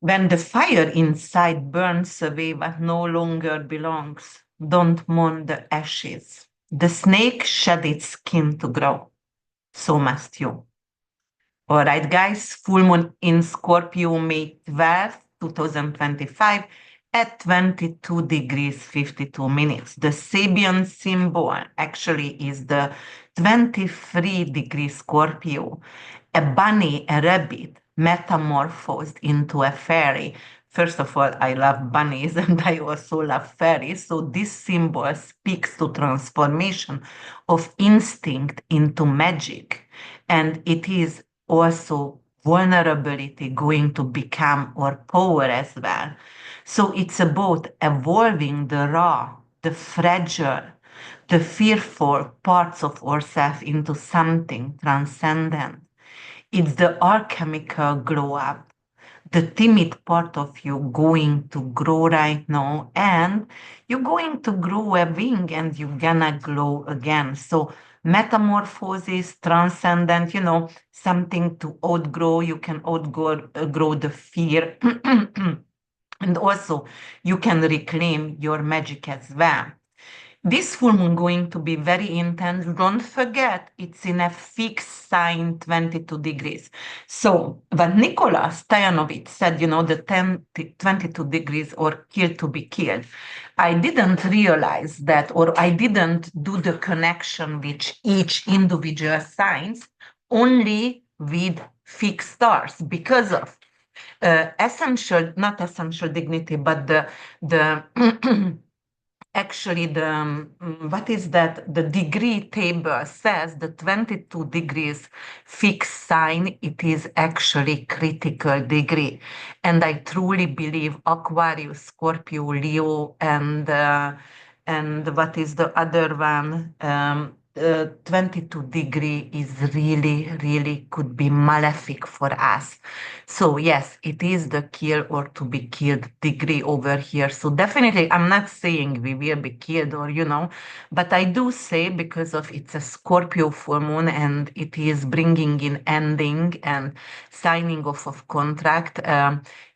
When the fire inside burns away what no longer belongs, don't mourn the ashes. The snake shed its skin to grow. So must you. All right, guys, full moon in Scorpio, May 12th, 2025 at 22 degrees 52 minutes. The Sabian symbol actually is the 23-degree Scorpio, a bunny, a rabbit, metamorphosed into a fairy. First of all, I love bunnies and I also love fairies. So this symbol speaks to transformation of instinct into magic. And it is also vulnerability going to become our power as well. So it's about evolving the raw, the fragile, the fearful parts of ourselves into something transcendent. It's the alchemical glow up, the timid part of you going to grow right now, and you're going to grow a wing and you're gonna glow again. So metamorphosis, transcendent, something to outgrow. You can outgrow the fear. And also you can reclaim your magic as well. This full moon going to be very intense. Don't forget, it's in a fixed sign, 22 degrees. So when Nicola Stojanovic said, the 22 degrees or killed to be killed, I didn't realize that, or I didn't do the connection with each individual signs, only with fixed stars because of not essential dignity, but the actually what is that, the degree table says the 22 degrees fixed sign, it is actually critical degree. And I truly believe Aquarius, Scorpio, Leo, and what is the other one, 22 degree is really, really could be malefic for us. So yes, it is the kill or to be killed degree over here. So definitely, I'm not saying we will be killed or, but I do say because of it's a Scorpio full moon and it is bringing in ending and signing off of contract.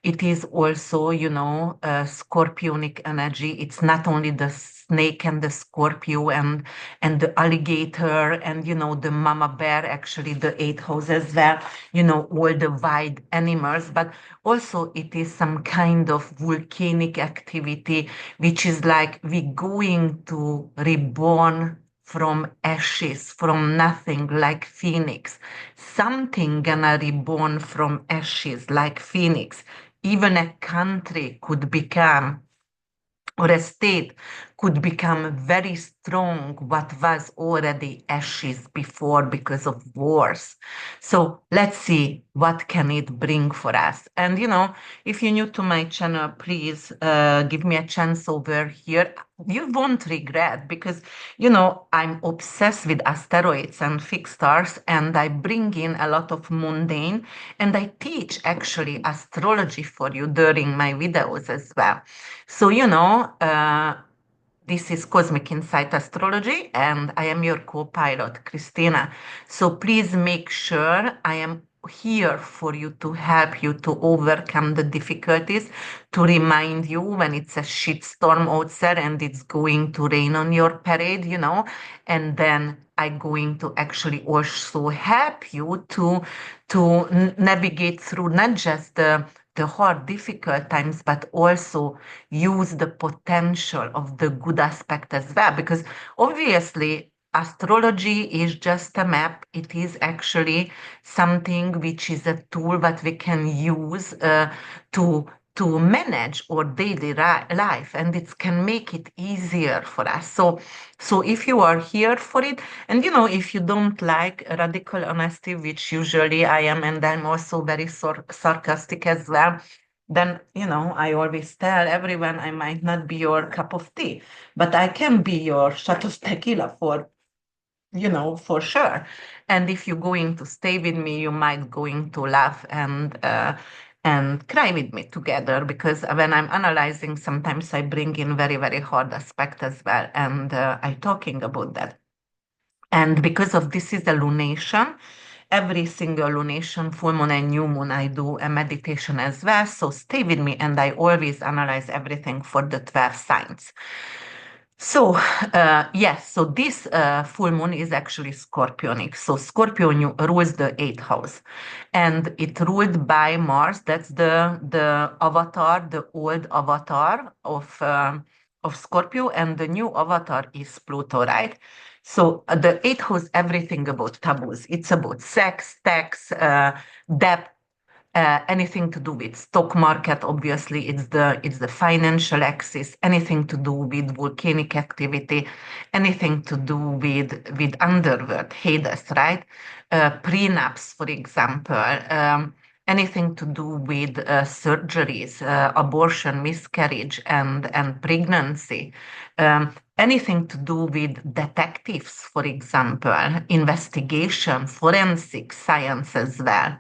It is also, scorpionic energy. It's not only the snake and the Scorpio and the alligator and the mama bear, actually the eight houses there, all the wild animals, but also it is some kind of volcanic activity, which is like we going to reborn from ashes, from nothing, like phoenix. Something gonna reborn from ashes like phoenix. Even a country could become, or a state could become very strong what was already ashes before because of wars. So let's see what can it bring for us. And if you're new to my channel, please give me a chance over here. You won't regret because I'm obsessed with asteroids and fixed stars, and I bring in a lot of mundane, and I teach actually astrology for you during my videos as well. So this is Cosmic Insight Astrology, and I am your co-pilot, Krisztina. So please make sure I am here for you to help you to overcome the difficulties, to remind you when it's a shitstorm outside and it's going to rain on your parade, and then I'm going to actually also help you to navigate through not just the hard, difficult times, but also use the potential of the good aspect as well. Because obviously, astrology is just a map. It is actually something which is a tool that we can use to manage our daily life, and it can make it easier for us. So if you are here for it, and if you don't like radical honesty, which usually I am, and I'm also very sarcastic as well, then I always tell everyone I might not be your cup of tea, but I can be your shot of tequila for sure. And if you're going to stay with me, you might going to laugh and cry with me together, because when I'm analyzing, sometimes I bring in very, very hard aspect as well, and I talking about that. And because of this is a lunation, Every single lunation, full moon, and new moon, I do a meditation as well. So stay with me, and I always analyze everything for the 12 signs. So, yes, so this full moon is actually Scorpionic. So, Scorpio rules the eighth house, and it ruled by Mars. That's the avatar, the old avatar of Scorpio, and the new avatar is Pluto, right? So, the eighth house, everything about taboos. It's about sex, tax, debt, anything to do with stock market. Obviously it's the financial axis, anything to do with volcanic activity, anything to do with underworld, Hades, right? Prenups, for example, anything to do with surgeries, abortion, miscarriage, and pregnancy, anything to do with detectives, for example, investigation, forensic science as well,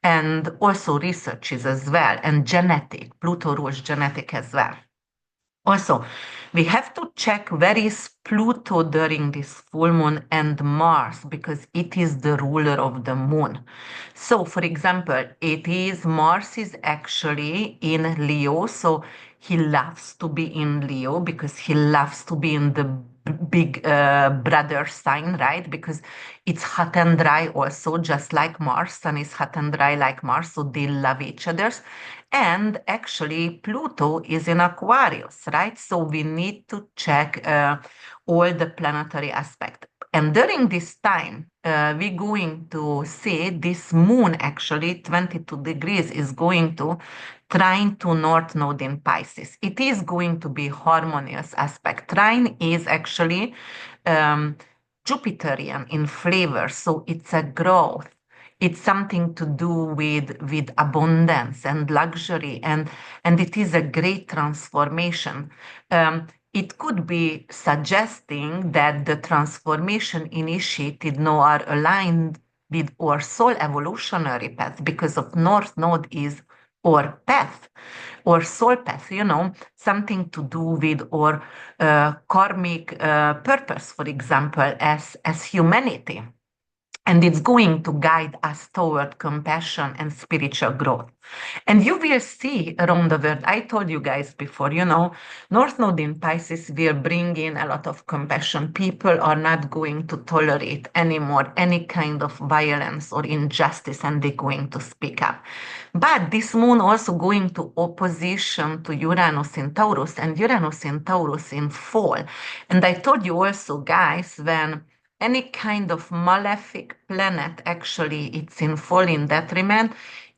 and also researches as well, and genetic. Pluto rules genetic as well. Also, we have to check where is Pluto during this full moon and Mars, because it is the ruler of the moon. So, for example, Mars is actually in Leo, so he loves to be in Leo because he loves to be in the big brother sign, right? Because it's hot and dry also, just like Mars. Sun is hot and dry like Mars, so they love each other. And actually, Pluto is in Aquarius, right? So we need to check all the planetary aspects. And during this time, we're going to see this moon actually 22 degrees is going to trine to North Node in Pisces. It is going to be harmonious aspect. Trine is actually um, Jupiterian in flavor, so it's a growth. It's something to do with abundance and luxury, and it is a great transformation. It could be suggesting that the transformation initiated now are aligned with our soul evolutionary path, because of North Node is our path or soul path, something to do with our karmic purpose, for example, as humanity. And it's going to guide us toward compassion and spiritual growth. And you will see around the world, I told you guys before, North Node in Pisces will bring in a lot of compassion. People are not going to tolerate anymore any kind of violence or injustice, and they're going to speak up. But this moon also going to opposition to Uranus in Taurus, and Uranus in Taurus in fall. And I told you also, guys, when any kind of malefic planet actually it's in fall in detriment,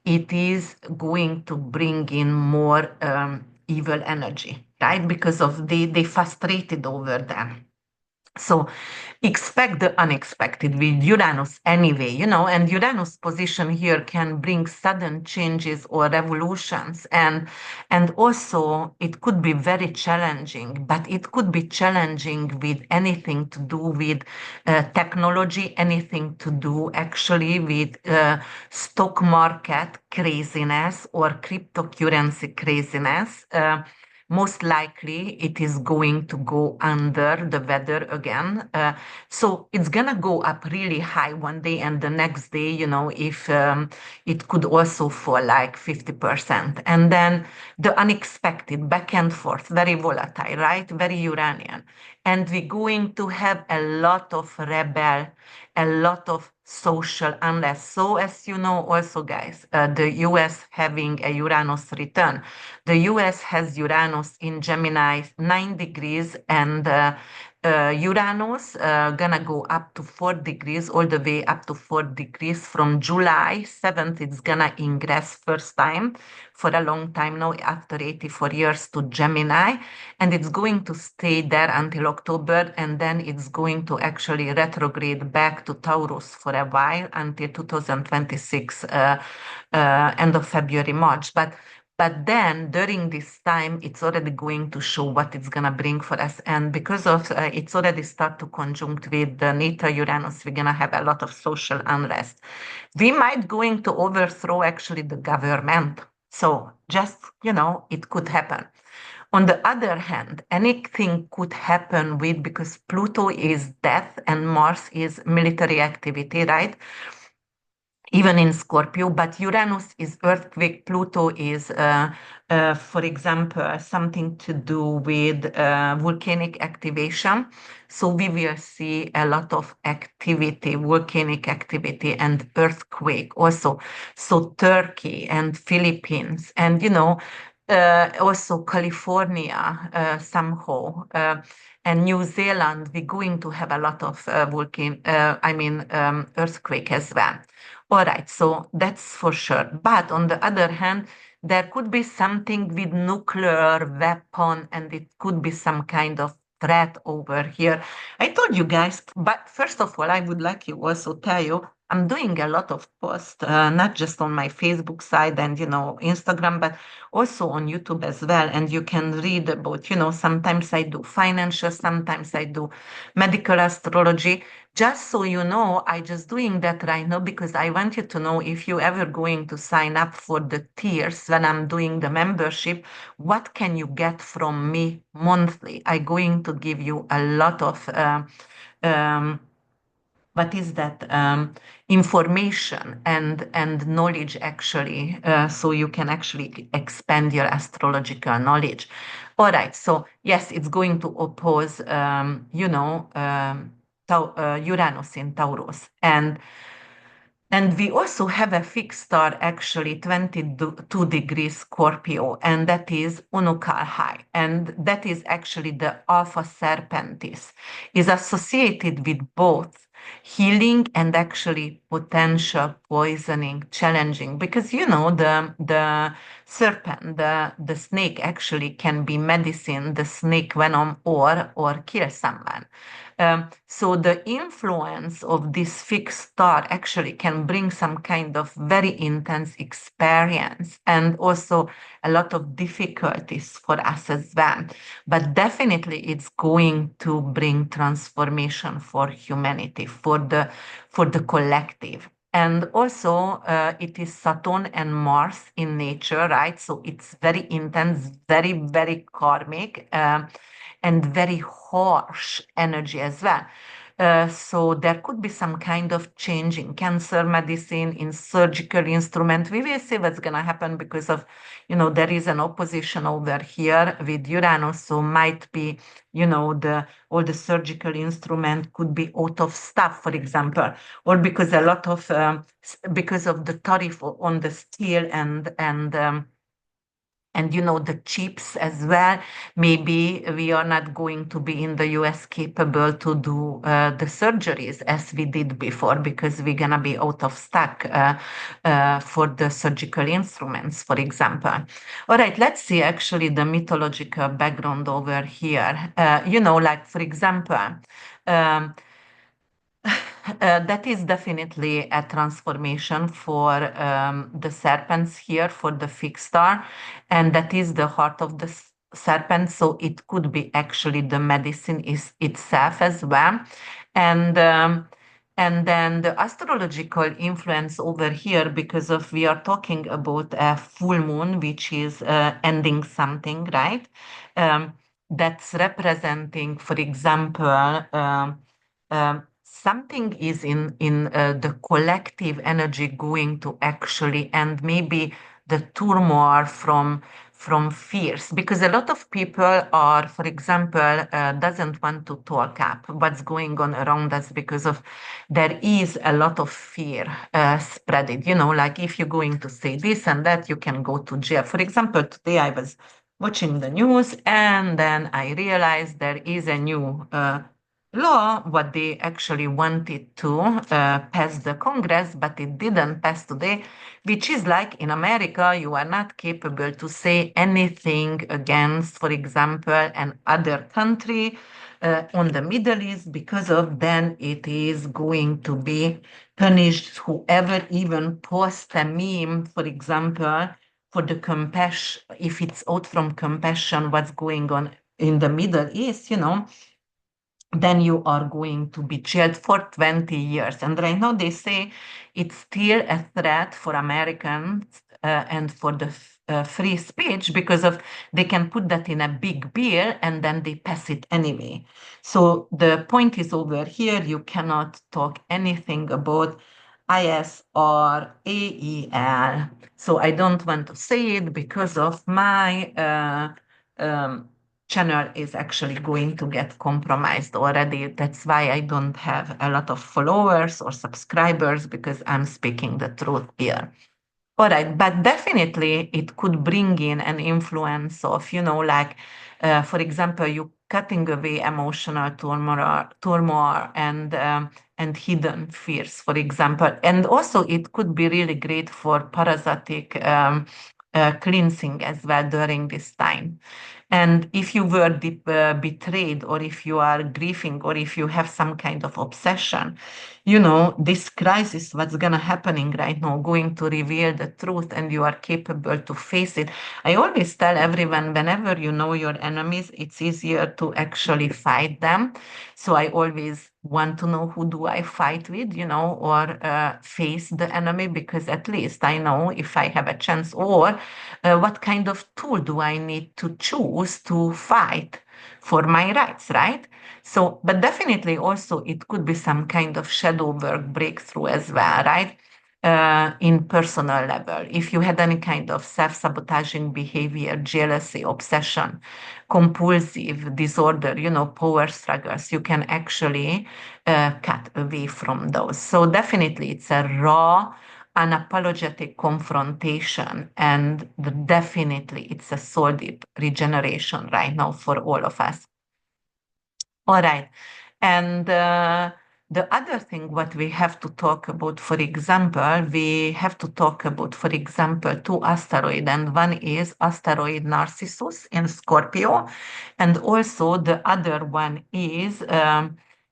it is going to bring in more evil energy, right? Because of they frustrated over them. So expect the unexpected with Uranus anyway, and Uranus position here can bring sudden changes or revolutions. And also it could be very challenging, but it could be challenging with anything to do with technology, anything to do actually with stock market craziness or cryptocurrency craziness. Most likely it is going to go under the weather again. So it's going to go up really high one day, and the next day, if it could also fall like 50%. And then the unexpected back and forth, very volatile, right? Very Uranian. And we're going to have a lot of rebel, a lot of social unrest. So as you know also, guys, the US having a Uranus return. The US has Uranus in Gemini 9 degrees, and Uranus gonna go up to 4 degrees, all the way up to 4 degrees from July 7th. It's gonna ingress first time for a long time now, after 84 years, to Gemini, and it's going to stay there until October, and then it's going to actually retrograde back to Taurus for a while until 2026, end of February, March. But then during this time, it's already going to show what it's going to bring for us. And because of it's already start to conjunct with the natal Uranus, we're going to have a lot of social unrest. We might going to overthrow actually the government. So just, it could happen. On the other hand, anything could happen with, because Pluto is death and Mars is military activity, right? even in Scorpio, but Uranus is earthquake, Pluto is, for example, something to do with volcanic activation. So we will see a lot of activity, volcanic activity and earthquake also. So Turkey and Philippines and, also California somehow. And New Zealand, we're going to have a lot of earthquake as well. All right, so that's for sure. But on the other hand, there could be something with nuclear weapon, and it could be some kind of threat over here. I told you guys, but first of all, I would like you also tell you I'm doing a lot of posts, not just on my Facebook side and Instagram, but also on YouTube as well. And you can read about, sometimes I do financial, sometimes I do medical astrology. Just so you know, I just doing that right now because I want you to know if you ever going to sign up for the tiers when I'm doing the membership, what can you get from me monthly? I'm going to give you a lot of um, what is that information and knowledge actually, so you can actually expand your astrological knowledge. All right, so yes, it's going to oppose Uranus in Taurus. And we also have a fixed star, actually 22 degrees Scorpio, and that is Unukalhai. And that is actually the Alpha Serpentis, is associated with both healing and actually potential poisoning, challenging, because the serpent, the snake actually can be medicine, the snake venom, or kill someone. So the influence of this fixed star actually can bring some kind of very intense experience and also a lot of difficulties for us as well. But definitely it's going to bring transformation for humanity, for the collective. And also, it is Saturn and Mars in nature, right? So it's very intense, very, very karmic. And very harsh energy as well. So there could be some kind of change in cancer medicine, in surgical instrument. We will see what's going to happen because of, there is an opposition over here with Uranus. So might be, all the surgical instrument could be out of stock, for example, or because because of the tariff on the steel and the chips as well. Maybe we are not going to be in the US capable to do the surgeries as we did before because we're gonna be out of stock for the surgical instruments, for example. All right, let's see actually the mythological background over here. Like for example, um, that is definitely a transformation for the serpents here, for the fixed star, and that is the heart of the serpent. So it could be actually the medicine is itself as well, and and then the astrological influence over here, because of we are talking about a full moon, which is ending something, right? Um, that's representing, for example. Something is in the collective energy going to actually end, maybe the turmoil from fears, because a lot of people are, for example, doesn't want to talk up what's going on around us because of there is a lot of fear spreaded, like if you're going to say this and that, you can go to jail. For example, today I was watching the news and then I realized there is a new law, what they actually wanted to pass the Congress, but it didn't pass today, which is like in America, you are not capable to say anything against, for example, an other country on the Middle East, because of then it is going to be punished. Whoever even posts a meme, for example, for the compassion, if it's out from compassion, what's going on in the Middle East, then you are going to be jailed for 20 years. And right now they say it's still a threat for Americans and for the free speech because of they can put that in a big bill and then they pass it anyway. So the point is over here, you cannot talk anything about Israel. So I don't want to say it because of my channel is actually going to get compromised already. That's why I don't have a lot of followers or subscribers because I'm speaking the truth here. All right, but definitely it could bring in an influence of, like, for example, you cutting away emotional turmoil and hidden fears, for example. And also it could be really great for parasitic cleansing as well during this time. And if you were betrayed, or if you are grieving, or if you have some kind of obsession, this crisis, what's going to happening right now, going to reveal the truth and you are capable to face it. I always tell everyone, whenever you know your enemies, it's easier to actually fight them. So I always want to know who do I fight with, or face the enemy, because at least I know if I have a chance, or what kind of tool do I need to choose to fight for my rights, right? So, but definitely also it could be some kind of shadow work breakthrough as well, right? In personal level, if you had any kind of self-sabotaging behavior, jealousy, obsession, compulsive disorder, power struggles, you can actually cut away from those. So definitely it's a raw, unapologetic confrontation, and definitely it's a soul deep regeneration right now for all of us. All right. And the other thing what we have to talk about, for example, we have to talk about, for example, two asteroids, and one is asteroid Narcissus in Scorpio, and also the other one is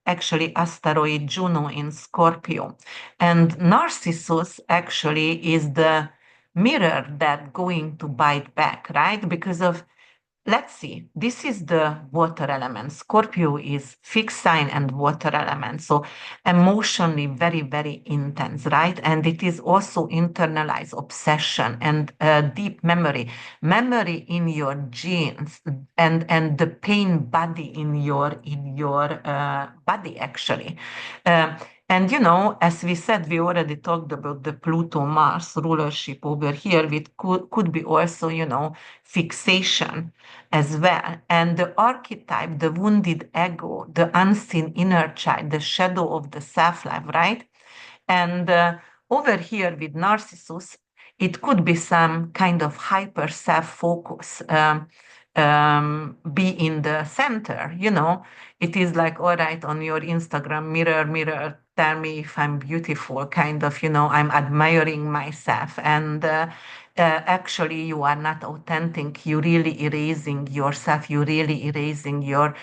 actually asteroid Juno in Scorpio. And Narcissus actually is the mirror that going to bite back, right? Because of, let's see, this is the water element. Scorpio is fixed sign and water element. So emotionally very, very intense, right? And it is also internalized obsession and deep memory in your genes, and the pain body in your body actually. Uh, and as we said, we already talked about the Pluto Mars rulership over here, which could be also, fixation as well. And the archetype, the wounded ego, the unseen inner child, the shadow of the self life, right? And over here with Narcissus, it could be some kind of hyper self focus, be in the center. It is like, all right, on your Instagram, mirror, mirror, tell me if I'm beautiful, kind of, I'm admiring myself. And actually, you are not authentic. You really erasing yourself. You really erasing your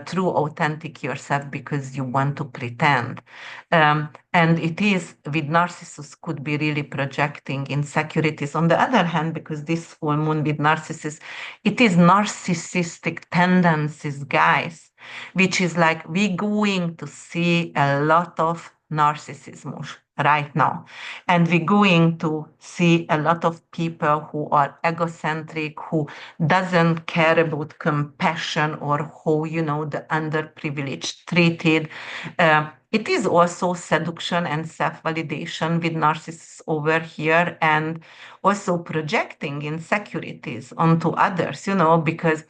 true authentic yourself because you want to pretend. And it is with Narcissus could be really projecting insecurities. On the other hand, because this full moon with Narcissus, it is narcissistic tendencies, guys, which is like we going to see a lot of narcissism right now. And we're going to see a lot of people who are egocentric, who doesn't care about compassion or how, the underprivileged treated. It is also seduction and self-validation with narcissists over here, and also projecting insecurities onto others, because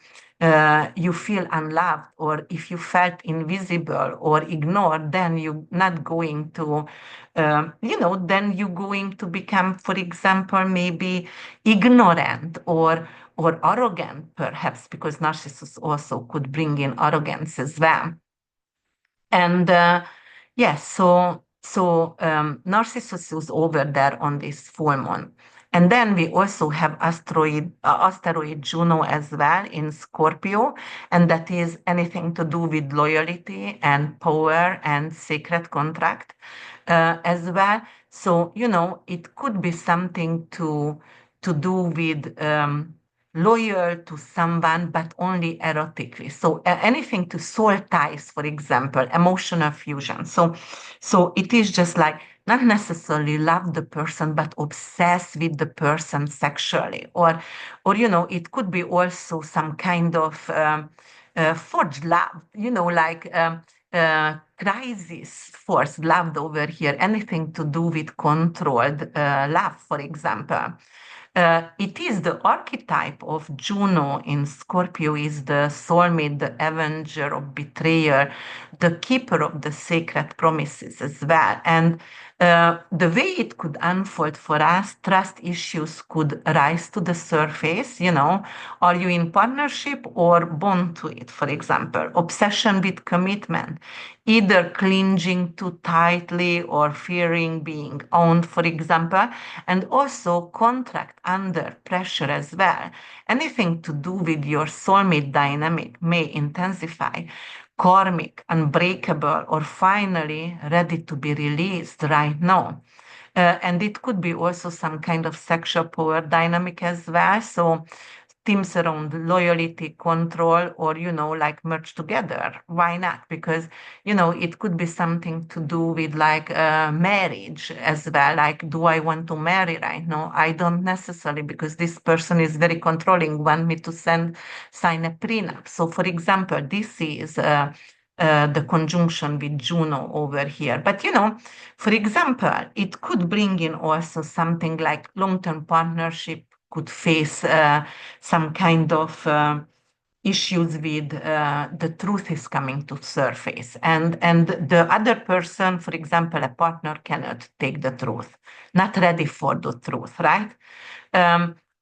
you feel unloved, or if you felt invisible or ignored, then you're not going to, then you're going to become, for example, maybe ignorant or arrogant, perhaps, because narcissists also could bring in arrogance as well. And yes, so Narcissus is over there on this full moon. And then we also have asteroid Juno as well in Scorpio, and that is anything to do with loyalty and power and sacred contract as well. So it could be something to do with loyal to someone, but only erotically. So anything to soul ties, for example, emotional fusion. So it is just like not necessarily love the person, but obsess with the person sexually, or it could be also some kind of forged love, like crisis force love over here, anything to do with controlled love, for example. It is the archetype of Juno in Scorpio, is the soulmate, the avenger of betrayal, the keeper of the sacred promises as well. And the way it could unfold for us, trust issues could rise to the surface. Are you in partnership or bond to it, for example? Obsession with commitment, either clinging too tightly or fearing being owned, for example, and also contract under pressure as well. Anything to do with your soulmate dynamic may intensify. Karmic, unbreakable, or finally ready to be released right now. And it could be also some kind of sexual power dynamic as well. So themes around loyalty, control, or, like merge together. Why not? Because, it could be something to do with like marriage as well. Like, do I want to marry right now? I don't necessarily, because this person is very controlling, want me to sign a prenup. So, for example, this is the conjunction with Juno over here. But, for example, it could bring in also something like long-term partnership could face some kind of issues with the truth is coming to surface, and the other person, for example, a partner, cannot take the truth, not ready for the truth, right?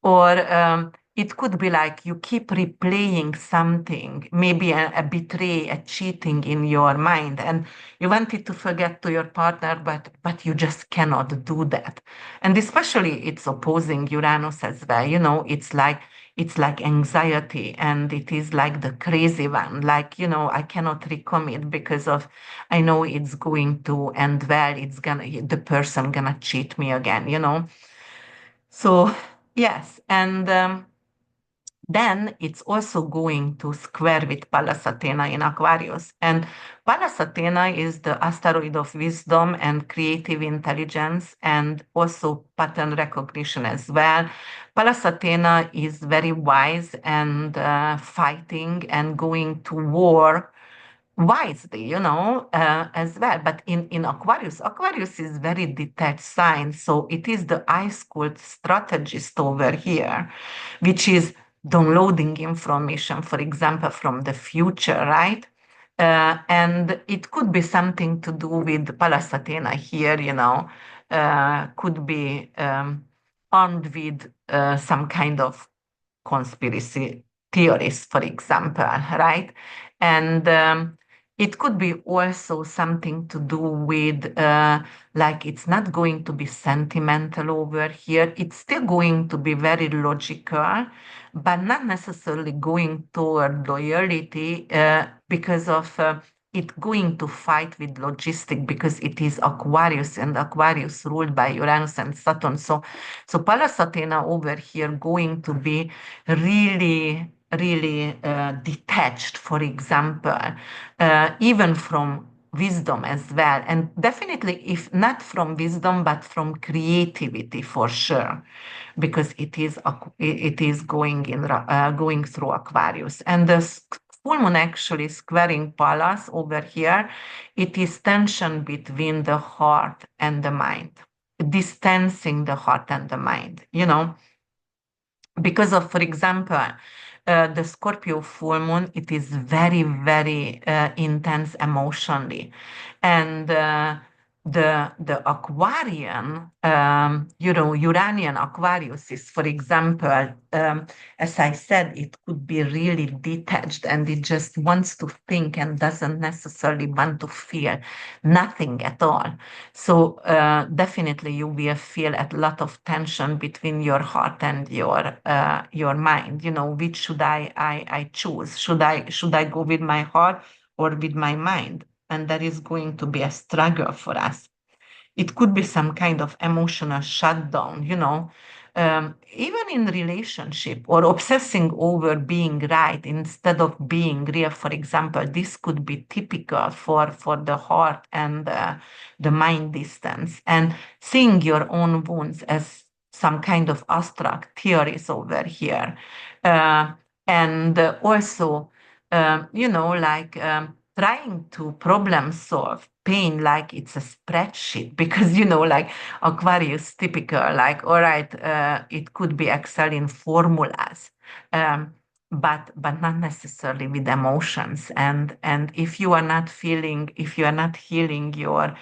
Or it could be like you keep replaying something, maybe a betray, a cheating in your mind, and you wanted to forget to your partner, but you just cannot do that. And especially it's opposing Uranus as well. It's like anxiety, and it is like the crazy one. Like, I cannot recommit because of I know it's going to end well. The person gonna cheat me again. So yes, and then it's also going to square with Pallas Athena in Aquarius. And Pallas Athena is the asteroid of wisdom and creative intelligence, and also pattern recognition as well. Pallas Athena is very wise and fighting and going to war wisely, as well. But in Aquarius is very detached sign. So it is the ice cold strategist over here, which is downloading information, for example, from the future, right? And it could be something to do with Pallas Athena here, could be armed with some kind of conspiracy theories, for example, right? And it could be also something to do with, like, it's not going to be sentimental over here. It's still going to be very logical, but not necessarily going toward loyalty because of it going to fight with logistic, because it is Aquarius, and Aquarius ruled by Uranus and Saturn. So Pallas Athena over here going to be really, really detached, for example, even from wisdom as well. And definitely, if not from wisdom, but from creativity for sure, because it is going through Aquarius. And the full moon actually squaring Pallas over here, it is tension between the heart and the mind, distancing the heart and the mind, because of, for example, the Scorpio full moon, it is very, very intense emotionally. And the Aquarian, Uranian Aquarius is, for example, as I said, it could be really detached, and it just wants to think and doesn't necessarily want to feel nothing at all. So definitely you will feel a lot of tension between your heart and your mind. Which should I choose? Should I go with my heart or with my mind? And that is going to be a struggle for us. It could be some kind of emotional shutdown, even in relationship, or obsessing over being right instead of being real. For example, this could be typical for the heart and the mind distance, and seeing your own wounds as some kind of abstract theories over here. And also, like trying to problem solve pain like it's a spreadsheet because like Aquarius typical, like, all right, it could be Excel in formulas, um, but not necessarily with emotions. And if you are not feeling, if you are not healing your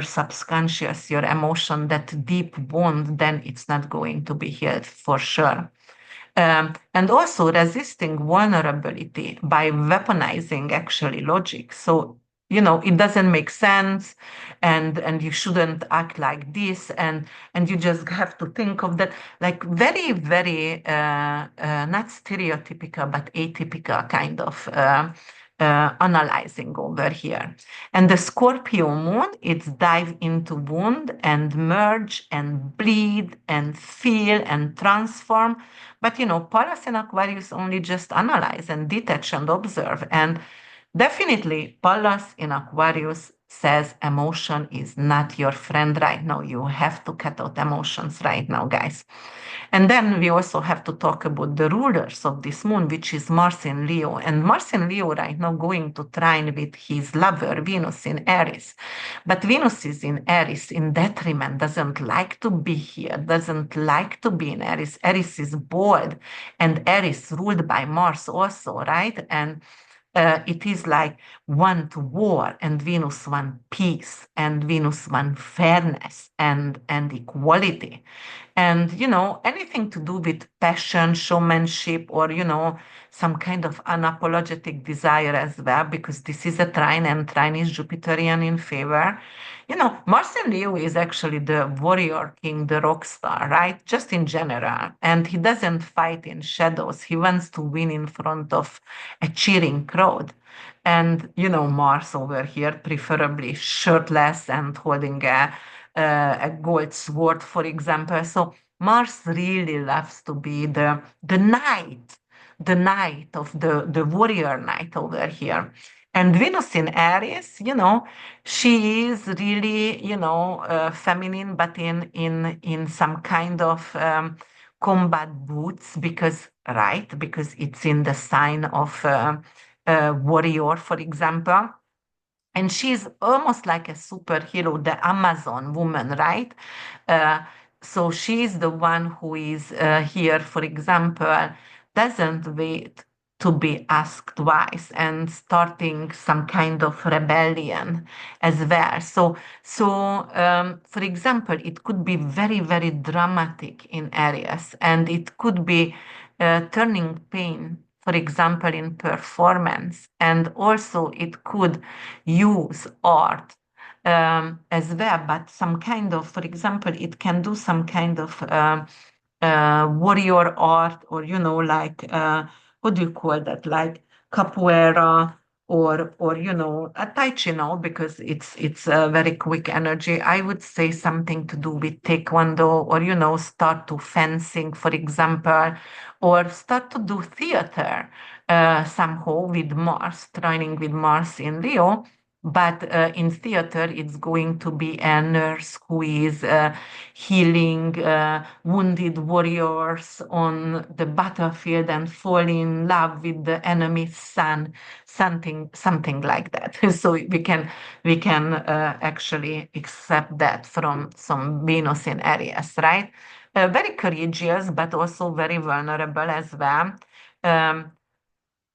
subconscious, your emotion, that deep wound, then it's not going to be healed for sure. And also resisting vulnerability by weaponizing actually logic. So, it doesn't make sense, and you shouldn't act like this, and you just have to think of that, like very, very not stereotypical but atypical kind of analyzing over here. And the Scorpio moon, it's dive into wound and merge and bleed and feel and transform. But Pallas and Aquarius only just analyze and detach and observe. And definitely, Pallas in Aquarius says emotion is not your friend right now. You have to cut out emotions right now, guys. And then we also have to talk about the rulers of this moon, which is Mars in Leo. And Mars in Leo right now going to trine with his lover, Venus in Aries. But Venus is in Aries in detriment, doesn't like to be here, doesn't like to be in Aries. Aries is bold, and Aries ruled by Mars also, right? And it is like want war, and Venus want peace, and Venus want fairness and equality, and anything to do with passion, showmanship, or some kind of unapologetic desire as well, because this is a trine, and trine is Jupiterian in favor. Mars in Leo is actually the warrior king, the rock star, right? Just in general. And he doesn't fight in shadows. He wants to win in front of a cheering crowd. And, Mars over here, preferably shirtless and holding a gold sword, for example. So Mars really loves to be the knight of the warrior knight over here. And Venus in Aries, she is really, feminine, but in some kind of combat boots, because it's in the sign of warrior, for example. And she's almost like a superhero, the Amazon woman, right? Uh, so she's the one who is here, for example, doesn't wait to be asked twice and starting some kind of rebellion as well. So, for example, it could be very, very dramatic in areas, and it could be turning pain, for example, in performance, and also it could use art as well, but some kind of, for example, it can do some kind of warrior art, or like what do you call that, like capoeira, or a tai chi now, because it's a very quick energy. I would say something to do with taekwondo, or start to fencing, for example, or start to do theater somehow with Mars, training with Mars in Leo. But in theater, it's going to be a nurse who is healing wounded warriors on the battlefield and fall in love with the enemy's son, something like that. So we can actually accept that from some Venus in Aries, right? Very courageous, but also very vulnerable as well. Um,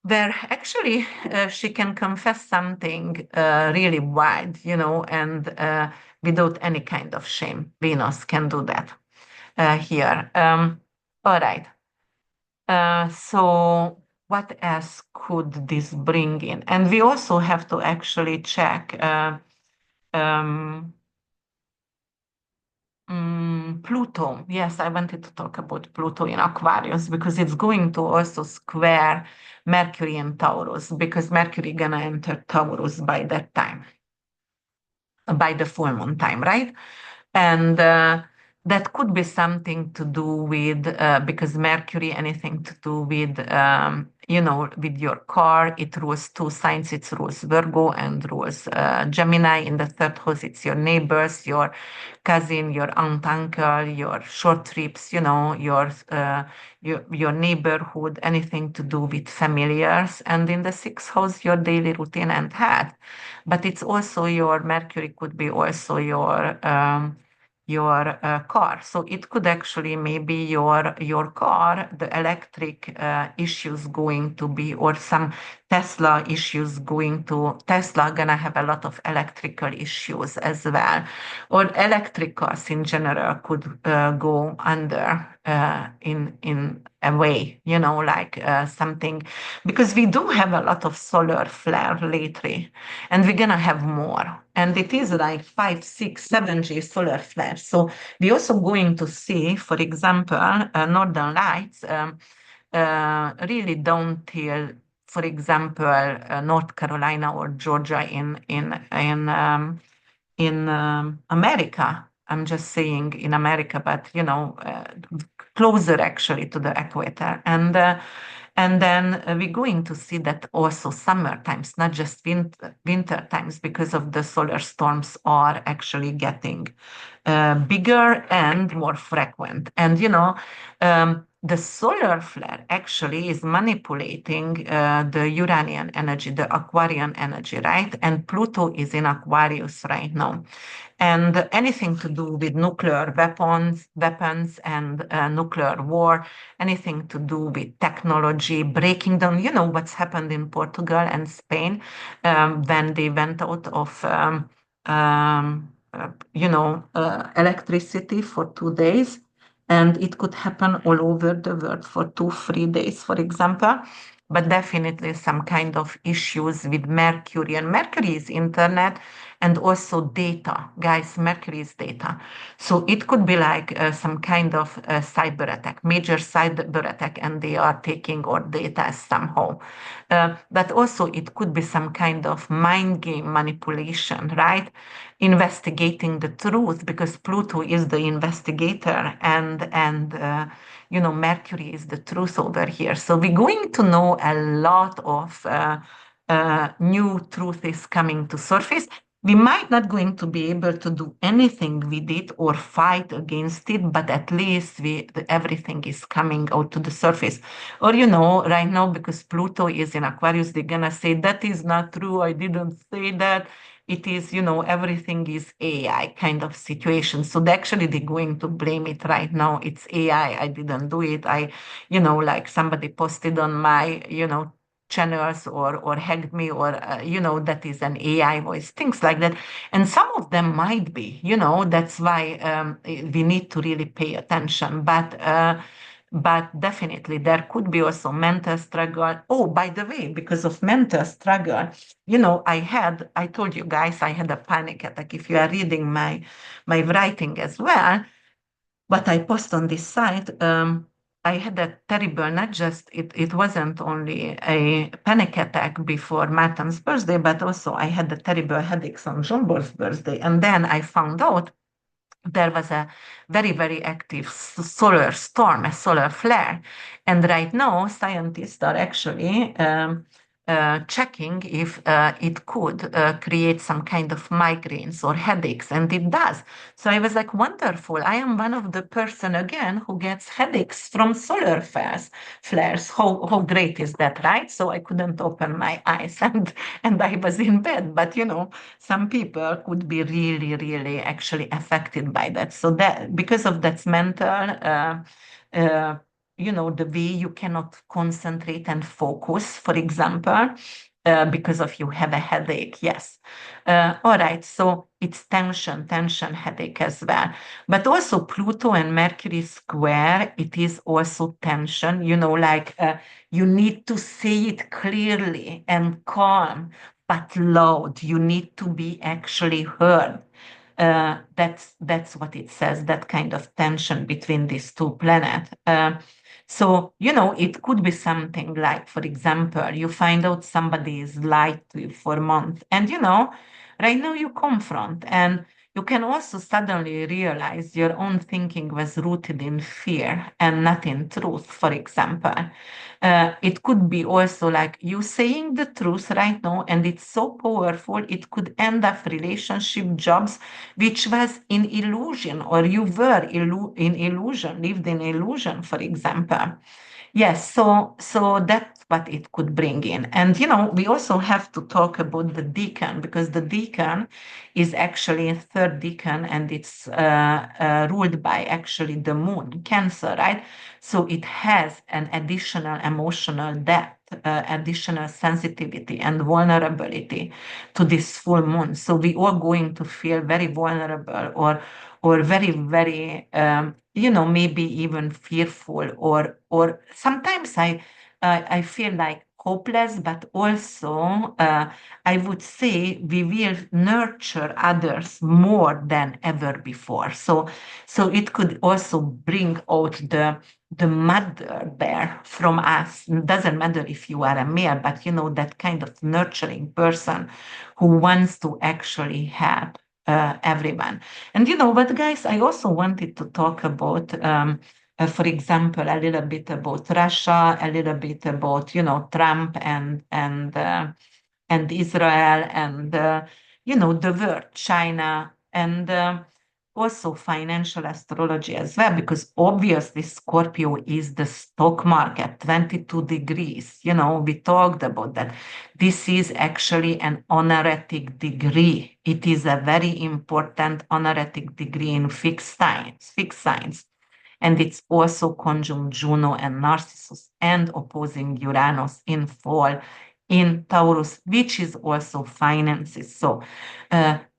where actually she can confess something really wide, and without any kind of shame. Venus can do that here. All right. So what else could this bring in? And we also have to actually check um, Pluto. Yes, I wanted to talk about Pluto in Aquarius because it's going to also square Mercury and Taurus, because Mercury gonna enter Taurus by that time, by the full moon time, right? And that could be something to do with because Mercury, anything to do with with your car. It rules two signs. It rules Virgo and rules Gemini. In the third house, it's your neighbors, your cousin, your aunt, uncle, your short trips. Your neighborhood, anything to do with familiars. And in the sixth house, your daily routine and health. But it's also your Mercury could be also your car. So it could actually maybe your car, the electric issues going to be, or some Tesla issues going to, Tesla gonna have a lot of electrical issues as well. Or electric cars in general could go under in a way, like something, because we do have a lot of solar flare lately, and we're gonna have more. And it is like 5, 6, 7G solar flares. So we're also going to see, for example, northern lights really down till, for example, North Carolina or Georgia in America. I'm just saying in America, but closer actually to the equator. And then we're going to see that also summer times, not just winter times, because of the solar storms are actually getting bigger and more frequent. And the solar flare actually is manipulating the Uranian energy, the Aquarian energy, right? And Pluto is in Aquarius right now. And anything to do with nuclear weapons and nuclear war, anything to do with technology, breaking down, what's happened in Portugal and Spain when they went out of electricity for 2 days. And it could happen all over the world for 2, 3 days, for example. But definitely some kind of issues with Mercury. And Mercury is internet and also data. Guys, Mercury is data. So it could be like some kind of cyber attack, major cyber attack, and they are taking our data somehow. But also it could be some kind of mind game manipulation, right? Investigating the truth, because Pluto is the investigator, and Mercury is the truth over here. So we're going to know a lot of new truth is coming to surface. We might not going to be able to do anything with it or fight against it, but at least everything is coming out to the surface. Or right now, because Pluto is in Aquarius, they're gonna say that is not true. I didn't say that. It is, everything is AI kind of situation. So actually they're going to blame it right now. It's AI. I didn't do it. Like somebody posted on my, channels or hacked me, or that is an AI voice, things like that. And some of them might be, that's why we need to really pay attention. But definitely there could be also mental struggle. Oh, by the way, because of mental struggle, I told you guys I had a panic attack. If you are reading my writing as well, what I post on this site, I had a terrible, not just, it wasn't only a panic attack before Martin's birthday, but also I had a terrible headaches on Jumbo's birthday. And then I found out there was a very, very active solar storm, a solar flare. And right now, scientists are actually checking if it could create some kind of migraines or headaches, and it does. So I was like, wonderful. I am one of the person again who gets headaches from solar flares. How great is that, right? So I couldn't open my eyes and I was in bed. But some people could be really, really actually affected by that. So that because of that's mental, uh, the way you cannot concentrate and focus, for example, because of you have a headache. Yes. All right. So it's tension, headache as well. But also Pluto and Mercury square, it is also tension, like you need to say it clearly and calm but loud. You need to be actually heard. That's what it says, that kind of tension between these two planets. So, it could be something like, for example, you find out somebody is lied to you for a month, and, right now you confront, and you can also suddenly realize your own thinking was rooted in fear and not in truth, for example. It could be also like you saying the truth right now, and it's so powerful, it could end up relationship, jobs, which was in illusion, or you were in illusion, lived in illusion, for example. Yes, so that's what it could bring in. And we also have to talk about the decan, because the decan is actually a third decan, and it's ruled by actually the moon, Cancer, right? So it has an additional emotional depth, additional sensitivity and vulnerability to this full moon. So we are going to feel very vulnerable, or very, very, maybe even fearful, or sometimes I feel like hopeless, but also I would say we will nurture others more than ever before. So it could also bring out the mother there from us. It doesn't matter if you are a male, but that kind of nurturing person who wants to actually help everyone. And you know what, guys? I also wanted to talk about, for example, a little bit about Russia, a little bit about, Trump and Israel, and the world, China, and also financial astrology as well, because obviously Scorpio is the stock market, 22 degrees. We talked about that. This is actually an honorific degree. It is a very important honorific degree in fixed signs, and it's also conjunct Juno and Narcissus, and opposing Uranus in fall in Taurus, which is also finances.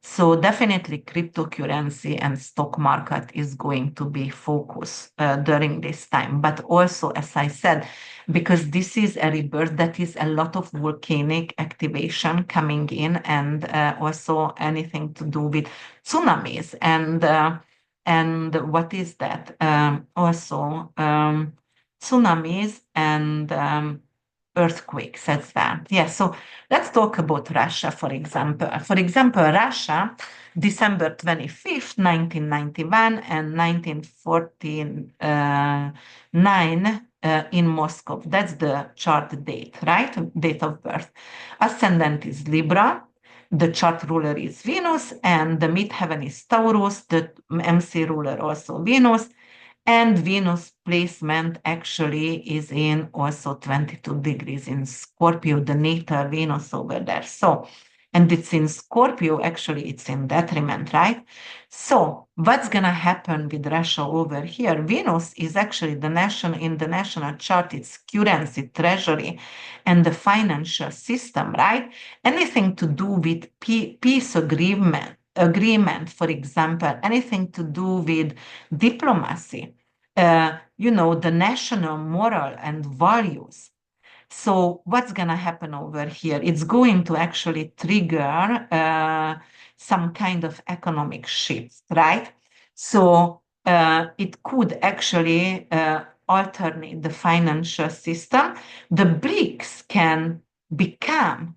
So definitely cryptocurrency and stock market is going to be focus during this time. But also, as I said, because this is a rebirth, that is a lot of volcanic activation coming in, and also anything to do with tsunamis, and what is that? Also tsunamis and earthquakes as well. Yeah, so let's talk about Russia, for example. For example, Russia, December 25th, 1991 and 1949 in Moscow. That's the chart date, right? Date of birth. Ascendant is Libra. The chart ruler is Venus, and the midheaven is Taurus. The MC ruler also Venus, and Venus placement actually is in also 22 degrees in Scorpio, the natal Venus over there. So, and it's in Scorpio, actually, it's in detriment, right? So, what's going to happen with Russia over here? Venus is actually in the national chart, it's currency, treasury, and the financial system, right? Anything to do with peace agreement, for example, anything to do with diplomacy, the national moral and values. So what's going to happen over here? It's going to actually trigger some kind of economic shifts, right? So it could actually alternate the financial system. The BRICS can become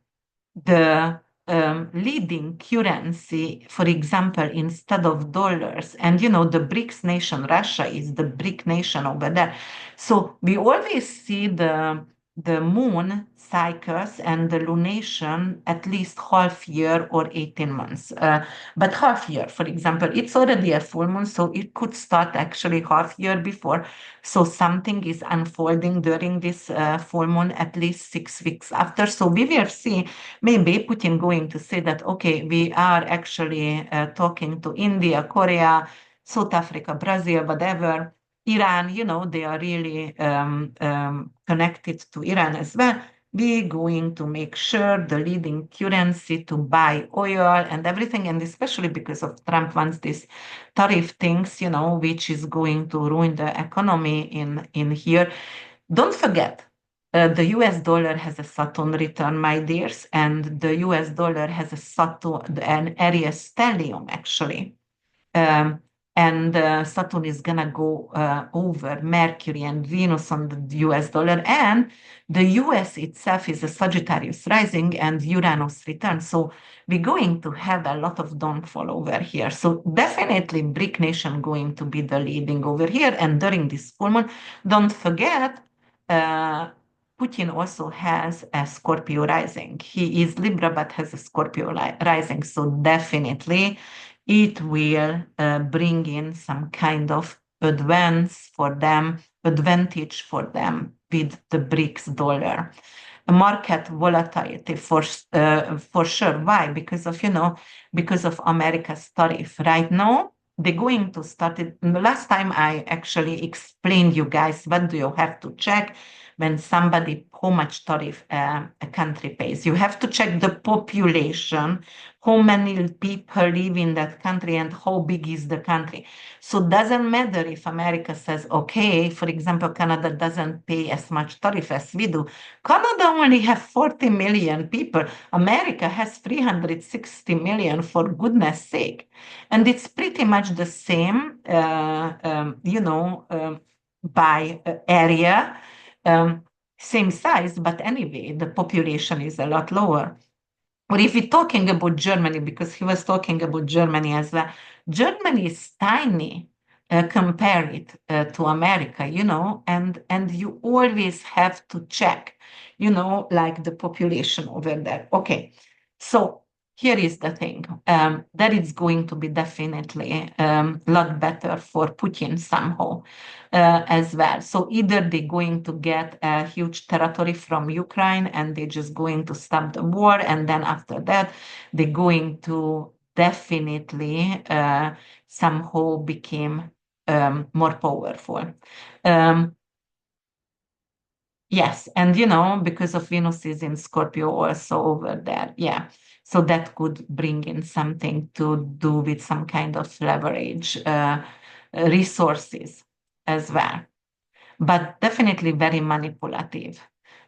the leading currency, for example, instead of dollars. And the BRICS nation, Russia is the BRIC nation over there. So we always see the moon cycles and the lunation at least half year or 18 months. But half year, for example, it's already a full moon, so it could start actually half year before. So something is unfolding during this full moon at least 6 weeks after. So we will see maybe Putin going to say that, okay, we are actually talking to India, Korea, South Africa, Brazil, whatever, Iran, they are really connected to Iran as well. We're going to make sure the leading currency to buy oil and everything, and especially because of Trump wants this tariff things, which is going to ruin the economy in here. Don't forget, the US dollar has a Saturn return, my dears, and the US dollar has a Saturn, an Aries stellium, actually. Um, and Saturn is gonna go over Mercury and Venus on the US dollar, and the US itself is a Sagittarius rising and Uranus return. So we're going to have a lot of downfall over here. So definitely BRIC nation going to be the leading over here. And during this full moon, don't forget, Putin also has a Scorpio rising. He is Libra, but has a Scorpio rising. So definitely it will bring in some kind of advantage for them with the BRICS dollar. Market volatility for sure. Why? Because of America's tariff. Right now, they're going to start it. Last time I actually explained you guys what do you have to check when somebody how much tariff a country pays. You have to check the population, how many people live in that country, and how big is the country. So it doesn't matter if America says, okay, for example, Canada doesn't pay as much tariff as we do. Canada only has 40 million people. America has 360 million, for goodness sake. And it's pretty much the same, by area, same size, but anyway, the population is a lot lower. Or if we're talking about Germany, because he was talking about Germany as well, Germany is tiny. Compare it to America, and you always have to check, like the population over there. Okay, so here is the thing, that it's going to be definitely a lot better for Putin somehow as well. So either they're going to get a huge territory from Ukraine and they're just going to stop the war, and then after that they're going to definitely somehow become more powerful. Yes, and because of Venus is in Scorpio also over there, yeah. So that could bring in something to do with some kind of leverage resources as well, but definitely very manipulative.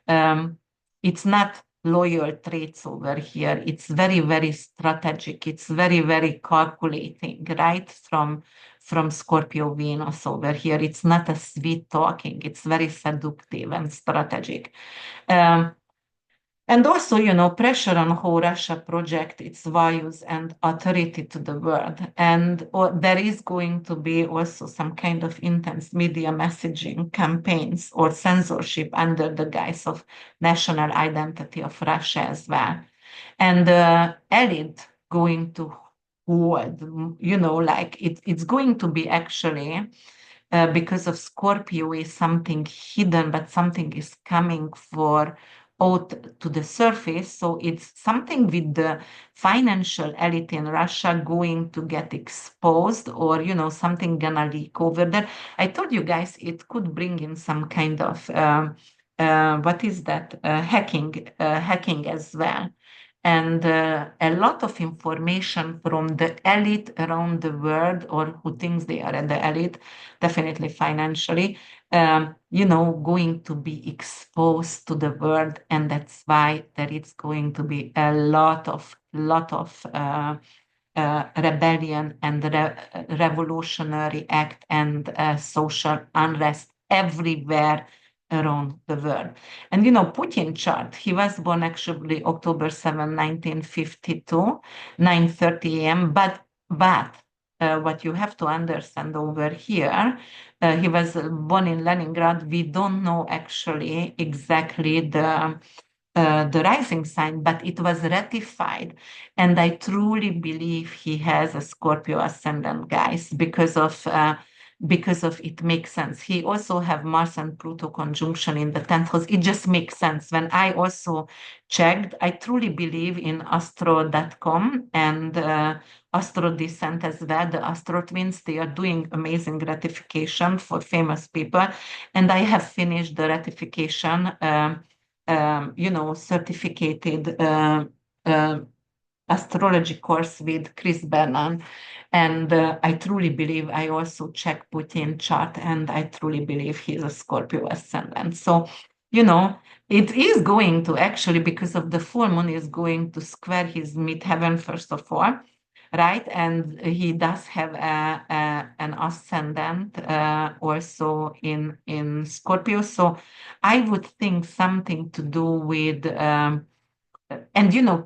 Um, it's not loyal traits over here. It's very, very strategic. It's very, very calculating, right? From Scorpio Venus over here. It's not a sweet talking. It's very seductive and strategic. Um, and also, pressure on how Russia project its values and authority to the world. And there is going to be also some kind of intense media messaging campaigns or censorship under the guise of national identity of Russia as well. And the elite going to hold, like it's going to be actually because of Scorpio is something hidden, but something is coming for out to the surface. So it's something with the financial elite in Russia going to get exposed, or something gonna leak over there. I told you guys it could bring in some kind of what is that hacking as well, and a lot of information from the elite around the world, or who thinks they are at the elite, definitely financially, going to be exposed to the world, and that's why there is going to be a lot of rebellion and revolutionary act and social unrest everywhere around the world. And Putin chart, he was born actually October 7, 1952, 9:30 a.m. But what you have to understand over here, he was born in Leningrad. We don't know actually exactly the rising sign, but it was ratified. And I truly believe he has a Scorpio ascendant, guys, because of it makes sense. He also have Mars and Pluto conjunction in the 10th house. It just makes sense. When I also checked, I truly believe in astro.com and Astro Descent as well. The Astro Twins, they are doing amazing ratification for famous people. And I have finished the ratification certificated astrology course with Chris Bernan. And I truly believe, I also check Putin chart, and I truly believe he's a Scorpio ascendant. So, it is going to actually, because of the full moon, is going to square his midheaven, first of all, right? And he does have an ascendant also in Scorpio. So I would think something to do with, and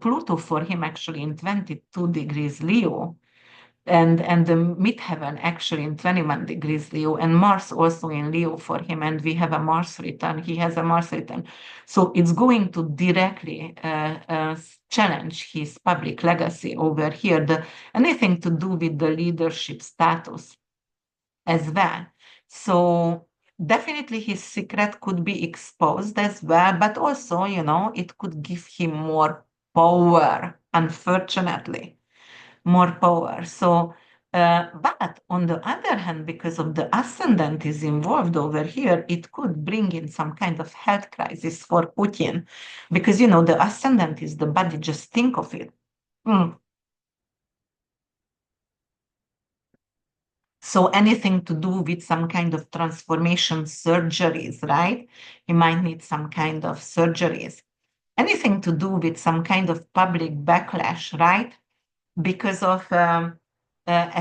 Pluto for him actually in 22 degrees Leo, and the midheaven actually in 21 degrees Leo, and Mars also in Leo for him, and we have a Mars return. He has a Mars return. So it's going to directly challenge his public legacy over here, anything to do with the leadership status as well. So definitely his secret could be exposed as well, but also, it could give him more power, unfortunately more power. So, but on the other hand, because of the ascendant is involved over here, it could bring in some kind of health crisis for Putin, because the ascendant is the body. Just think of it. Mm. So anything to do with some kind of transformation surgeries, right? You might need some kind of surgeries. Anything to do with some kind of public backlash, right? Because of a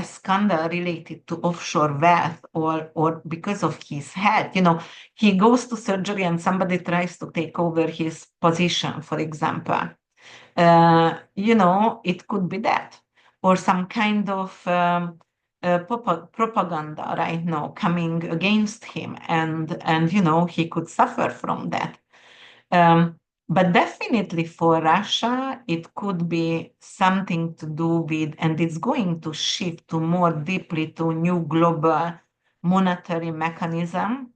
scandal related to offshore wealth, or because of his health. He goes to surgery and somebody tries to take over his position, for example. It could be that, or some kind of propaganda right now coming against him, and he could suffer from that. Um, but definitely for Russia, it could be something to do with, and it's going to shift to more deeply to new global monetary mechanism,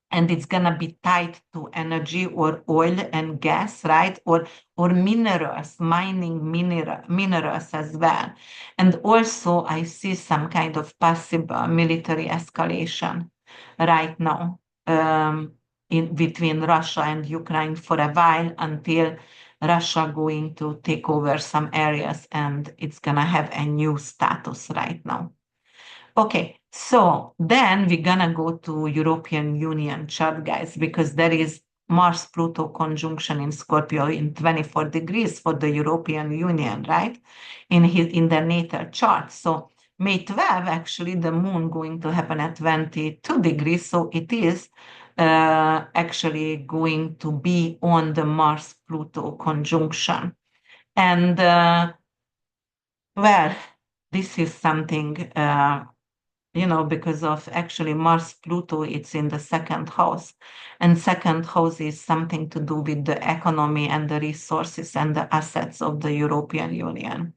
and it's gonna be tied to energy or oil and gas, right? Or minerals, mining minerals as well. And also, I see some kind of possible military escalation right now, in between Russia and Ukraine for a while, until Russia going to take over some areas, and it's gonna have a new status right now. Okay, so then we're gonna go to European Union chart, guys, because there is Mars-Pluto conjunction in Scorpio in 24 degrees for the European Union, right? In the natal chart. So May 12, actually, the moon going to happen at 22 degrees. So it is actually going to be on the Mars-Pluto conjunction. And well, this is something because of actually Mars Pluto, it's in the second house. And second house is something to do with the economy and the resources and the assets of the European Union.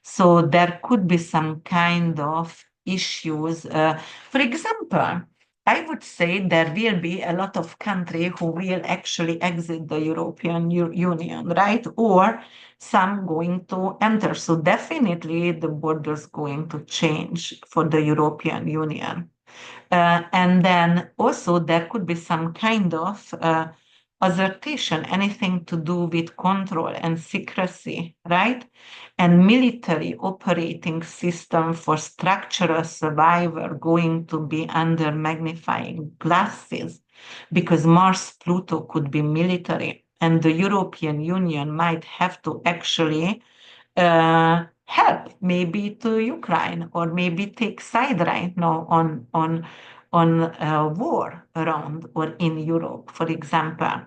So there could be some kind of issues. For example, I would say there will be a lot of countries who will actually exit the European Union, right? Or some going to enter. So definitely the borders going to change for the European Union. And then also there could be some kind of assertion, anything to do with control and secrecy, right? And military operating system for structural survival going to be under magnifying glasses, because Mars Pluto could be military, and the European Union might have to actually help maybe to Ukraine, or maybe take side right now on war around or in Europe, for example.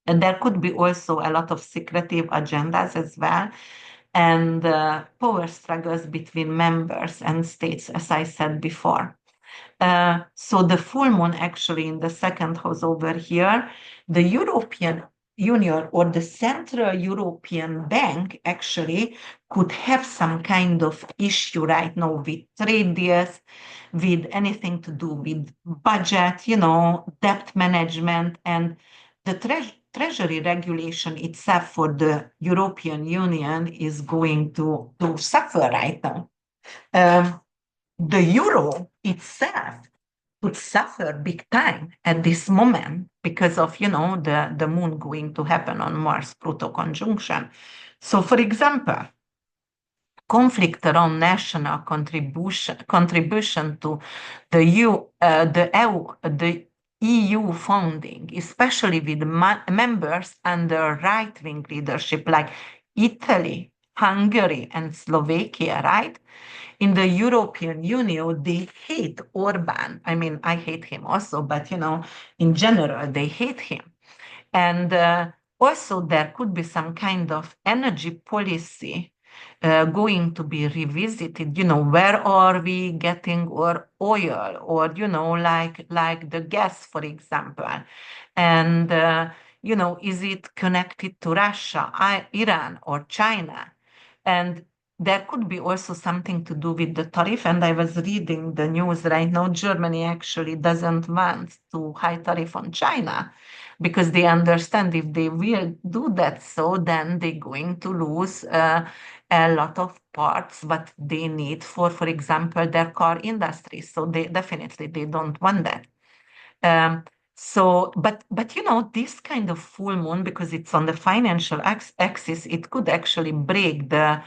And there could be also a lot of secretive agendas as well, and power struggles between members and states, as I said before. So the full moon actually in the second house over here, the European Union or the Central European Bank actually could have some kind of issue right now with trade deals, with anything to do with budget, debt management, and the treasury regulation itself for the European Union is going to suffer right now. Um, the euro itself would suffer big time at this moment because of the moon going to happen on Mars Pluto conjunction. So for example, conflict around national contribution to the EU funding, especially with members under right-wing leadership like Italy, Hungary and Slovakia, right? In the European Union, they hate Orban. I mean, I hate him also, but in general, they hate him. And also, there could be some kind of energy policy going to be revisited. Where are we getting our oil, or like the gas, for example, and is it connected to Russia, Iran, or China? And there could be also something to do with the tariff. And I was reading the news right now. Germany actually doesn't want to high tariff on China because they understand if they will do that, so then they're going to lose a lot of parts what they need for example, their car industry. So they don't want that. Um, but this kind of full moon, because it's on the financial axis, it could actually break the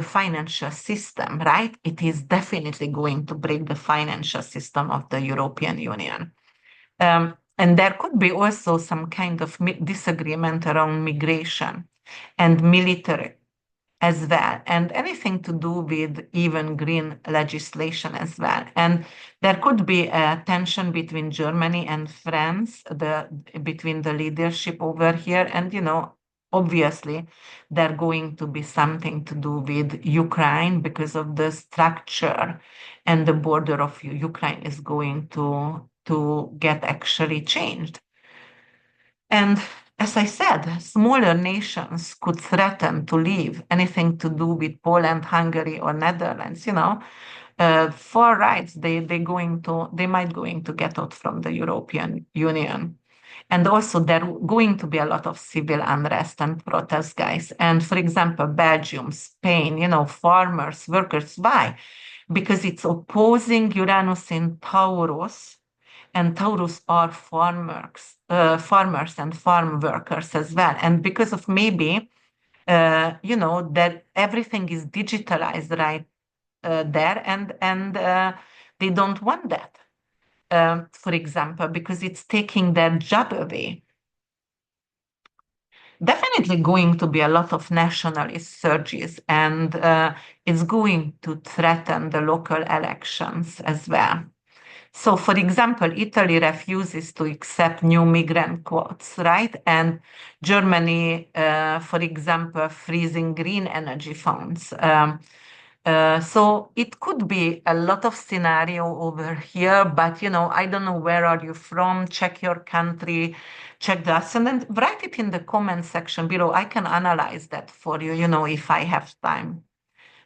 financial system, right? It is definitely going to break the financial system of the European Union. And there could be also some kind of disagreement around migration and military as well, and anything to do with even green legislation as well. And there could be a tension between Germany and France, between the leadership over here. And obviously, there's going to be something to do with Ukraine because of the structure, and the border of Ukraine is going to get actually changed. And as I said, smaller nations could threaten to leave. Anything to do with Poland, Hungary, or Netherlands, far rights, they might going to get out from the European Union. And also there going to be a lot of civil unrest and protests, guys. And for example, Belgium, Spain, farmers, workers. Why? Because it's opposing Uranus in Taurus, and Taurus are farmers and farm workers as well. And because of maybe, that everything is digitalized right there, and they don't want that, for example, because it's taking their job away. Definitely going to be a lot of nationalist surges, and it's going to threaten the local elections as well. So, for example, Italy refuses to accept new migrant quotas, right? And Germany, for example, freezing green energy funds. So it could be a lot of scenario over here, but I don't know where are you from. Check your country, check the ascendant, write it in the comment section below. I can analyze that for you, if I have time.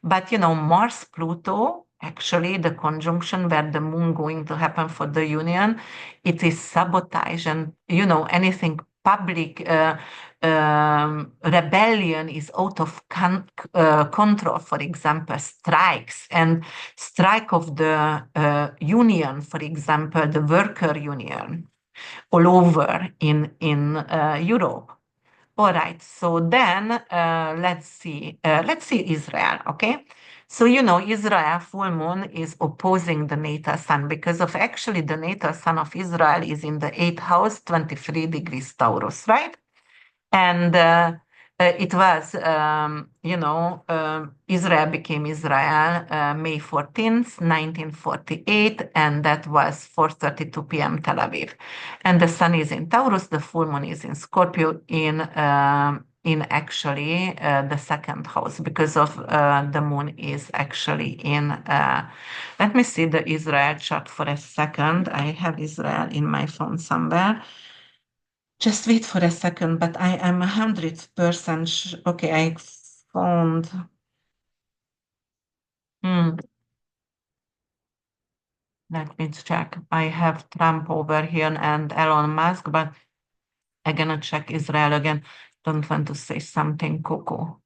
But Mars Pluto, actually the conjunction where the moon going to happen for the union, it is sabotage, and anything public rebellion is out of control. For example, strikes and strike of the union, for example, the worker union all over in Europe. All right, so then let's see Israel, okay? So Israel full moon is opposing the natal sun, because of actually the natal sun of Israel is in the 8th house, 23 degrees Taurus, right? And it was, Israel became Israel May 14th, 1948, and that was 4:32 p.m. Tel Aviv. And the sun is in Taurus, the full moon is in Scorpio, in actually the 2nd house, because of the moon is actually in. Let me see the Israel chart for a second. I have Israel in my phone somewhere. Just wait for a second, but I am 100% okay, I found. Hmm, let me check. I have Trump over here and Elon Musk, but I'm gonna check Israel again. Don't want to say something cuckoo.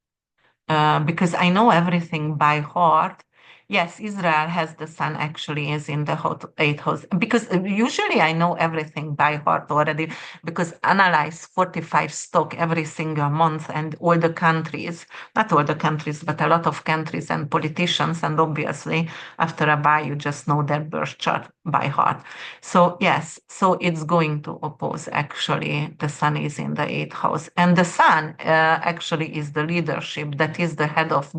Because I know everything by heart, Yes, Israel has the sun actually is in the eighth house because usually I know everything by heart already because analyze 45 stock every single month and all the countries, not all the countries, but a lot of countries and politicians. And obviously, after a while, you just know their birth chart by heart. So, yes, so it's going to oppose actually the sun is in the eighth house. And the sun actually is the leadership, that is the head of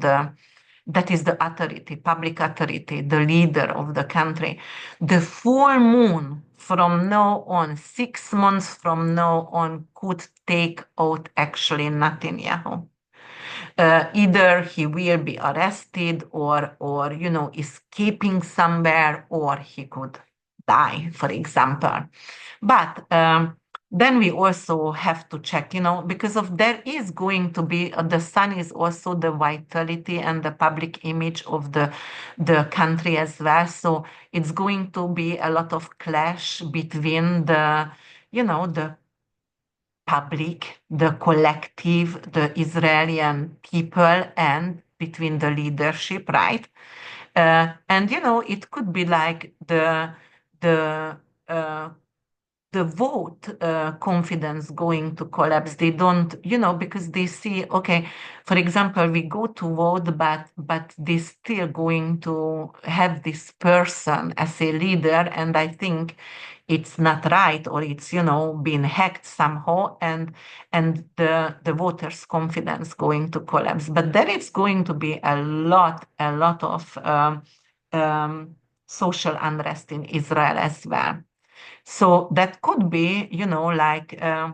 that is the authority, public authority, the leader of the country. The full moon from now on, 6 months from now on, could take out actually Netanyahu. Either he will be arrested or escaping somewhere, or he could die, for example. But then we also have to check, because of there is going to be the sun is also the vitality and the public image of the country as well. So it's going to be a lot of clash between the public, the collective, the Israeli people, and between the leadership, right? And it could be like the uh, the vote confidence going to collapse. They don't, because they see, okay, for example, we go to vote, but they still going to have this person as a leader, and I think it's not right, or it's been hacked somehow, and the voters' confidence going to collapse. But there is going to be a lot of um, social unrest in Israel as well. So that could be, like, uh,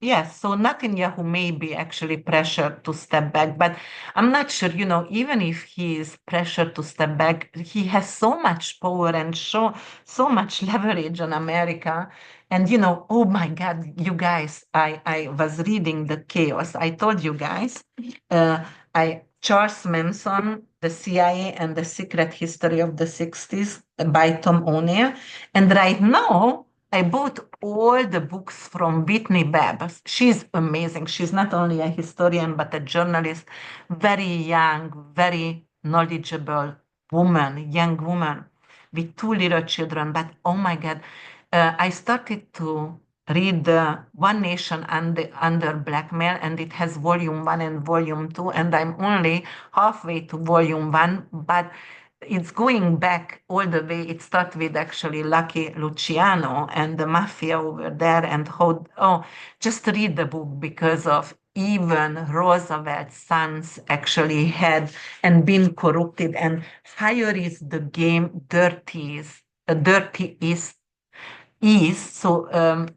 yes, so Netanyahu may be actually pressured to step back, but I'm not sure, even if he is pressured to step back, he has so much power and so much leverage on America. And, oh my God, you guys, I was reading the chaos. I told you guys, Charles Manson, the CIA and the Secret History of the 60s by Tom O'Neill. And right now, I bought all the books from Whitney Babs. She's amazing. She's not only a historian, but a journalist, very young, very knowledgeable woman, young woman with two little children. But oh my God, I started to read the One Nation under Blackmail, and it has volume one and volume two, and I'm only halfway to volume one, but it's going back all the way. It starts with actually Lucky Luciano and the mafia over there, and just read the book because of even Roosevelt's sons actually had and been corrupted, and fire is the game dirtiest is. So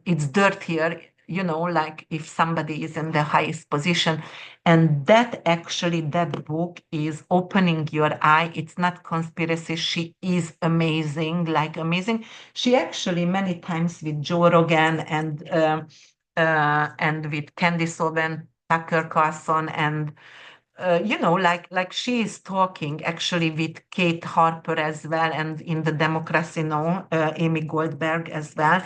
it's dirtier, like if somebody is in the highest position. And that book is opening your eye. It's not conspiracy. She is amazing, like amazing. She actually many times with Joe Rogan and with Candice Owen, Tucker Carlson, and like she is talking actually with Kate Harper as well, and in the Democracy Now, Amy Goldberg as well.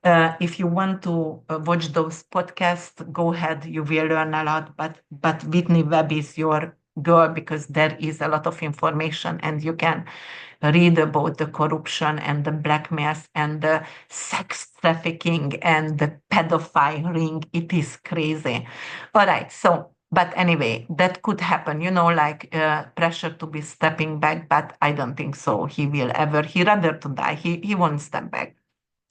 If you want to watch those podcasts, go ahead. You will learn a lot. But Whitney Webb is your girl because there is a lot of information, and you can read about the corruption and the blackmails and the sex trafficking and the pedophile ring. It is crazy. All right. So, but anyway, that could happen, like pressure to be stepping back, but I don't think so. He will ever. He rather to die. He won't step back.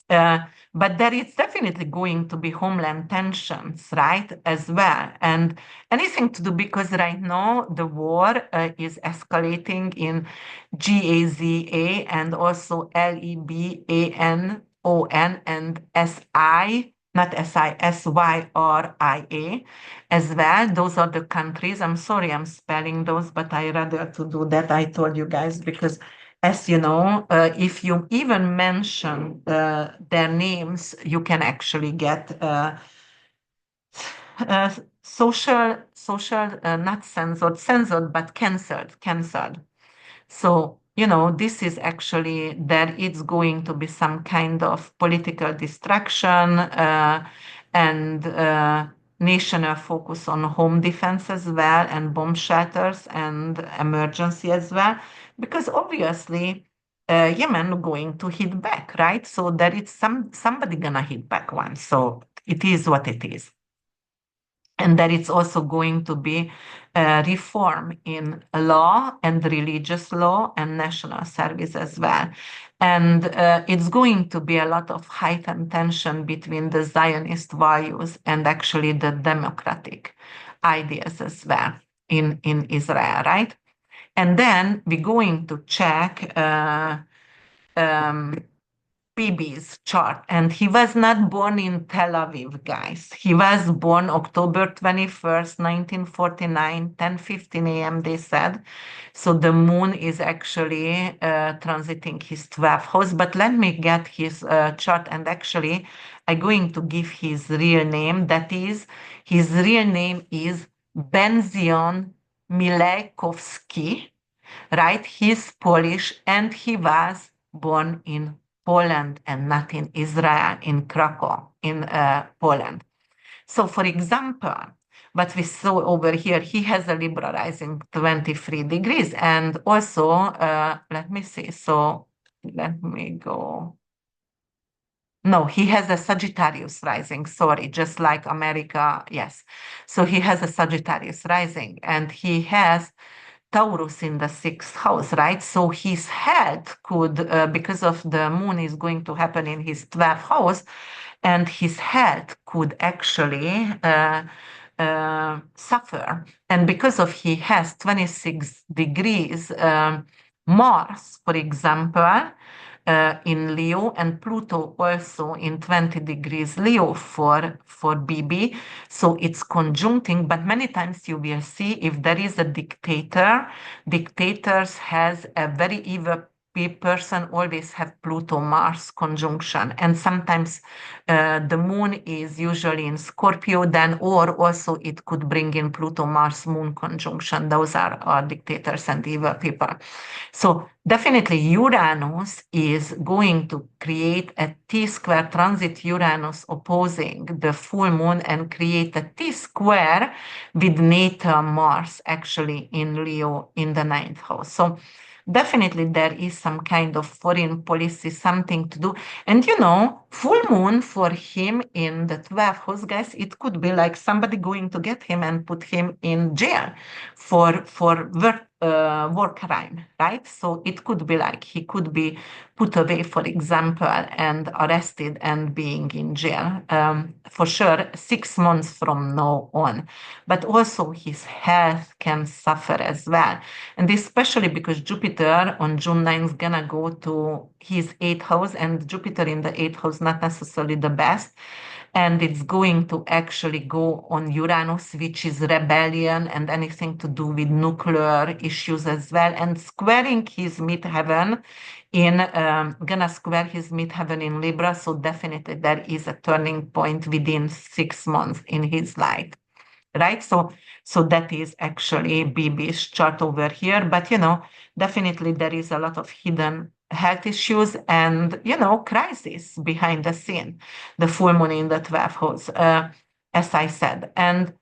Uh, but there is definitely going to be homeland tensions, right, as well. And anything to do because right now the war is escalating in GAZA and also LEBANON and SI, not SI, SYRIA as well. Those are the countries. I'm sorry I'm spelling those, but I rather to do that. I told you guys because as you know, if you even mention their names, you can actually get social not censored, but cancelled. So, this is actually that it's going to be some kind of political distraction and national focus on home defense as well, and bomb shelters and emergency as well, because obviously Yemen going to hit back, right? So there is somebody gonna hit back once. So it is what it is. And that it's also going to be reform in law and religious law and national service as well. And it's going to be a lot of heightened tension between the Zionist values and actually the democratic ideas as well in Israel, right? And then we're going to check um, Bibi's chart, and he was not born in Tel Aviv, guys. He was born October 21st, 1949, 10:15 a.m., they said. So the moon is actually transiting his 12th house. But let me get his chart, and actually, I'm going to give his real name. That is, his real name is Benzion Milejkowski, right? He's Polish, and he was born in Poland and not in Israel, in Kriko, in Poland. So, for example, what we saw over here, he has a Libra rising 23 degrees. And also, let me see. So, let me go. No, he has a Sagittarius rising, sorry, just like America. Yes. So, he has a Sagittarius rising, and he has Taurus in the sixth house, right? So his health could, because of the moon is going to happen in his 12th house, and his health could actually suffer. And because of he has 26 degrees Mars, for example, in Leo, and Pluto also in 20 degrees Leo for Bibi. So it's conjuncting, but many times you will see if there is a dictator, dictators has a very evil person always have Pluto Mars conjunction, and sometimes the moon is usually in Scorpio, then or also it could bring in Pluto Mars moon conjunction. Those are dictators and evil people. So definitely Uranus is going to create a T-square transit, Uranus opposing the full moon, and create a T-square with natal Mars actually in Leo in the ninth house. So definitely there is some kind of foreign policy, something to do. And full moon for him in the 12th house, guys, it could be like somebody going to get him and put him in jail for war crime, right? So it could be like he could be put away, for example, and arrested and being in jail for sure 6 months from now on. But also his health can suffer as well. And especially because Jupiter on June 9th is gonna go to his 8th house, and Jupiter in the 8th house not necessarily the best. And it's going to actually go on Uranus, which is rebellion and anything to do with nuclear issues as well, and squaring his midheaven gonna square his midheaven in Libra. So definitely there is a turning point within 6 months in his life, right? So that is actually Bibi's chart over here. But definitely there is a lot of hidden health issues and crisis behind the scene. The full moon in the 12th house, as I said, and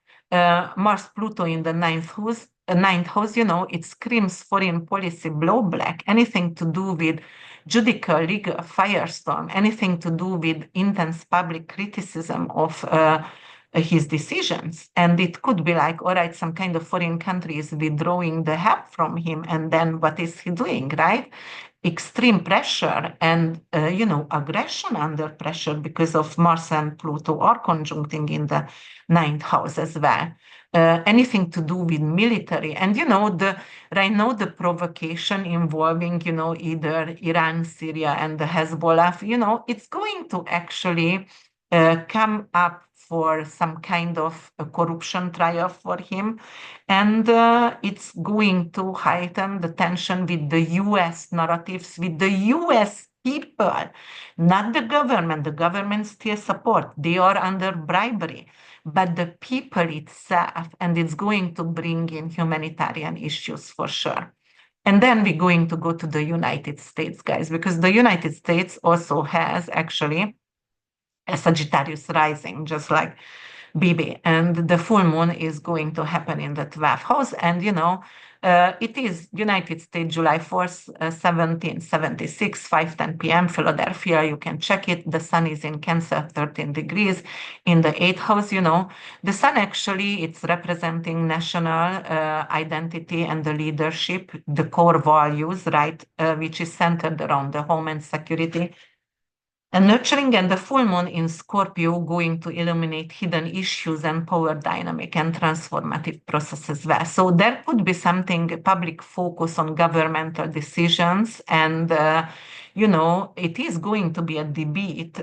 Mars Pluto in the ninth house, it screams foreign policy, blowback, anything to do with judicial, legal, firestorm, anything to do with intense public criticism of his decisions. And it could be like, all right, some kind of foreign countries withdrawing the help from him, and then what is he doing, right? Extreme pressure and aggression under pressure because of Mars and Pluto are conjuncting in the ninth house as well. Anything to do with military, and right now the provocation involving either Iran, Syria, and the Hezbollah, it's going to actually come up for some kind of a corruption trial for him. And it's going to heighten the tension with the US narratives, with the US people, not the government. The government still support. They are under bribery, but the people itself, and it's going to bring in humanitarian issues for sure. And then we're going to go to the United States, guys, because the United States also has actually a Sagittarius rising, just like BB, and the full moon is going to happen in the 12th house. And it is United States, July 4th, 1776, 5:10 p.m., Philadelphia. You can check it. The sun is in Cancer, 13 degrees in the 8th house. The sun actually, it's representing national identity and the leadership, the core values, right, which is centered around the home and security and nurturing, and the full moon in Scorpio going to illuminate hidden issues and power dynamic and transformative processes as well. So there could be something, public focus on governmental decisions, and it is going to be a debate,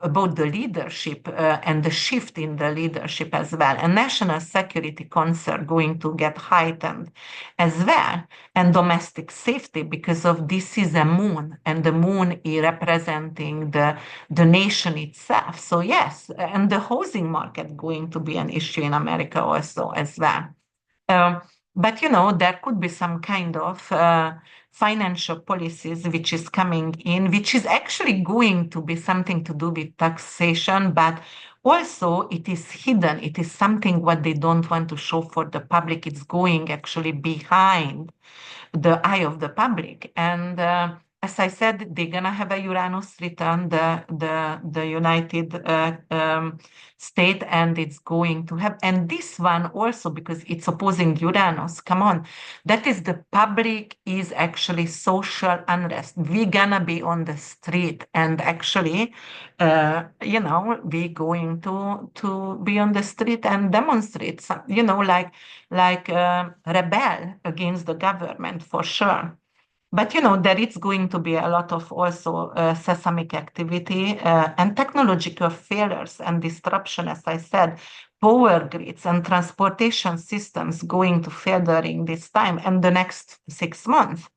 about the leadership and the shift in the leadership as well. And national security concern going to get heightened as well, and domestic safety, because of this is a moon, and the moon is representing the nation itself. So yes, and the housing market going to be an issue in America also as well. But there could be some kind of financial policies which is coming in, which is actually going to be something to do with taxation, but also it is hidden. It is something what they don't want to show for the public. It's going actually behind the eye of the public. And as I said, they're gonna have a Uranus return, the United State, and it's going to have, and this one also because it's opposing Uranus. Come on, that is the public is actually social unrest. We're gonna be on the street, and actually, we're going to be on the street and demonstrate, like rebel against the government for sure. But there is going to be a lot of also seismic activity and technological failures and disruption, as I said, power grids and transportation systems going to fail during this time and the next 6 months.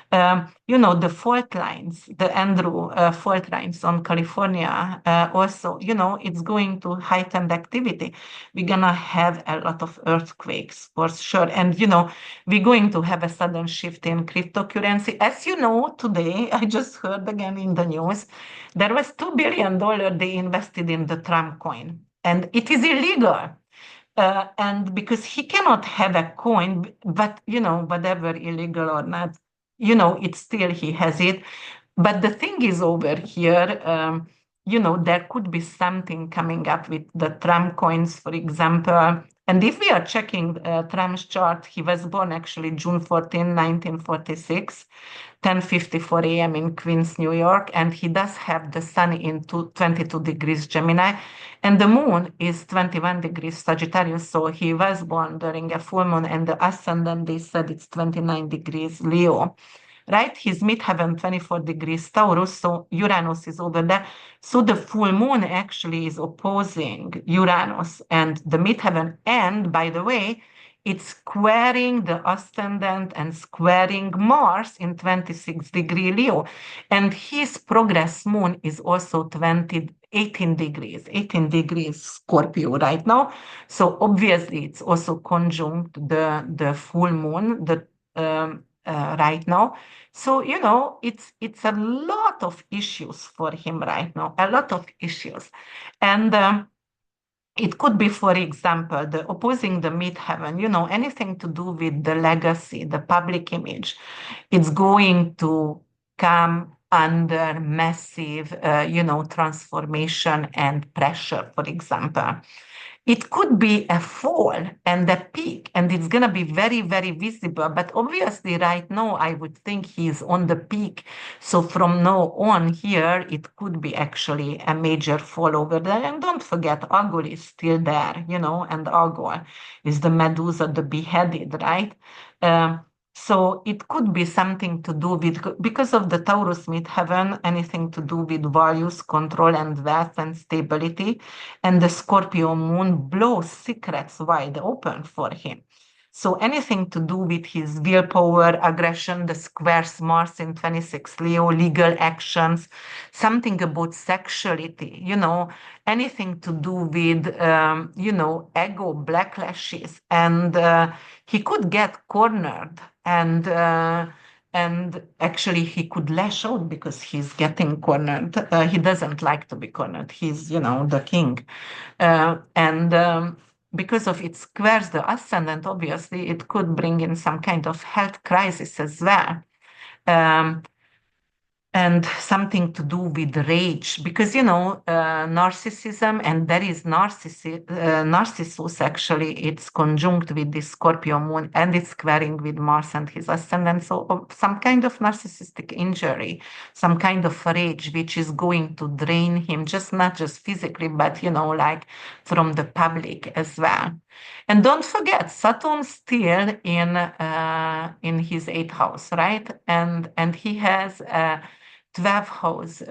The fault lines, the Andrew fault lines on California, also, it's going to heighten activity. We're going to have a lot of earthquakes for sure. And, we're going to have a sudden shift in cryptocurrency. As you know, today, I just heard again in the news, there was $2 billion they invested in the Trump coin. And it is illegal. And because he cannot have a coin, but, whatever illegal or not, it's still he has it. But the thing is over here, there could be something coming up with the Trump coins, for example. And if we are checking Trump's chart, he was born actually June 14, 1946, 10:54 a.m. in Queens, New York, and he does have the sun in 22 degrees Gemini, and the moon is 21 degrees Sagittarius, so he was born during a full moon, and the ascendant, they said it's 29 degrees Leo. Right? His midheaven 24 degrees Taurus, so Uranus is over there. So the full moon actually is opposing Uranus and the midheaven. And by the way, it's squaring the ascendant and squaring Mars in 26 degree Leo. And his progress moon is also 18 degrees Scorpio right now. So obviously it's also conjunct the full moon, right now. So, it's a lot of issues for him right now, a lot of issues. And it could be, for example, the opposing the midheaven, anything to do with the legacy, the public image. It's going to come under massive, transformation and pressure, for example. It could be a fall and a peak, and it's going to be very, very visible. But obviously, right now, I would think he's on the peak. So from now on here, it could be actually a major fall over there. And don't forget, Algol is still there, and Algol is the Medusa, the beheaded, right? So it could be something to do with, because of the Taurus midheaven, anything to do with values, control, and wealth and stability. And the Scorpio moon blows secrets wide open for him. So anything to do with his willpower, aggression, the squares Mars in 26 Leo, legal actions, something about sexuality, anything to do with, ego backlashes. And he could get cornered and and actually he could lash out because he's getting cornered. He doesn't like to be cornered. He's, the king. And because of it squares the ascendant, obviously, it could bring in some kind of health crisis as well. Um, and something to do with rage, because narcissism, and there is Narcissus, actually it's conjunct with the Scorpio moon, and it's squaring with Mars and his ascendant, so some kind of narcissistic injury, some kind of rage which is going to drain him, just not just physically, but like from the public as well. And don't forget, Saturn's still in his eighth house, right? And he has 12th house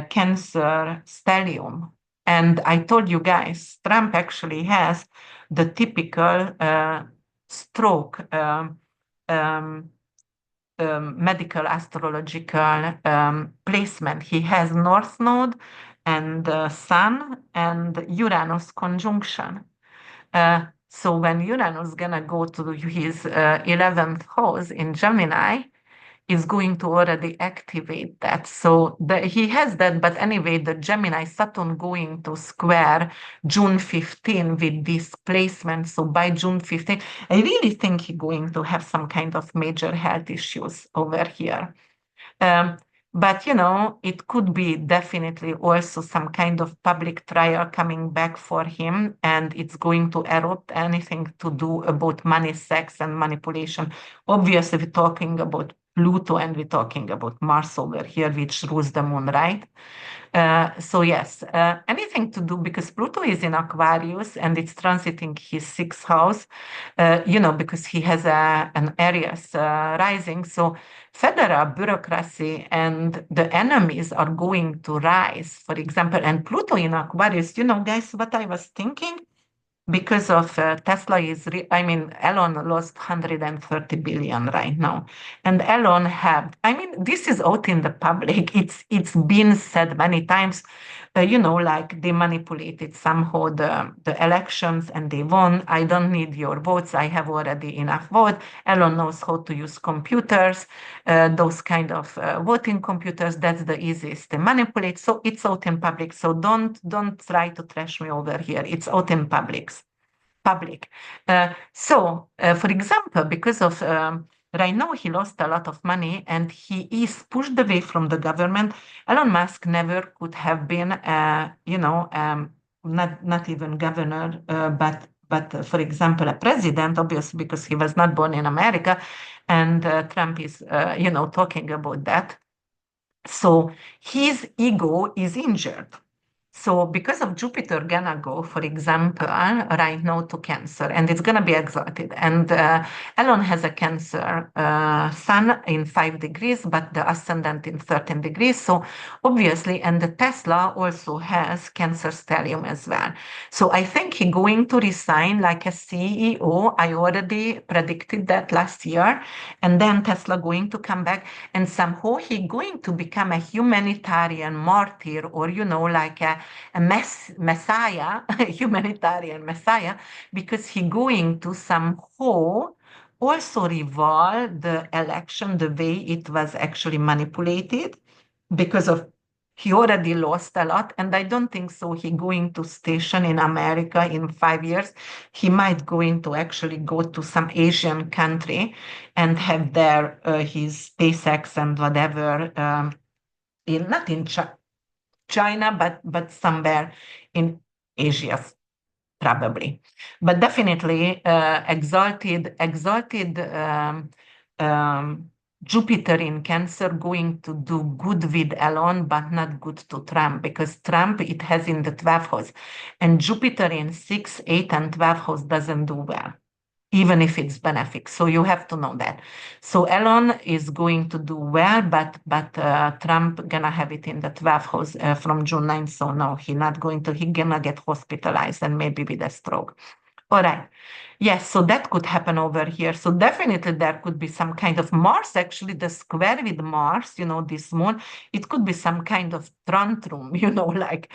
Cancer stellium. And I told you guys, Trump actually has the typical stroke um, medical astrological placement. He has North Node and Sun and Uranus conjunction. So when Uranus gonna go to his 11th house in Gemini, is going to already activate that. So he has that, but anyway, the Gemini Saturn going to square June 15 with this placement. So by June 15, I really think he's going to have some kind of major health issues over here. Um, but it could be definitely also some kind of public trial coming back for him, and it's going to erupt anything to do about money, sex, and manipulation. Obviously, we're talking about Pluto and we're talking about Mars over here, which rules the moon, right? So yes, anything to do, because Pluto is in Aquarius and it's transiting his sixth house, because he has an Aries rising. So federal bureaucracy and the enemies are going to rise, for example, and Pluto in Aquarius, guys, what I was thinking? Because of Tesla Elon lost 130 billion right now, and Elon have, this is out in the public. It's been said many times, like they manipulated somehow the elections and they won. I don't need your votes. I have already enough vote. Elon knows how to use computers, those kind of voting computers. That's the easiest to manipulate. So it's out in public. So don't try to trash me over here. It's out in public. For example, because of right now he lost a lot of money and he is pushed away from the government. Elon Musk never could have been, not even governor, but for example, a president, obviously, because he was not born in America, and Trump is, talking about that. So his ego is injured. So because of Jupiter gonna go, for example, right now to Cancer, and it's gonna be exalted. And Elon has a Cancer Sun in 5 degrees, but the ascendant in 13 degrees. So obviously, and the Tesla also has Cancer stellium as well. So I think he's going to resign like a CEO. I already predicted that last year, and then Tesla going to come back, and somehow he going to become a humanitarian martyr, or like a messiah, a humanitarian messiah, because he going to somehow also revolve the election the way it was actually manipulated, because of he already lost a lot, and I don't think so he going to station in America in 5 years. He might going to actually go to some Asian country and have there his SpaceX and whatever, not in China, but somewhere in Asia, probably. But definitely exalted Jupiter in Cancer going to do good with Elon, but not good to Trump, because Trump it has in the 12th house, and Jupiter in 6, 8, and 12th house doesn't do well, even if it's benefic. So you have to know that. So Elon is going to do well, but Trump gonna have it in the 12th house from June 9th. So no, he gonna get hospitalized and maybe with a stroke. All right. Yes, so that could happen over here. So definitely there could be some kind of Mars, actually, the square with Mars, this moon, it could be some kind of tantrum, like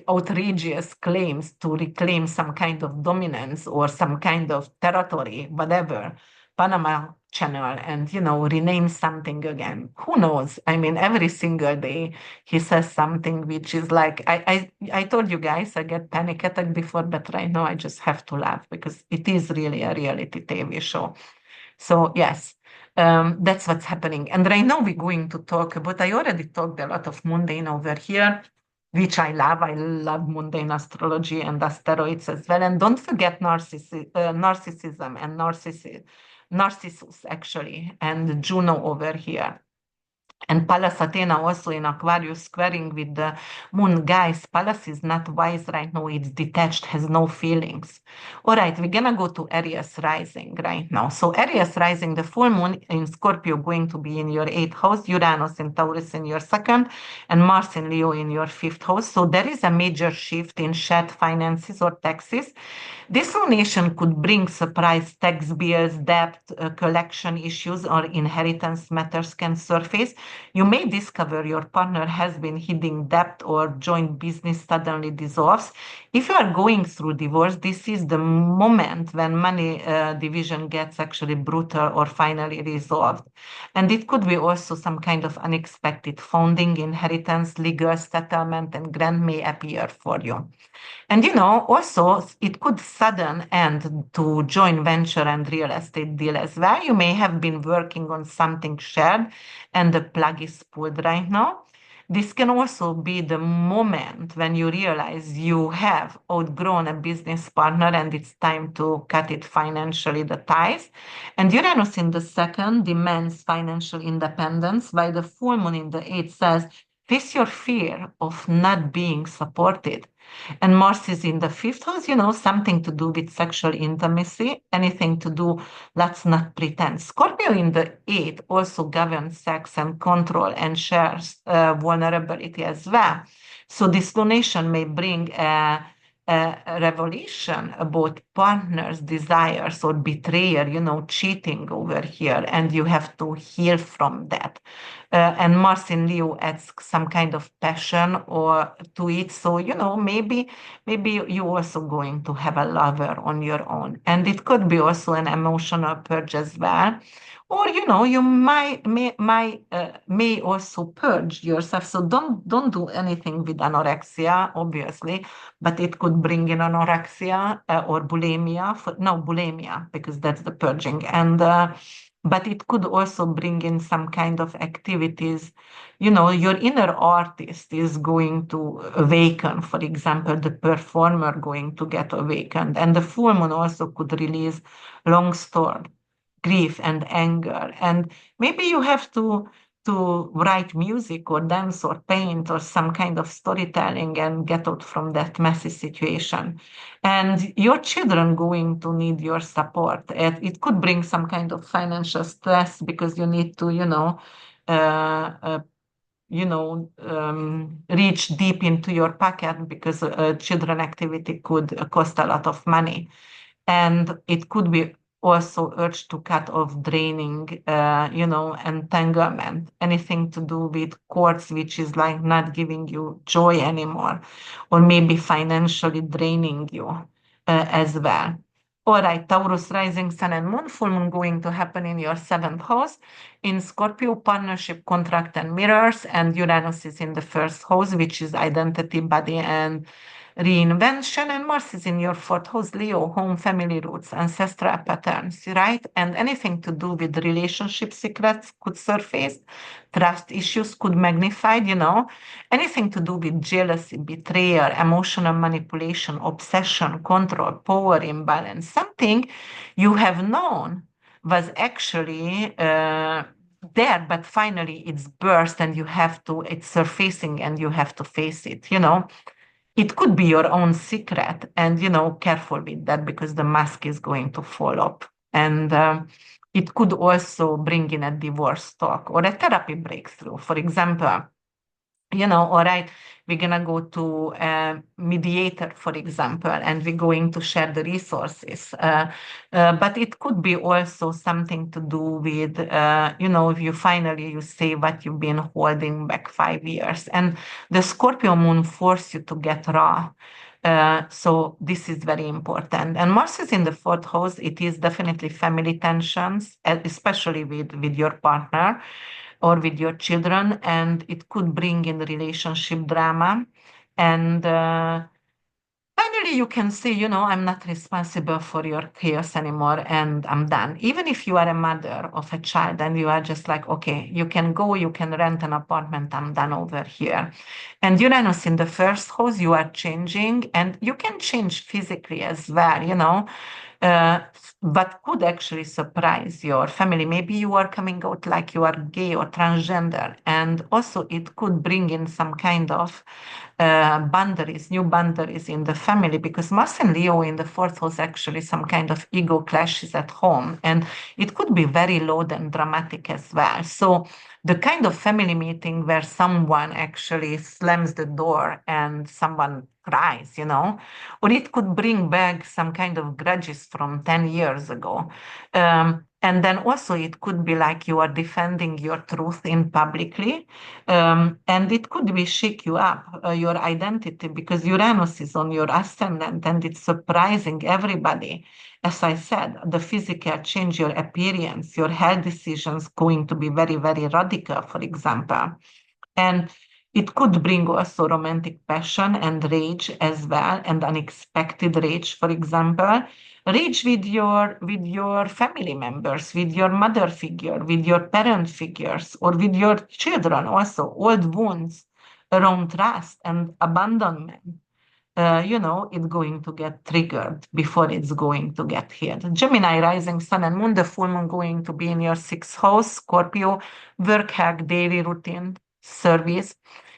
outrageous claims to reclaim some kind of dominance or some kind of territory, whatever. Panama Channel and, rename something again. Who knows? I mean, every single day he says something which is like, I told you guys, I get panic attack before, but right now I just have to laugh because it is really a reality TV show. So yes, that's what's happening. And right now we're going to talk about, I already talked a lot of mundane over here, which I love. I love mundane astrology and asteroids as well. And don't forget narcissism and Narcissus actually, and Juno over here. And Pallas Athena also in Aquarius squaring with the moon. Guys, Pallas is not wise right now. It's detached, has no feelings. All right, we're going to go to Aries rising right now. So Aries rising, the full moon in Scorpio going to be in your 8th house, Uranus in Taurus in your 2nd, and Mars in Leo in your 5th house. So there is a major shift in shared finances or taxes. This donation could bring surprise tax bills, debt collection issues, or inheritance matters can surface. You may discover your partner has been hiding debt or joint business suddenly dissolves. If you are going through divorce, this is the moment when money division gets actually brutal or finally resolved. And it could be also some kind of unexpected founding, inheritance, legal settlement, and grant may appear for you. And also it could sudden end to joint venture and real estate deal as well. You may have been working on something shared and the plug is pulled right now. This can also be the moment when you realize you have outgrown a business partner and it's time to cut it financially, the ties. And Uranus in the 2nd demands financial independence, while the full moon in the 8th says, face your fear of not being supported. And Mars is in the 5th house, something to do with sexual intimacy, anything to do, let's not pretend. Scorpio in the 8th also governs sex and control and shares vulnerability as well. So this donation may bring a revelation about partners' desires or betrayal, cheating over here, and you have to heal from that. And Mars in Leo adds some kind of passion or to it. So, maybe you also going to have a lover on your own. And it could be also an emotional purge as well. Or, you may also purge yourself. So don't do anything with anorexia, obviously, but it could bring in anorexia or bulimia. No, bulimia, because that's the purging. And but it could also bring in some kind of activities. Your inner artist is going to awaken, for example, the performer going to get awakened. And the full moon also could release long stored grief and anger. And maybe you have to write music or dance or paint or some kind of storytelling and get out from that messy situation. And your children going to need your support. It could bring some kind of financial stress because you need to, uh, uh, reach deep into your pocket because children activity could cost a lot of money. And it could be also urge to cut off draining, entanglement, anything to do with cords, which is like not giving you joy anymore, or maybe financially draining you as well. All right, Taurus rising sun and moon, full moon going to happen in your 7th house. In Scorpio, partnership, contract, and mirrors, and Uranus is in the 1st house, which is identity, body, and reinvention. And Mars is in your 4th house, Leo, home, family roots, ancestral patterns, right? And anything to do with relationship secrets could surface, trust issues could magnify, anything to do with jealousy, betrayal, emotional manipulation, obsession, control, power imbalance, something you have known was actually there, but finally it's burst and it's surfacing and you have to face it. It could be your own secret, and careful with that because the mask is going to fall off. And it could also bring in a divorce talk or a therapy breakthrough. For example, all right, we're gonna go to a mediator, for example, and we're going to share the resources. But it could be also something to do with, if you say what you've been holding back 5 years. And the Scorpio moon force you to get raw. So this is very important. And Mars is in the fourth house. It is definitely family tensions, especially with your partner or with your children, and it could bring in relationship drama. And finally, you can say, I'm not responsible for your chaos anymore and I'm done. Even if you are a mother of a child and you are just like, okay, you can go, you can rent an apartment, I'm done over here. And Uranus in the first house, you are changing and you can change physically as well, uh, but could actually surprise your family. Maybe you are coming out like you are gay or transgender, and also it could bring in some kind of boundaries, new boundaries in the family, because Mars and Leo in the fourth house actually some kind of ego clashes at home, and it could be very loud and dramatic as well. So the kind of family meeting where someone actually slams the door and someone cries, or it could bring back some kind of grudges from 10 years ago. And then also it could be like you are defending your truth in publicly, and it could be shake you up, your identity, because Uranus is on your ascendant and it's surprising everybody. As I said, the physical change, your appearance, your health decisions going to be very, very radical, for example. And it could bring also romantic passion and rage as well, and unexpected rage, for example. Rage with your family members, with your mother figure, with your parent figures, or with your children also, old wounds around trust and abandonment. It's going to get triggered before it's going to get hit. Gemini, rising sun and moon, the full moon going to be in your sixth house, Scorpio, work hack, daily routine, service.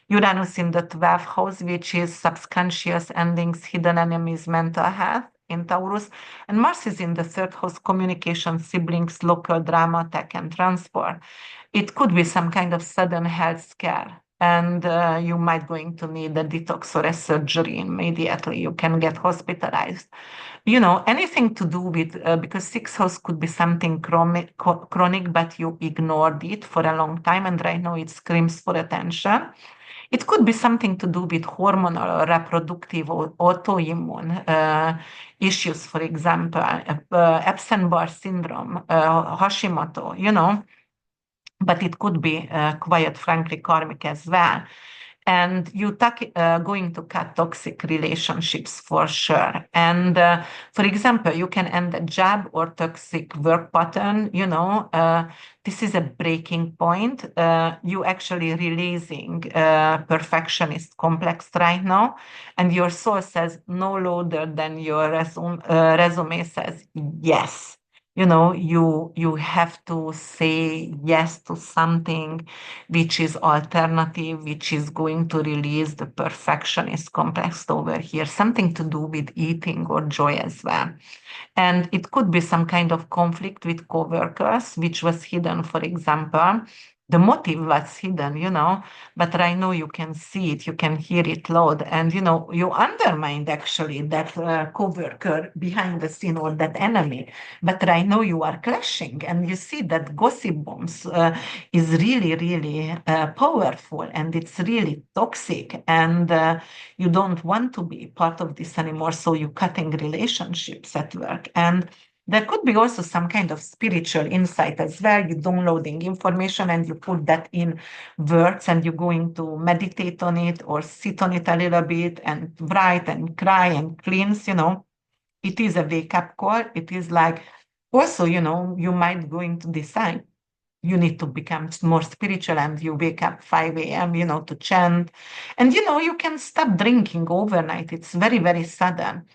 Uranus in the 12th house, which is subconscious endings, hidden enemies, mental health in Taurus. And Mars is in the third house, communication, siblings, local drama, tech, and transport. It could be some kind of sudden health scare, and you might going to need a detox or a surgery immediately. You can get hospitalized. Anything to do with, because sixth house could be something chronic, but you ignored it for a long time, and right now it screams for attention. It could be something to do with hormonal or reproductive or autoimmune issues, for example, Epstein-Barr syndrome, Hashimoto, but it could be quite frankly karmic as well. And you going to cut toxic relationships for sure. And for example, you can end a job or toxic work pattern. This is a breaking point. You actually releasing perfectionist complex right now, and your soul says no louder than your resume says yes. You have to say yes to something which is alternative, which is going to release the perfectionist complex over here, something to do with eating or joy as well. And it could be some kind of conflict with coworkers, which was hidden, for example. The motive was hidden, but right now you can see it, you can hear it loud, and you undermined actually that coworker behind the scene or that enemy. But right now you are clashing, and you see that gossip bombs is really, really powerful, and it's really toxic, and you don't want to be part of this anymore. So you're cutting relationships at work, and there could be also some kind of spiritual insight as well. You're downloading information and you put that in words and you're going to meditate on it or sit on it a little bit and write and cry and cleanse, It is a wake-up call. It is like also, you might going to decide you need to become more spiritual and you wake up 5 a.m., to chant. And, you can stop drinking overnight. It's very, very sudden.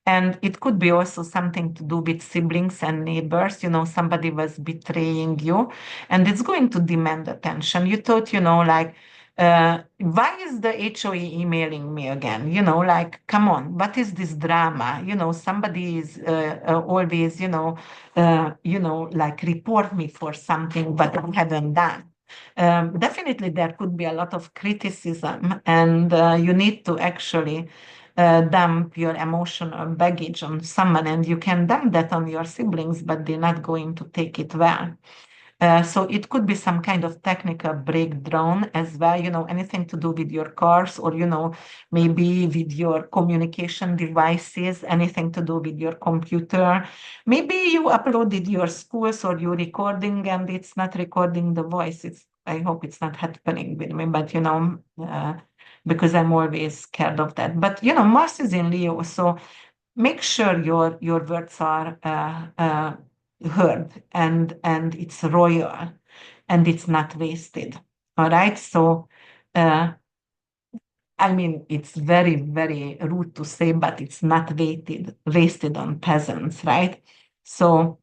And it could be also something to do with siblings and neighbors. Somebody was betraying you, and it's going to demand attention. You thought, like, why is the HOE emailing me again? Like, come on, what is this drama? Somebody is always, like report me for something, but I haven't done. Definitely, there could be a lot of criticism, and you need to actually dump your emotional baggage on someone, and you can dump that on your siblings, but they're not going to take it well. So it could be some kind of technical breakdown as well, anything to do with your cars or, maybe with your communication devices, anything to do with your computer. Maybe you uploaded your schools or your recording and it's not recording the voice. I hope it's not happening with me, but, because I'm always scared of that. But, Mars is in Leo, so make sure your words are heard and it's royal and it's not wasted. All right. So, I mean, it's very, very rude to say, but it's not wasted on peasants, right? So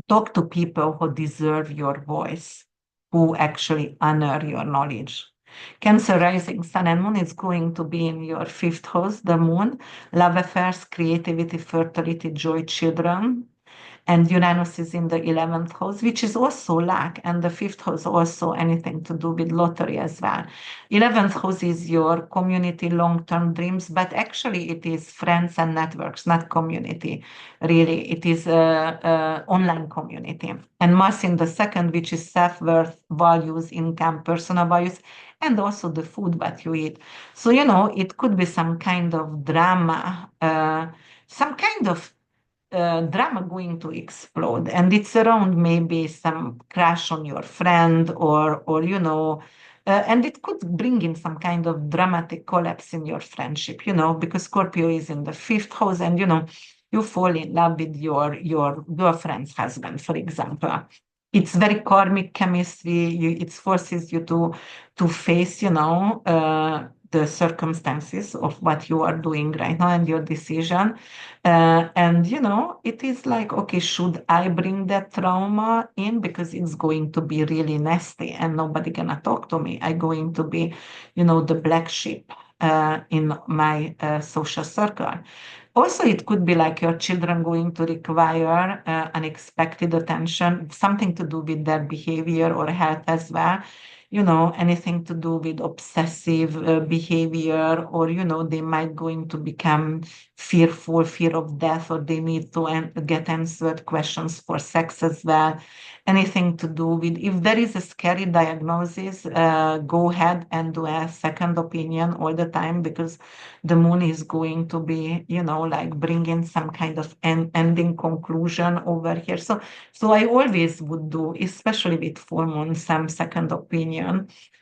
talk to people who deserve your voice, who actually honor your knowledge. Cancer rising sun and moon is going to be in your fifth house, the moon, love affairs, creativity, fertility, joy, children, and Uranus is in the 11th house, which is also luck, and the fifth house also anything to do with lottery as well. 11th house is your community long-term dreams, but actually it is friends and networks, not community. Really, it is online community. And Mars in the second, which is self-worth, values, income, personal values, and also the food that you eat. So, it could be some kind of drama, some kind of drama going to explode, and it's around maybe some crash on your friend or and it could bring in some kind of dramatic collapse in your friendship, because Scorpio is in the fifth house, and you fall in love with your girlfriend's husband, for example. It's very karmic chemistry. It forces you to face, the circumstances of what you are doing right now and your decision. And it is like, okay, should I bring that trauma in because it's going to be really nasty and nobody gonna talk to me? I'm going to be, the black sheep in my social circle. Also, it could be like your children going to require unexpected attention, something to do with their behavior or health as well. Anything to do with obsessive behavior, or, they might going to become fearful, fear of death, or they need to get answered questions for sex as well. Anything to do with, if there is a scary diagnosis, go ahead and do a second opinion all the time, because the moon is going to be, like bringing some kind of ending conclusion over here. So I always would do, especially with full moon, some second opinion.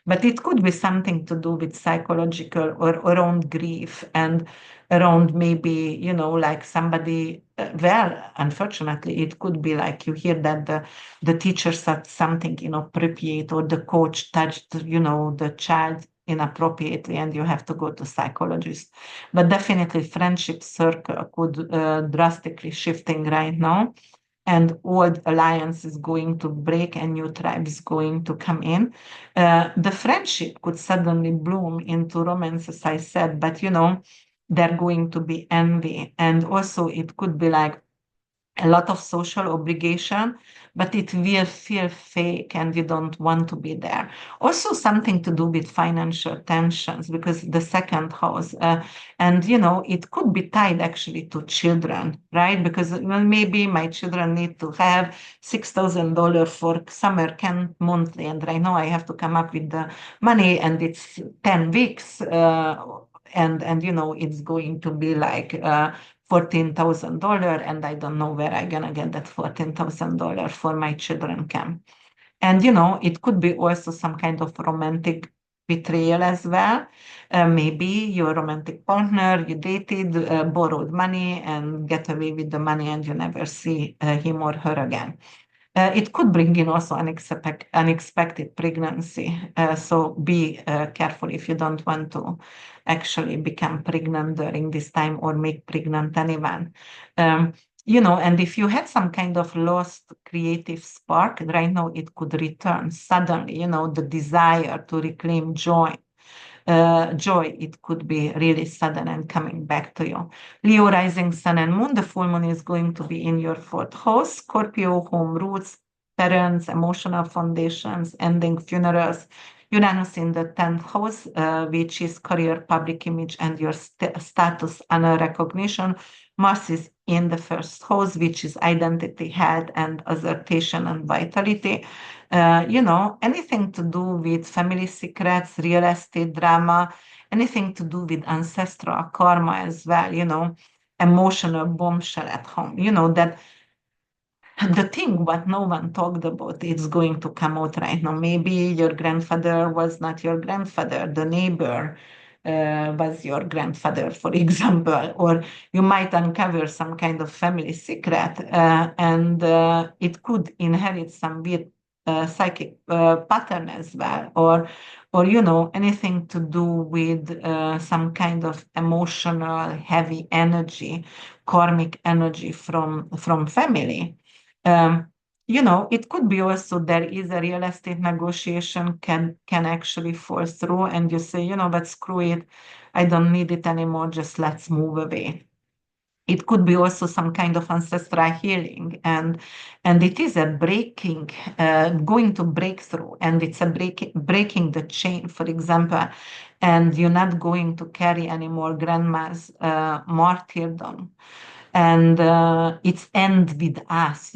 But it could be something to do with psychological or around grief and around maybe, like somebody, well, unfortunately, it could be like you hear that the teacher said something inappropriate or the coach touched, the child inappropriately and you have to go to psychologist. But definitely friendship circle could drastically shifting right now, and old alliance is going to break and new tribe is going to come in. The friendship could suddenly bloom into romance, as I said, but they're going to be envy. And also it could be like a lot of social obligation, but it will feel fake and you don't want to be there. Also, something to do with financial tensions, because the second house, and it could be tied actually to children, right? Because well, maybe my children need to have $6,000 for summer camp monthly, and right now I have to come up with the money, and it's 10 weeks. And it's going to be like $14,000, and I don't know where I'm gonna get that $14,000 for my children camp. And it could be also some kind of romantic betrayal as well. Maybe your romantic partner you dated borrowed money and get away with the money, and you never see him or her again. It could bring in also unexpected pregnancy. So be careful if you don't want to actually become pregnant during this time or make pregnant anyone. Um, and if you had some kind of lost creative spark, right now it could return suddenly, the desire to reclaim joy, it could be really sudden and coming back to you. Leo rising sun and moon, the full moon is going to be in your fourth house. Scorpio, home roots, parents, emotional foundations, ending funerals. Uranus in the 10th house, which is career, public image, and your status, honor, recognition. Mars is in the first house, which is identity, health, and assertion and vitality. Anything to do with family secrets, real estate drama, anything to do with ancestral karma as well, emotional bombshell at home, that the thing what no one talked about is going to come out right now. Maybe your grandfather was not your grandfather, the neighbor was your grandfather, for example, or you might uncover some kind of family secret, and it could inherit some weird psychic pattern as well, or anything to do with some kind of emotional heavy energy, karmic energy from family. um, it could be also there is a real estate negotiation can actually fall through, and you say, but screw it, I don't need it anymore, just let's move away. It could be also some kind of ancestral healing, and it is a breaking, going to break through, and it's a breaking the chain, for example, and you're not going to carry anymore grandma's martyrdom, and it's end with us,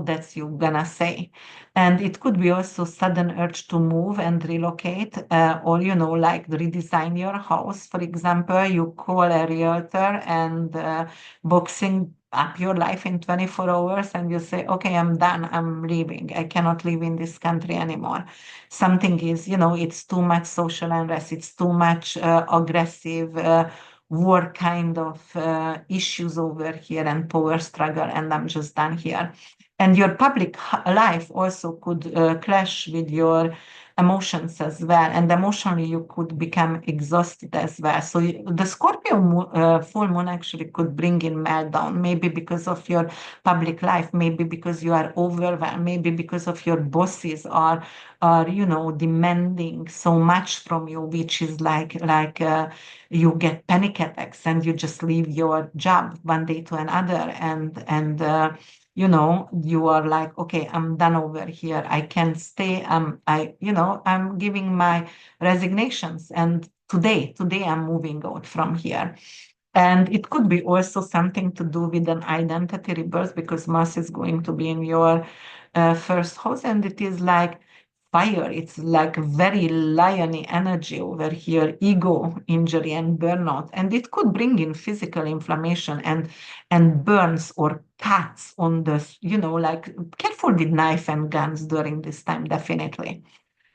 that's you gonna say. And it could be also sudden urge to move and relocate, or like redesign your house, for example. You call a realtor and boxing up your life in 24 hours, and you say, okay, I'm done, I'm leaving, I cannot live in this country anymore. Something is, it's too much social unrest, it's too much aggressive war kind of issues over here and power struggle, and I'm just done here. And your public life also could clash with your emotions as well, and emotionally you could become exhausted as well. So the Scorpio full moon actually could bring in meltdown, maybe because of your public life, maybe because you are overwhelmed, maybe because of your bosses are demanding so much from you, which is like you get panic attacks and you just leave your job one day to another, and you are like, okay, I'm done over here, I can't stay, I'm giving my resignations, and today I'm moving out from here. And it could be also something to do with an identity rebirth, because Mars is going to be in your first house, and it is like fire. It's like very liony energy over here, ego injury and burnout. And it could bring in physical inflammation and burns or cuts on the, like careful with knife and guns during this time, definitely.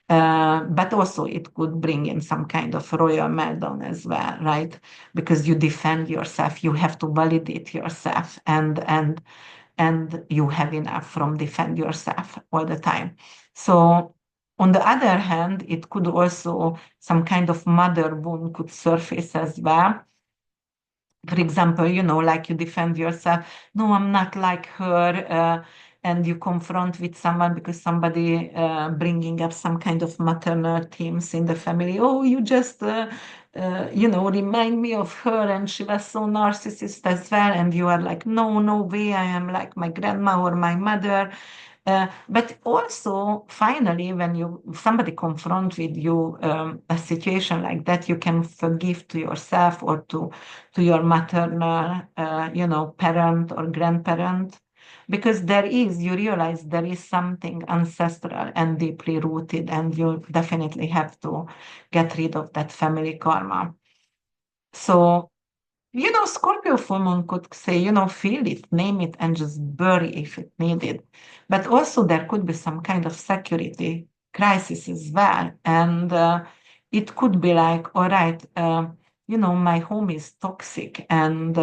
But also it could bring in some kind of royal meltdown as well, right? Because you defend yourself, you have to validate yourself, and you have enough from defend yourself all the time. So on the other hand, it could also some kind of mother wound could surface as well. For example, like you defend yourself, no, I'm not like her, and you confront with someone because somebody bringing up some kind of maternal themes in the family. Oh, you just, remind me of her, and she was so narcissist as well. And you are like, no, no way, I am like my grandma or my mother. But also, finally, when you somebody confront with you a situation like that, you can forgive to yourself or to your maternal, parent or grandparent, because you realize there is something ancestral and deeply rooted, and you definitely have to get rid of that family karma. So Scorpio full moon could say, feel it, name it, and just bury if it needed. But also there could be some kind of security crisis as well. And it could be like, all right, my home is toxic, and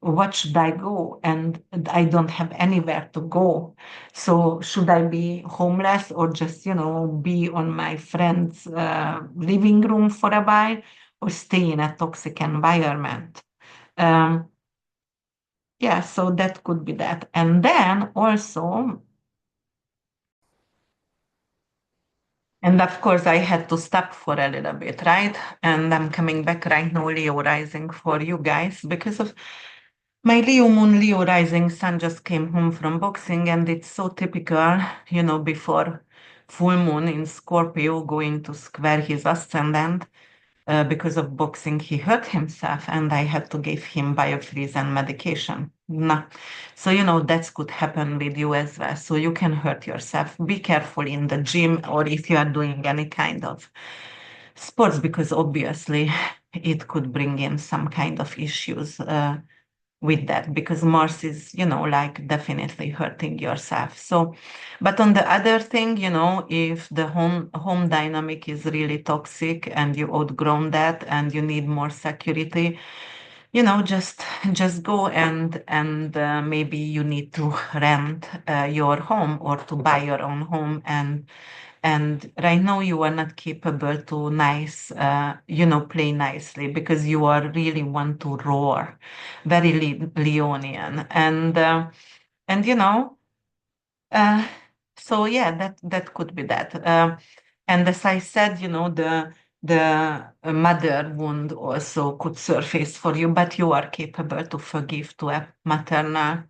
what should I go? And I don't have anywhere to go. So should I be homeless or just, be on my friend's living room for a while, or stay in a toxic environment? Um, yeah, so that could be that. And then also, and of course, I had to stop for a little bit, right? And I'm coming back right now, Leo rising for you guys, because of my Leo moon, Leo rising sun just came home from boxing, and it's so typical, before full moon in Scorpio going to square his ascendant. because of boxing, he hurt himself, and I had to give him biofreeze and medication. No. So, that could happen with you as well. So you can hurt yourself. Be careful in the gym or if you are doing any kind of sports, because obviously it could bring in some kind of issues with that, because Mars is, like definitely hurting yourself. So, but on the other thing, if the home dynamic is really toxic and you outgrown that and you need more security, just go and maybe you need to rent your home or to buy your own home. And right now you are not capable to play nicely, because you are really want to roar, very Leonian. And uh, so yeah, that could be that. And as I said, the mother wound also could surface for you, but you are capable to forgive to a maternal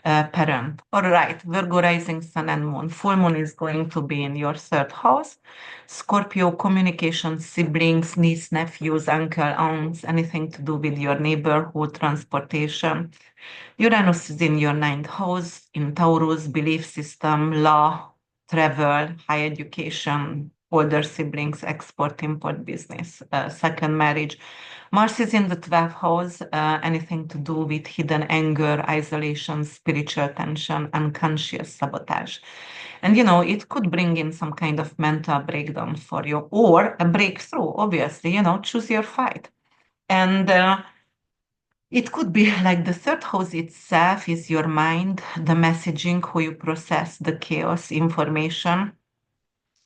parent. All right, Virgo rising sun and moon. Full moon is going to be in your third house. Scorpio, communication, siblings, niece, nephews, uncle, aunts, anything to do with your neighborhood, transportation. Uranus is in your ninth house, in Taurus, belief system, law, travel, higher education, older siblings, export, import business, second marriage. Mars is in the 12th house, anything to do with hidden anger, isolation, spiritual tension, unconscious sabotage. And it could bring in some kind of mental breakdown for you, or a breakthrough, obviously, choose your fight. And it could be like the third house itself is your mind, the messaging, how you process the chaos information.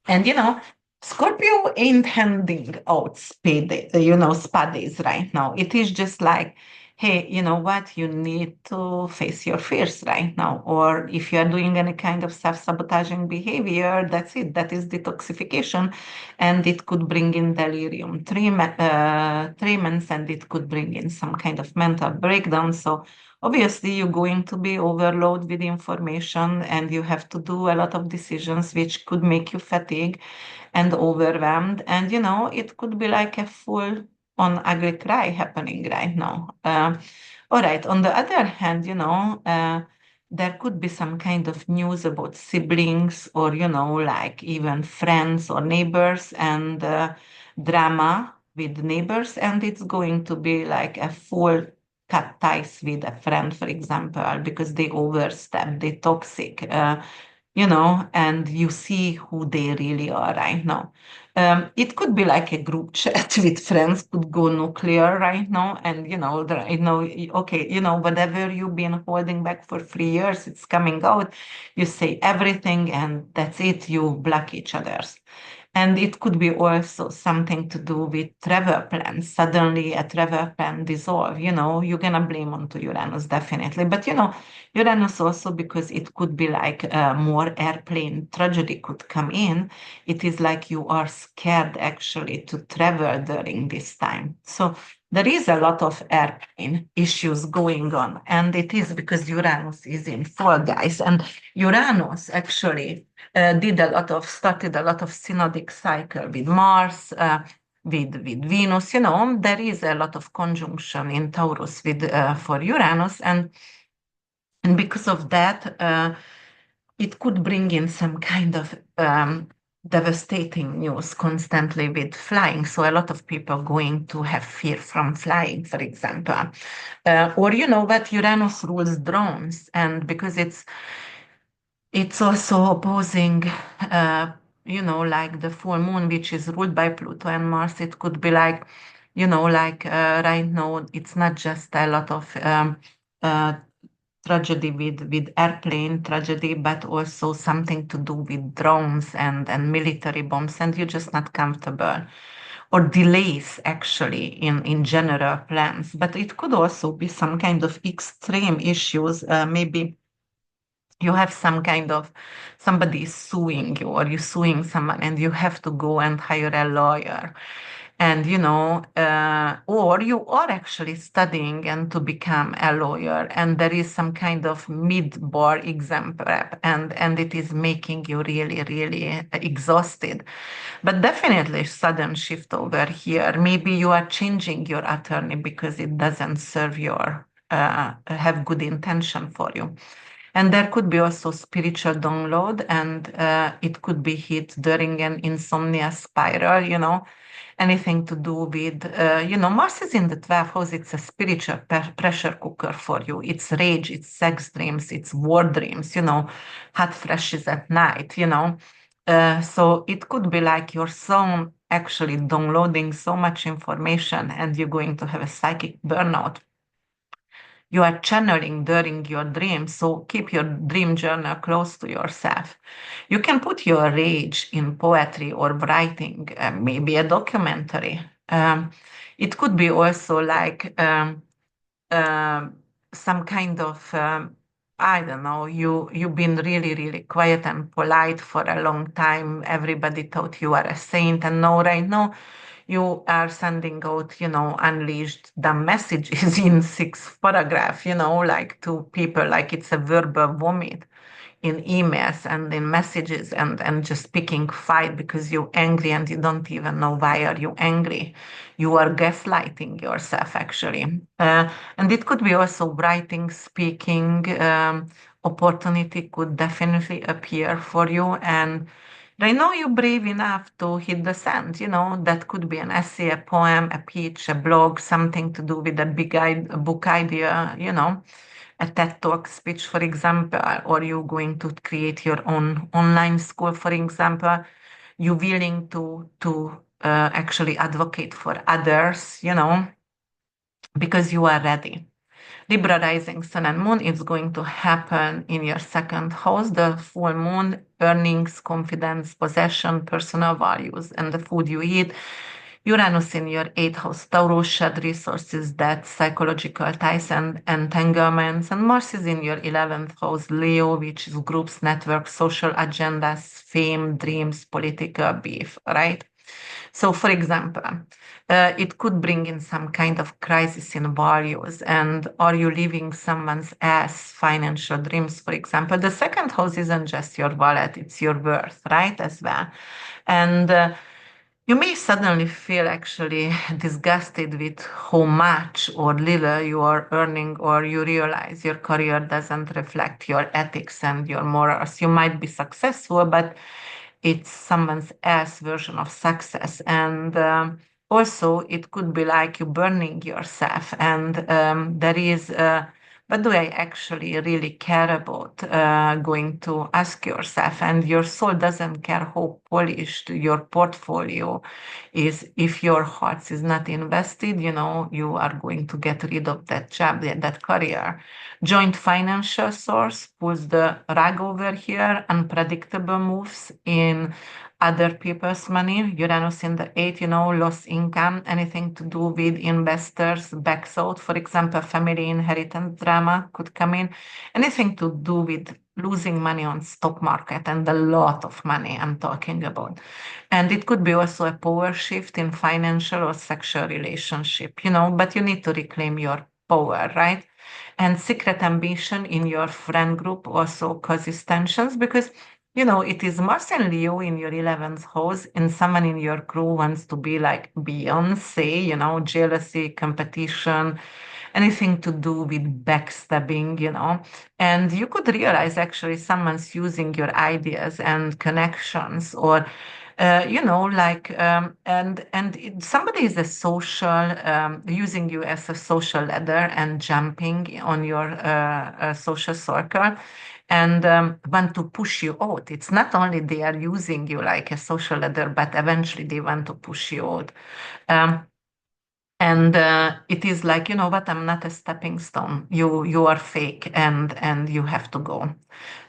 And Scorpio ain't handing out spa days right now. It is just like, hey, you know what? You need to face your fears right now. Or if you are doing any kind of self-sabotaging behavior, that's it. That is detoxification. And it could bring in delirium tremens, and it could bring in some kind of mental breakdown. So obviously, you're going to be overloaded with information, and you have to do a lot of decisions, which could make you fatigued and overwhelmed. And, it could be like a full on ugly cry happening right now. All right. On the other hand, there could be some kind of news about siblings or, like even friends or neighbors, and drama with neighbors. And it's going to be like a full cut ties with a friend, for example, because they overstep, they toxic, and you see who they really are right now. It could be like a group chat with friends could go nuclear right now, and okay, whatever you've been holding back for 3 years, it's coming out. You say everything, and that's it. You block each other's. And it could be also something to do with travel plans. Suddenly a travel plan dissolve, you're gonna blame onto Uranus, definitely. But Uranus also, because it could be like more airplane tragedy could come in. It is like you are scared actually to travel during this time. So there is a lot of airplane issues going on. And it is because Uranus is in fall, guys. And Uranus actually started a lot of synodic cycle with Mars, with Venus. There is a lot of conjunction in Taurus with for Uranus, and because of that, it could bring in some kind of devastating news constantly with flying. So a lot of people going to have fear from flying, for example. Or what, Uranus rules drones, and because it's also opposing, like the full moon, which is ruled by Pluto and Mars. It could be like, like right now, it's not just a lot of uh, tragedy with airplane tragedy, but also something to do with drones and military bombs, and you're just not comfortable. Or delays actually in general plans. But it could also be some kind of extreme issues, maybe you have some kind of somebody is suing you, or you're suing someone, and you have to go and hire a lawyer, And or you are actually studying and to become a lawyer, and there is some kind of mid-bar exam prep, and it is making you really, really exhausted. But definitely sudden shift over here. Maybe you are changing your attorney because it doesn't serve your have good intention for you. And there could be also spiritual download, and it could be hit during an insomnia spiral, anything to do with, Mars is in the 12th house. It's a spiritual pressure cooker for you. It's rage, it's sex dreams, it's war dreams, hot flashes at night, So it could be like your soul actually downloading so much information and you're going to have a psychic burnout. You are channeling during your dreams, so keep your dream journal close to yourself. You can put your rage in poetry or writing, maybe a documentary. It could be also like um, some kind of I don't know. You've been really, really quiet and polite for a long time. Everybody thought you are a saint, and now right now you are sending out, unleashed the messages in 6 paragraph, like to people, like it's a verbal vomit in emails and in messages, and just picking fight because you're angry and you don't even know why are you angry. You are gaslighting yourself actually. And it could be also writing, speaking, opportunity could definitely appear for you. And I know you're brave enough to hit the sand, that could be an essay, a poem, a pitch, a blog, something to do with a book idea, a TED Talk speech, for example, or you're going to create your own online school, for example. You're willing to actually advocate for others, because you are ready. Libra rising sun and moon is going to happen in your second house. The full moon, earnings, confidence, possession, personal values, and the food you eat. Uranus in your eighth house, Taurus, shed resources, debt, psychological ties and entanglements. And Mars is in your 11th house, Leo, which is groups, networks, social agendas, fame, dreams, political beef, right? So, for example, it could bring in some kind of crisis in values. And are you living someone's else financial dreams, for example? The second house isn't just your wallet, it's your worth, right? As well. And you may suddenly feel actually disgusted with how much or little you are earning, or you realize your career doesn't reflect your ethics and your morals. You might be successful, but it's someone's else version of success. And also, it could be like you burning yourself, and there is. What do I actually really care about? Going to ask yourself, and your soul doesn't care how polished your portfolio is. If your heart is not invested, you are going to get rid of that job, that career. Joint financial source pulls the rug over here, unpredictable moves in other people's money. Uranus in the eighth, lost income, anything to do with investors, backs out, for example, family inheritance drama could come in, anything to do with losing money on stock market, and a lot of money I'm talking about. And it could be also a power shift in financial or sexual relationship, but you need to reclaim your power, right? And secret ambition in your friend group also causes tensions because it is Mars and Leo in your 11th house, and someone in your crew wants to be like Beyonce, jealousy, competition, anything to do with backstabbing, and you could realize actually someone's using your ideas and connections, or somebody is a social, using you as a social ladder and jumping on your social circle, and want to push you out. It's not only they are using you like a social ladder, but eventually they want to push you out. Um, and it is like, what, I'm not a stepping stone. You are fake, and you have to go.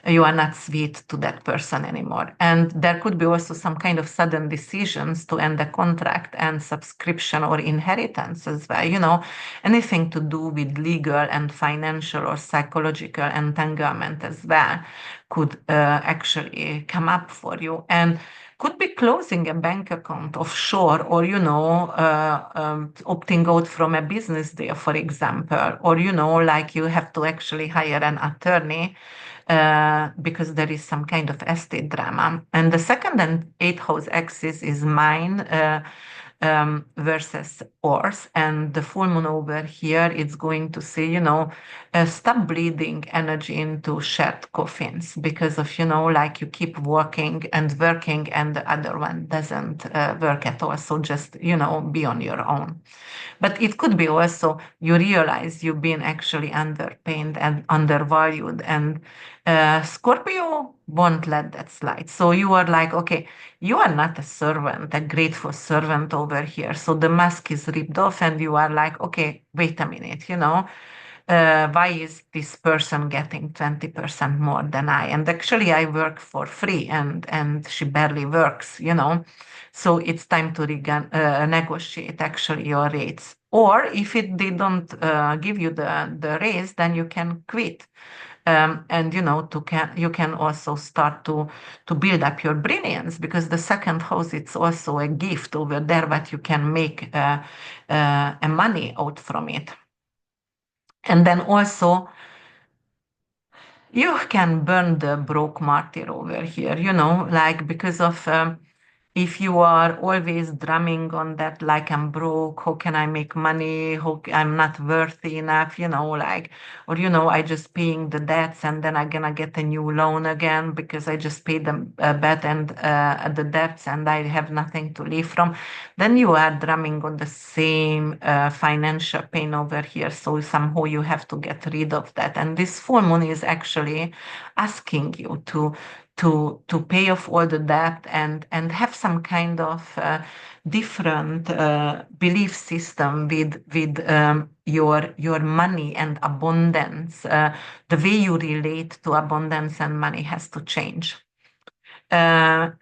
You are not sweet to that person anymore. And there could be also some kind of sudden decisions to end a contract and subscription or inheritance as well. Anything to do with legal and financial or psychological entanglement as well could actually come up for you. And could be closing a bank account offshore, or opting out from a business deal, for example, or like you have to actually hire an attorney because there is some kind of estate drama. And the second and eighth house axis is mine versus Earth, and the full moon over here, it's going to say, stop bleeding energy into shared coffins because of, like you keep working and the other one doesn't work at all. So just, be on your own. But it could be also you realize you've been actually underpaid and undervalued, and Scorpio won't let that slide. So you are like, okay, you are not a servant, a grateful servant over here. So the mask is ripped off, and you are like, okay, wait a minute, why is this person getting 20% more than I? And actually, I work for free, and she barely works, So it's time to negotiate actually your rates. Or if they don't give you the raise, then you can quit. And you can also start to build up your brilliance, because the second house, it's also a gift over there, but you can make a money out from it. And then also you can burn the broke martyr over here, like because of if you are always drumming on that, like I'm broke, how can I make money? I'm not worthy enough, like, or I just paying the debts and then I'm gonna get a new loan again because I just paid the bet and the debts and I have nothing to live from. Then you are drumming on the same financial pain over here. So somehow you have to get rid of that. And this full moon is actually asking you to pay off all the debt and have some kind of different belief system with your money and abundance. The way you relate to abundance and money has to change.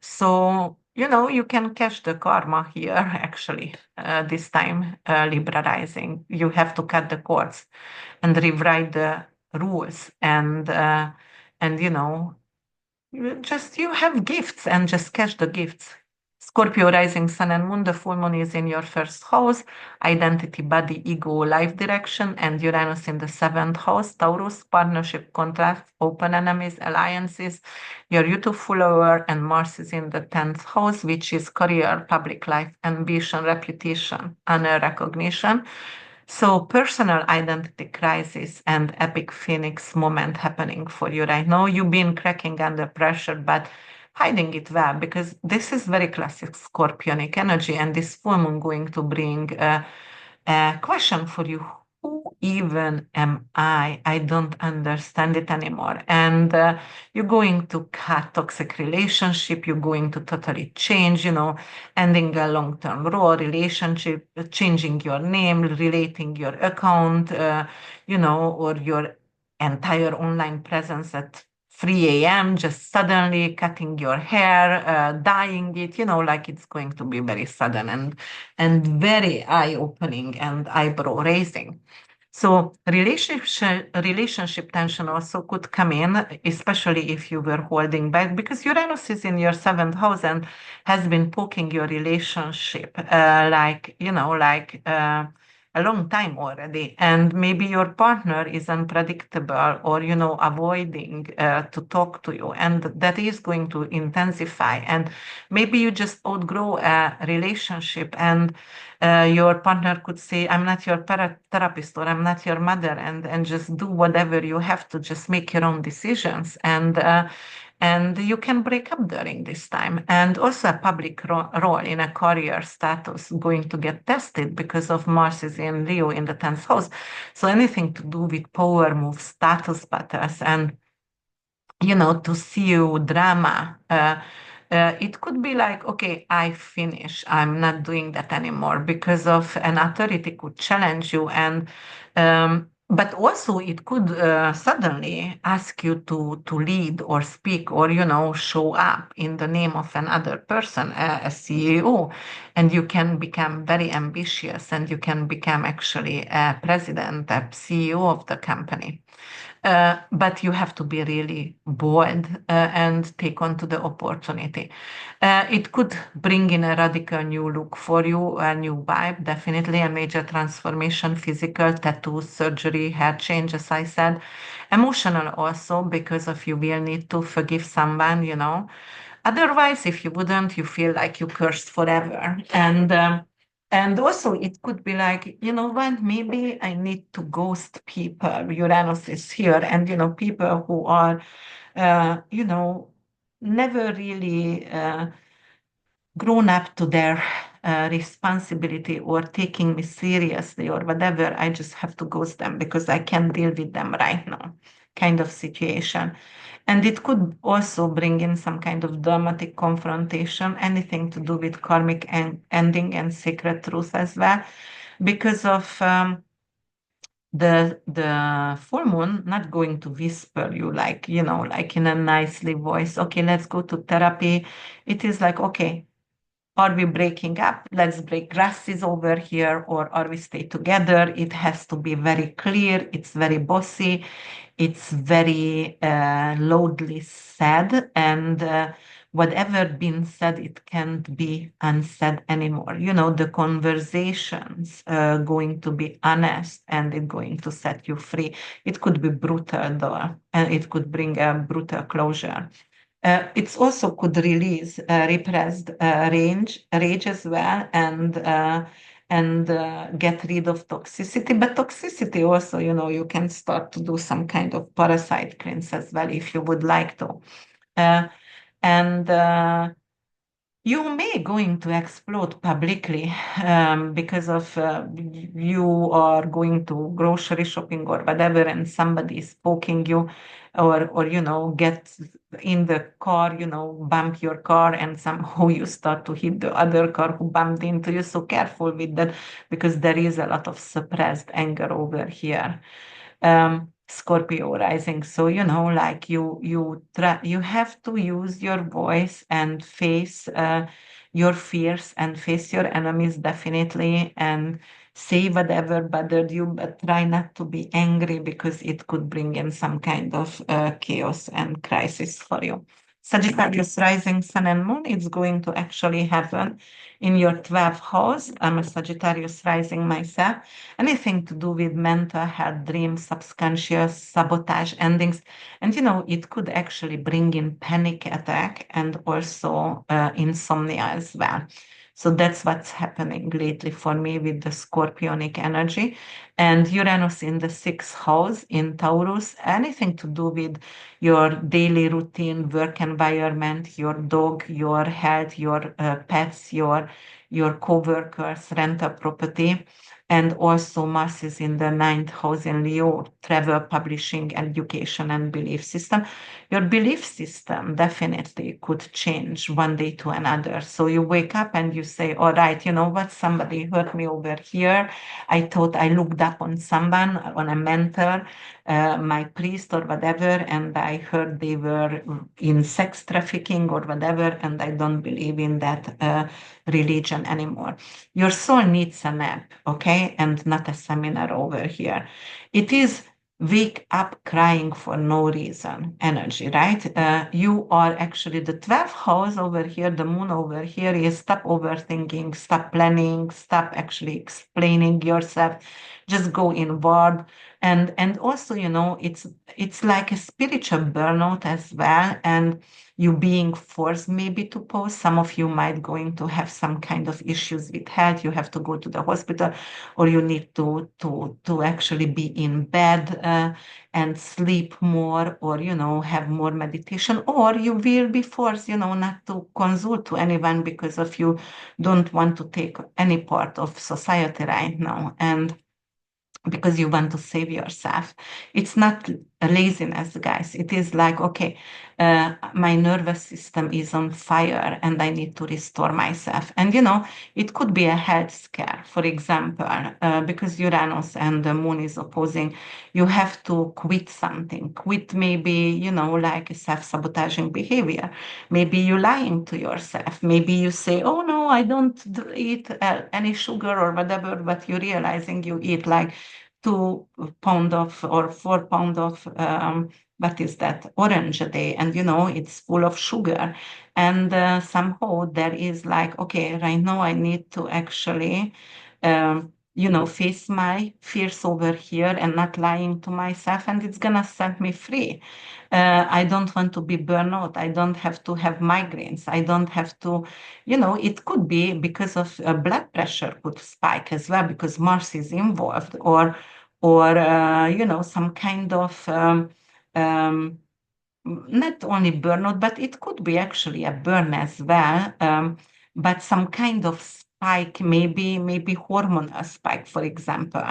So you can catch the karma here actually this time, Libra rising. You have to cut the cords and rewrite the rules, and you have gifts and just catch the gifts. Scorpio rising sun and moon, the full moon is in your first house, identity, body, ego, life direction, and Uranus in the seventh house, Taurus, partnership, contract, open enemies, alliances, your YouTube follower, and Mars is in the 10th house, which is career, public life, ambition, reputation, honor, recognition. So personal identity crisis and epic phoenix moment happening for you right now. You've been cracking under pressure, but hiding it well, because this is very classic Scorpionic energy, and this full moon going to bring a question for you. Who even am I? I don't understand it anymore. And you're going to cut toxic relationship. You're going to totally change, ending a long-term role relationship, changing your name, relating your account, or your entire online presence at 3 a.m., just suddenly cutting your hair, dyeing it, like it's going to be very sudden and very eye-opening and eyebrow-raising. So relationship tension also could come in, especially if you were holding back, because Uranus is in your seventh house and has been poking your relationship, a long time already. And maybe your partner is unpredictable or, avoiding to talk to you. And that is going to intensify. And maybe you just outgrow a relationship, and your partner could say, I'm not your therapist, or I'm not your mother, and just do whatever you have to, just make your own decisions. And you can break up during this time. And also a public role in a career status going to get tested because of Mars is in Leo in the 10th house. So anything to do with power moves, status battles, and to see you drama. It could be like, okay, I finish. I'm not doing that anymore, because of an authority could challenge you, and but also it could suddenly ask you to lead or speak or show up in the name of another person, a CEO, and you can become very ambitious and you can become actually a president, a CEO of the company. But you have to be really bold and take on to the opportunity. It could bring in a radical new look for you, a new vibe, definitely a major transformation, physical, tattoo, surgery, hair change, as I said. Emotional also, because of you will need to forgive someone, you know. Otherwise, if you wouldn't, you feel like you cursed forever. And also, it could be like, you know what, maybe I need to ghost people. Uranus is here, and, you know, people who are, you know, never really grown up to their responsibility or taking me seriously or whatever. I just have to ghost them because I can't deal with them right now, kind of situation. And it could also bring in some kind of dramatic confrontation, anything to do with karmic ending and sacred truth as well, because of the full moon not going to whisper you like, you know, like in a nicely voice, okay, let's go to therapy. It is like, okay, are we breaking up? Let's break grasses over here, or are we stay together? It has to be very clear. It's very bossy. It's very loudly said, and whatever been said, it can't be unsaid anymore. You know, the conversations going to be honest, and it's going to set you free. It could be brutal though, and it could bring a brutal closure. It's also could release repressed rage as well, and get rid of toxicity. But toxicity also, you know, you can start to do some kind of parasite cleanse as well if you would like to. Uh, and You may going to explode publicly because of you are going to grocery shopping or whatever, and somebody is poking you, or you know, get in the car, you know, bump your car, and somehow you start to hit the other car who bumped into you. So careful with that, because there is a lot of suppressed anger over here. Scorpio rising. So, you know, like you have to use your voice and face your fears and face your enemies definitely, and say whatever bothered you, but try not to be angry because it could bring in some kind of chaos and crisis for you. Sagittarius rising, sun and moon, it's going to actually happen in your 12th house. I'm a Sagittarius rising myself. Anything to do with mental health, dreams, subconscious, sabotage, endings. And you know, it could actually bring in panic attack and also insomnia as well. So that's what's happening lately for me with the scorpionic energy. And Uranus in the sixth house in Taurus, anything to do with your daily routine, work environment, your dog, your health, your pets, your co-workers, rental property. And also Mars is in the ninth house in Leo, travel, publishing, education, and belief system. Your belief system definitely could change one day to another. So you wake up and you say, all right, you know what, somebody hurt me over here. I thought I looked up on someone, on a mentor, my priest or whatever, and I heard they were in sex trafficking or whatever, and I don't believe in that religion anymore. Your soul needs a nap, okay, and not a seminar over here. It is wake up crying for no reason energy, right? You are actually the 12th house over here, the moon over here is stop overthinking, stop planning, stop actually explaining yourself, just go inward. And also, you know, it's like a spiritual burnout as well, and you being forced maybe to pause. Some of you might going to have some kind of issues with health. You have to go to the hospital, or you need to actually be in bed and sleep more, or you know, have more meditation, or you will be forced, you know, not to consult to anyone because of you don't want to take any part of society right now, and because you want to save yourself. It's not laziness, guys. It is like, okay, my nervous system is on fire and I need to restore myself. And, you know, it could be a health scare, for example, because Uranus and the moon is opposing, you have to quit something. Quit maybe, you know, like a self-sabotaging behavior. Maybe you're lying to yourself. Maybe you say, oh, no, I don't eat any sugar or whatever, but you're realizing you eat like 2 pound of or 4 pound of what is that, orange a day, and it's full of sugar. And somehow there is like, okay, right now I need to actually face my fears over here and not lying to myself, and it's gonna set me free. I don't want to be burnout. I don't have to have migraines. I don't have to, it could be because of blood pressure could spike as well because Mars is involved, or some kind of um, not only burnout, but it could be actually a burn as well. But some kind of spike, maybe hormonal spike, for example.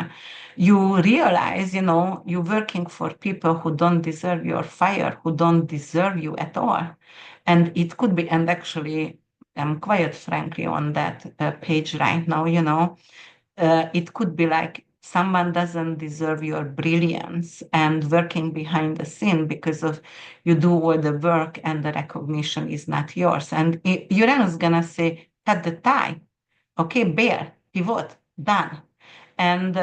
You realize, you're working for people who don't deserve your fire, who don't deserve you at all. And it could be, and actually, I'm quite frankly on that page right now, it could be like someone doesn't deserve your brilliance and working behind the scene because of you do all the work and the recognition is not yours. And Uranus is gonna say, cut the tie, okay, bear, pivot, done. And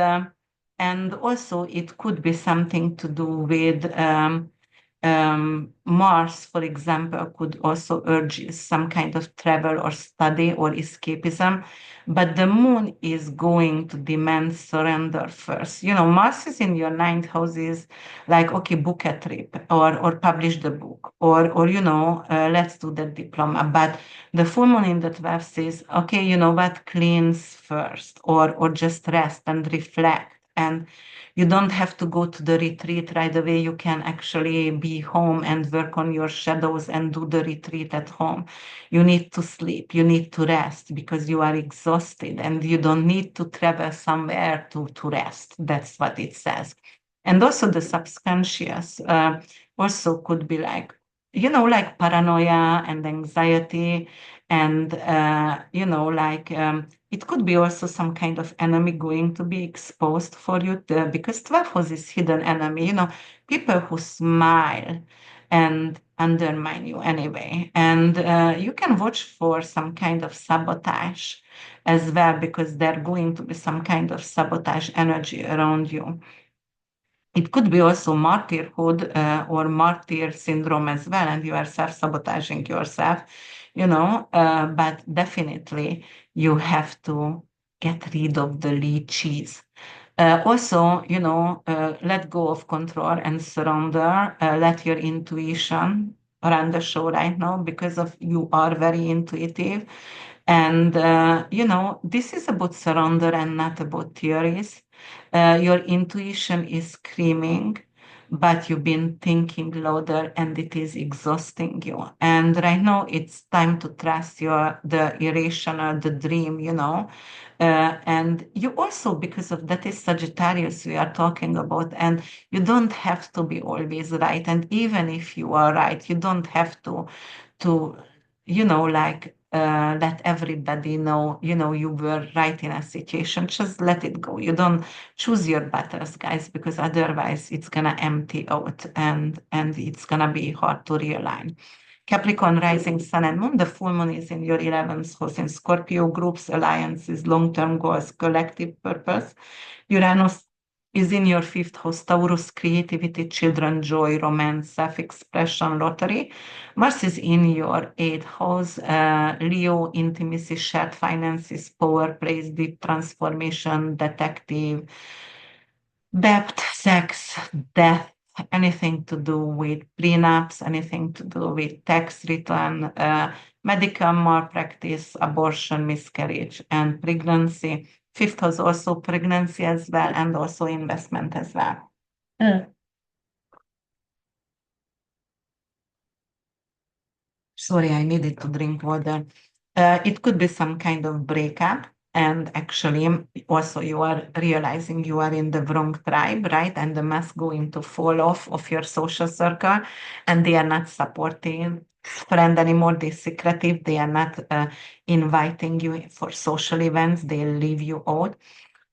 also it could be something to do with Mars, for example, could also urge some kind of travel or study or escapism, but the moon is going to demand surrender first. Mars is in your ninth house is like, okay, book a trip or publish the book or let's do the diploma. But the full moon in the 12th says, okay, you know what, cleanse first or just rest and reflect. And you don't have to go to the retreat right away. You can actually be home and work on your shadows and do the retreat at home. You need to sleep, you need to rest because you are exhausted and you don't need to travel somewhere to rest. That's what it says. And also the subconscious also could be like, like paranoia and anxiety and, like it could be also some kind of enemy going to be exposed for you because 12 house is hidden enemy, people who smile and undermine you anyway. And you can watch for some kind of sabotage as well because there going to be some kind of sabotage energy around you. It could be also martyrhood or martyr syndrome as well, and you are self-sabotaging yourself, but definitely you have to get rid of the leeches. Also, let go of control and surrender. Let your intuition run the show right now because of you are very intuitive. And, this is about surrender and not about theories. Your intuition is screaming, but you've been thinking louder and it is exhausting you. And right now it's time to trust the irrational, the dream, and you also, because of that is Sagittarius we are talking about, and you don't have to be always right. And even if you are right, you don't have to like let everybody know, you were right in a situation. Just let it go. You don't choose your battles, guys, because otherwise it's gonna empty out and it's gonna be hard to realign. Capricorn rising sun and moon, the full moon is in your 11th house in Scorpio, groups, alliances, long-term goals, collective purpose. Uranus is in your 5th house, Taurus, creativity, children, joy, romance, self-expression, lottery. Mars is in your 8th house, Leo, intimacy, shared finances, power, praise, deep transformation, detective, debt, sex, death, anything to do with prenups, anything to do with tax return, medical malpractice, abortion, miscarriage, and pregnancy. 5th house also pregnancy as well, and also investment as well. Mm. Sorry, I needed to drink water. It could be some kind of breakup. And actually, also you are realizing you are in the wrong tribe, right? And the mask going to fall off of your social circle, and they are not supporting friend anymore. They're secretive. They are not inviting you for social events. They leave you out.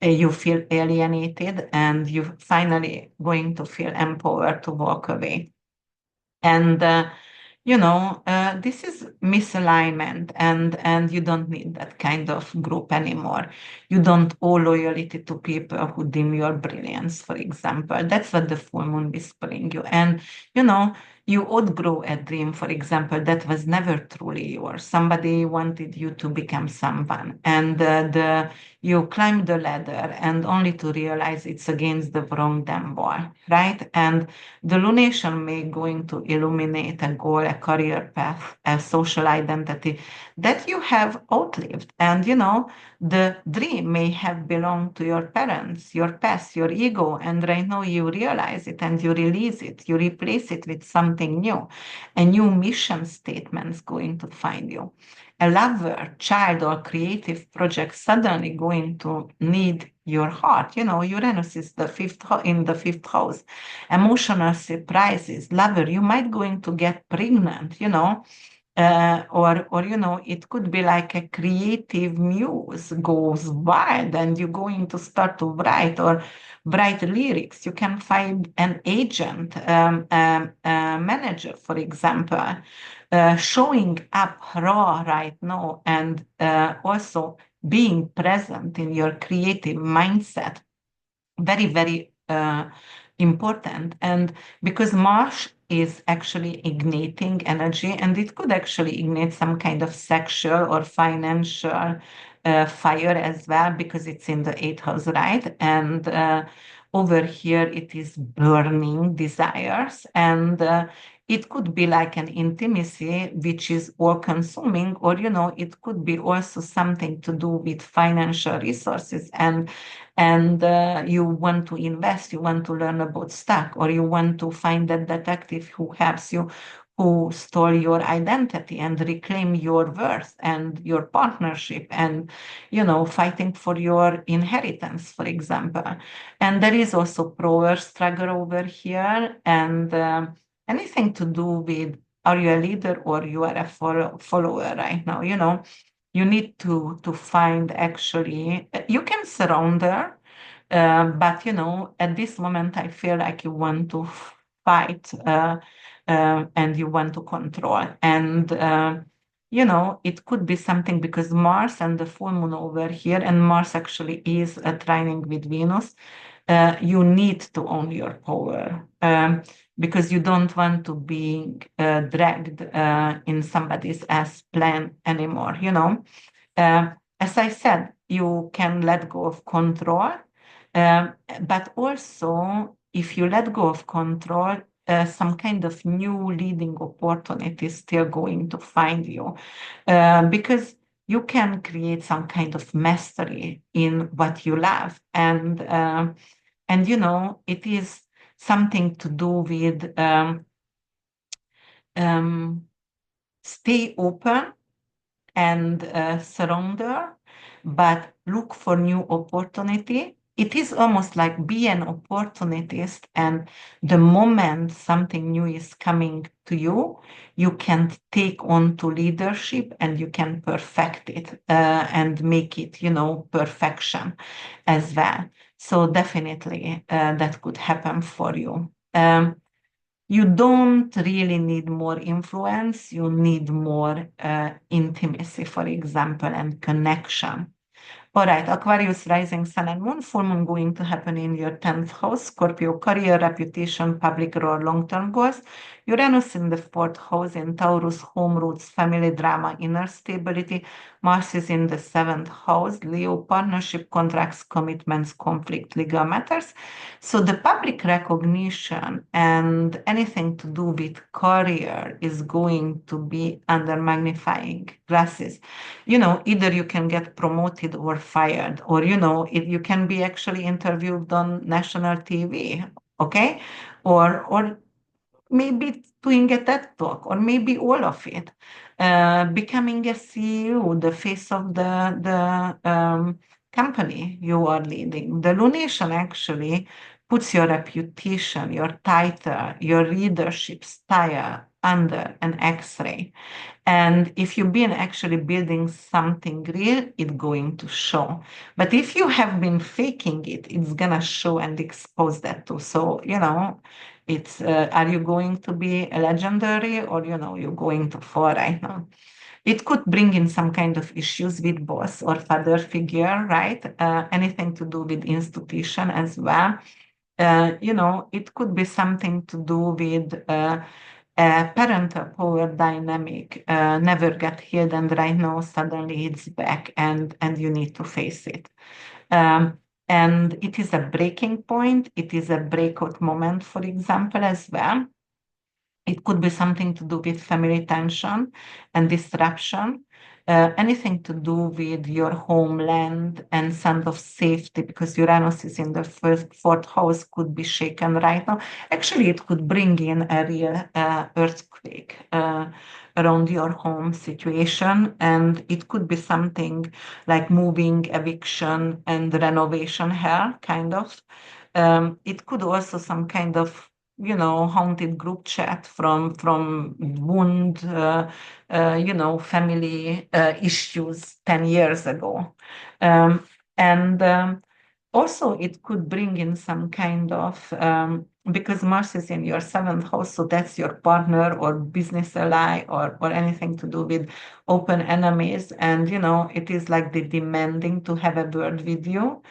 You feel alienated, and you finally going to feel empowered to walk away. And this is misalignment, and you don't need that kind of group anymore. You don't owe loyalty to people who dim your brilliance, for example. That's what the full moon whispering you. And, you know, you outgrow a dream, for example, that was never truly yours. Somebody wanted you to become someone, and you climb the ladder, and only to realize it's against the wrong damn wall, right? And the lunation may going to illuminate a goal, a career path, a social identity that you have outlived. And the dream may have belonged to your parents, your past, your ego, and right now you realize it and you release it, you replace it with something new. A new mission statement's going to find you. A lover, child, or creative project suddenly going to need your heart. Uranus is in the fifth house. Emotional surprises, lover, you might going to get pregnant, or it could be like a creative muse goes wild and you're going to start to write or write lyrics. You can find an agent, a manager, for example, showing up raw right now, and also being present in your creative mindset. Very, very important. And because Mars is actually igniting energy, and it could actually ignite some kind of sexual or financial fire as well, because it's in the eighth house, right? And over here, it is burning desires, and it could be like an intimacy which is all consuming, or it could be also something to do with financial resources, and you want to invest, you want to learn about stock, or you want to find that detective who helps you, who stole your identity, and reclaim your worth and your partnership, and fighting for your inheritance, for example. And there is also power struggle over here, and anything to do with, are you a leader or you are a follower right now? You need to find, actually, you can surrender, but at this moment I feel like you want to fight, and you want to control, and it could be something because Mars and the full moon over here, and Mars actually is trining with Venus. You need to own your power, because you don't want to be dragged in somebody else's plan anymore. As I said, you can let go of control, but also if you let go of control, some kind of new leading opportunity is still going to find you, because you can create some kind of mastery in what you love, and it is something to do with um, stay open and surrender, but look for new opportunity. It is almost like be an opportunist, and the moment something new is coming to you, you can take on to leadership and you can perfect it, and make it, perfection as well. So definitely that could happen for you. You don't really need more influence, you need more intimacy, for example, and connection. All right, Aquarius, rising sun and moon, full moon going to happen in your 10th house, Scorpio, career, reputation, public or long-term goals. Uranus in the 4th house, in Taurus, home roots, family drama, inner stability. Mars is in the 7th house, Leo, partnership, contracts, commitments, conflict, legal matters. So the public recognition and anything to do with career is going to be under magnifying glasses. Either you can get promoted or fired, or you can be actually interviewed on national TV, okay, or maybe doing a TED talk, or maybe all of it, becoming a CEO, the face of the company you are leading. The lunation actually puts your reputation, your title, your leadership style under an X-ray. And if you've been actually building something real, it's going to show. But if you have been faking it, it's gonna show and expose that too. So, It's are you going to be legendary, or you're going to fall right now? It could bring in some kind of issues with boss or father figure, right? Anything to do with institution as well. It could be something to do with parental power dynamic never get healed, and right now suddenly it's back, and you need to face it. Um, and it is a breaking point. It is a breakout moment, for example, as well. It could be something to do with family tension and disruption, anything to do with your homeland and sense of safety, because Uranus is in the fourth house, could be shaken right now. Actually, it could bring in a real earthquake around your home situation, and it could be something like moving, eviction, and renovation hell, kind of. It could also some kind of haunted group chat from wound, family issues 10 years ago. And Also, it could bring in some kind of, because Mars is in your seventh house, so that's your partner or business ally, or anything to do with open enemies. And, it is like the demanding to have a word with you,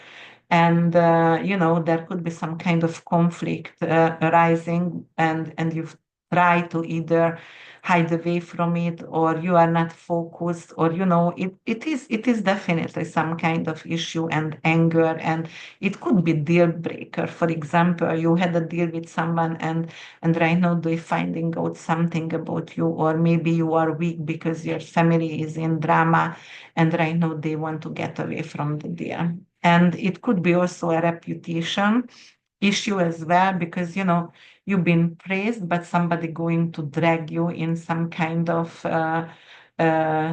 and there could be some kind of conflict arising, and you try to either hide away from it, or you are not focused, or it is definitely some kind of issue and anger, and it could be deal breaker. For example, you had a deal with someone, and right now they're finding out something about you, or maybe you are weak because your family is in drama, and right now they want to get away from the deal. And it could be also a reputation issue as well, because you've been praised, but somebody going to drag you in some kind of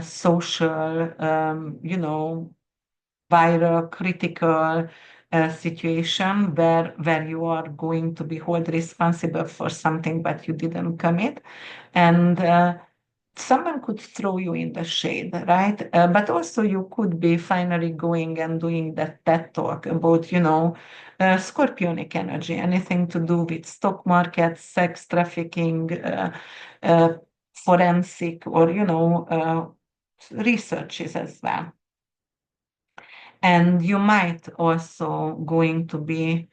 social, viral, critical situation, where you are going to be held responsible for something, but you didn't commit. And someone could throw you in the shade, right? But also you could be finally going and doing that TED talk about, scorpionic energy, anything to do with stock market, sex trafficking, uh, forensic, or, researches as well. And you might also going to be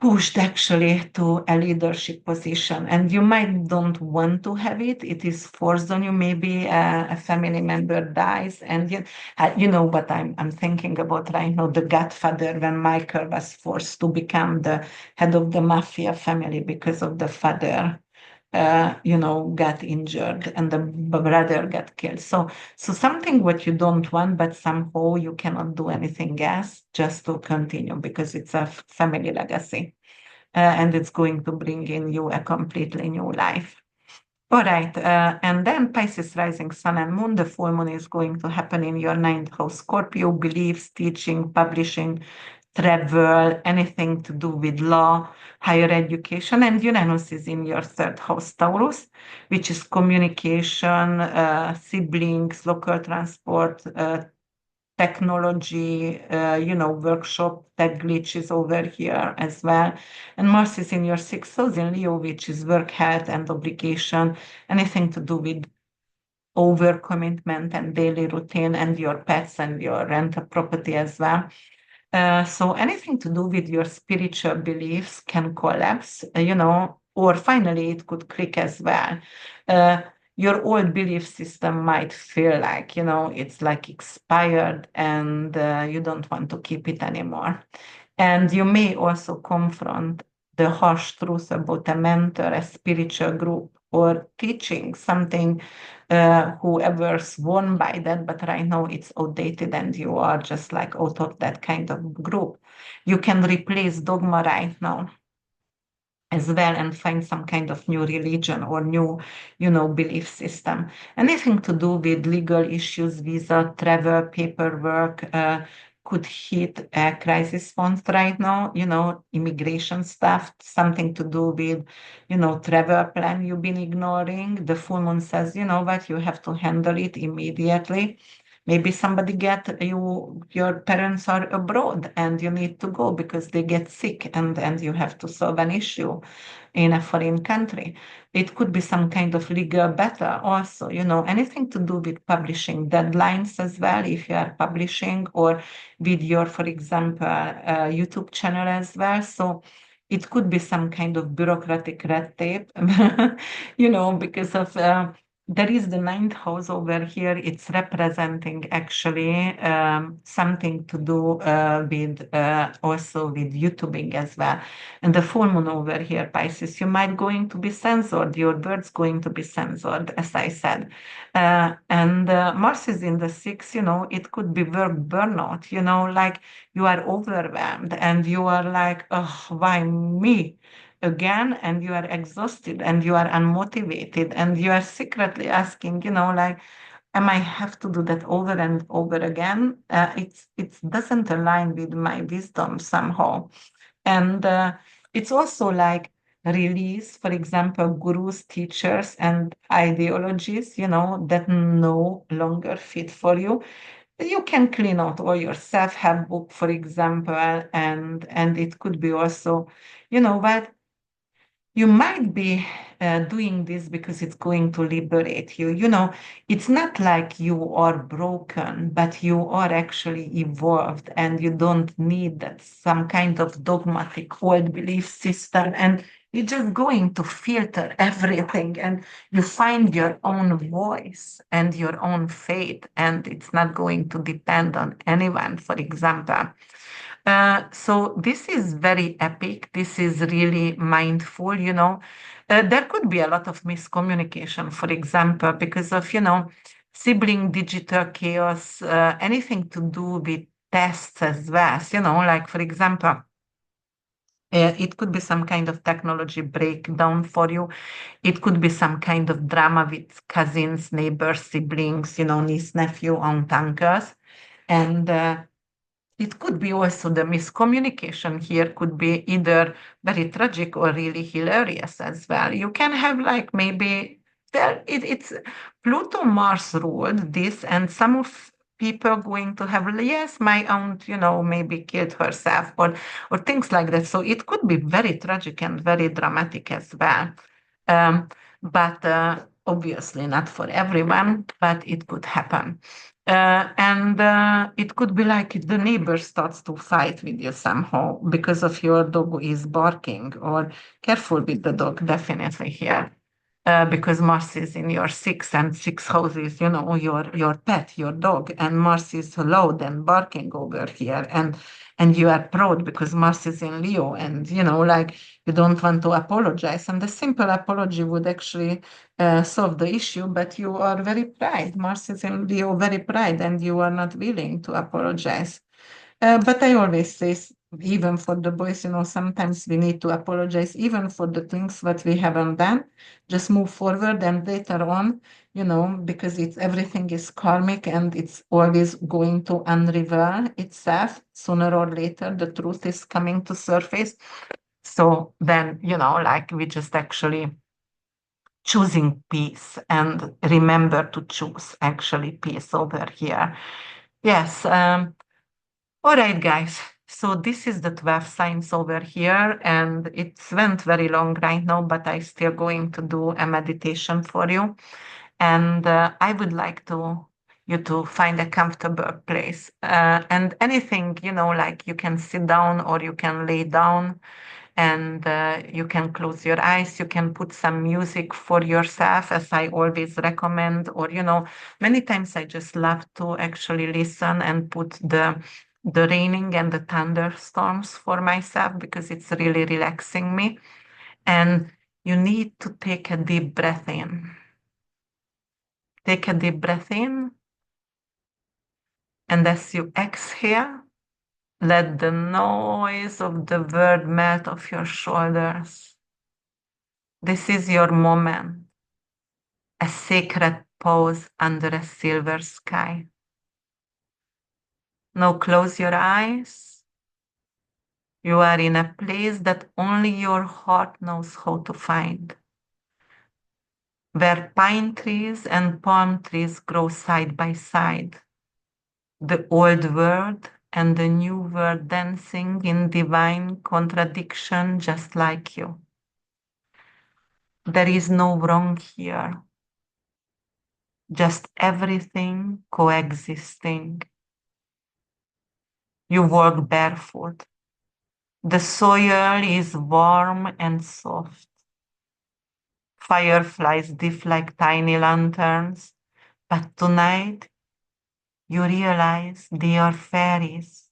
pushed actually to a leadership position, and you might don't want to have it. It is forced on you. Maybe a family member dies, and you know what I'm thinking about right now, the Godfather, when Michael was forced to become the head of the mafia family because of the father got injured, and the brother got killed. So something what you don't want, but somehow you cannot do anything else just to continue, because it's a family legacy, and it's going to bring in you a completely new life. All right, and then Pisces rising sun and moon, the full moon is going to happen in your ninth house, Scorpio, beliefs, teaching, publishing, travel, anything to do with law, higher education, and Uranus is in your third house, Taurus, which is communication, siblings, local transport, technology, workshop, tech glitches over here as well. And Mars is in your sixth house in Leo, which is work, health, and obligation, anything to do with overcommitment and daily routine, and your pets and your rental property as well. So anything to do with your spiritual beliefs can collapse, or finally it could click as well. Uh, your old belief system might feel like, it's like expired, and you don't want to keep it anymore. And you may also confront the harsh truth about a mentor, a spiritual group, or teaching something, whoever's won by that, but right now it's outdated, and you are just like out of that kind of group. You can replace dogma right now as well, and find some kind of new religion or new, belief system. Anything to do with legal issues, visa, travel, paperwork, could hit a crisis point right now, immigration stuff, something to do with, travel plan you've been ignoring. The full moon says, you know what, you have to handle it immediately. Maybe somebody your parents are abroad and you need to go because they get sick and you have to solve an issue in a foreign country. It could be some kind of legal battle also, anything to do with publishing deadlines as well, if you are publishing, or with your, for example, YouTube channel as well. So it could be some kind of bureaucratic red tape, because of there is the ninth house over here. It's representing actually something to do with also with YouTubing as well. And the full moon over here, Pisces, you might going to be censored. Your words going to be censored, as I said. And Mars is in the sixth. It could be work burnout. Like you are overwhelmed and you are like, oh, why me? Again, and you are exhausted and you are unmotivated and you are secretly asking, like, am I have to do that over and over again? It doesn't align with my wisdom somehow. And it's also like release, for example, gurus, teachers, and ideologies, that no longer fit for you. You can clean out all your self-help book, for example, and it could be also, what you might be doing this because it's going to liberate you. It's not like you are broken, but you are actually evolved and you don't need that some kind of dogmatic old belief system. And you're just going to filter everything and you find your own voice and your own faith. And it's not going to depend on anyone, for example. So this is very epic. This is really mindful, There could be a lot of miscommunication, for example, because of, sibling digital chaos, anything to do with tests as well. Like, for example, it could be some kind of technology breakdown for you. It could be some kind of drama with cousins, neighbors, siblings, niece, nephew, aunt, uncles. And it could be also the miscommunication here could be either very tragic or really hilarious as well. You can have like maybe it's Pluto Mars ruled this, and some of people going to have yes, my aunt, maybe killed herself or things like that. So it could be very tragic and very dramatic as well. Um, but obviously not for everyone, but it could happen. And it could be like the neighbor starts to fight with you somehow because of your dog is barking, or careful with the dog, definitely here. Because Mars is in your six and six houses, your pet, your dog, and Mars is loud and barking over here, and you are proud because Mars is in Leo, and like you don't want to apologize, and the simple apology would actually solve the issue, but you are very proud. Mars is in Leo, very proud, and you are not willing to apologize. But I always say, even for the boys, sometimes we need to apologize, even for the things that we haven't done. Just move forward, and later on, because it's everything is karmic and it's always going to unravel itself. Sooner or later, the truth is coming to surface. So then, like we just actually choosing peace and remember to choose actually peace over here. Yes. All right, guys. So this is the 12 signs over here, and it went very long right now, but I still going to do a meditation for you. And I would like you to find a comfortable place. And anything, like you can sit down or you can lay down and you can close your eyes. You can put some music for yourself, as I always recommend, or many times I just love to actually listen and put the raining and the thunderstorms for myself because it's really relaxing me. And you need to take a deep breath in. Take a deep breath in, and as you exhale, let the noise of the world melt off your shoulders. This is your moment, a sacred pose under a silver sky. Now close your eyes. You are in a place that only your heart knows how to find, where pine trees and palm trees grow side by side, The old world and the new world dancing in divine contradiction just like you. There is no wrong here, just everything coexisting. You walk barefoot. The soil is warm and soft. Fireflies diff like tiny lanterns, but tonight you realize they are fairies.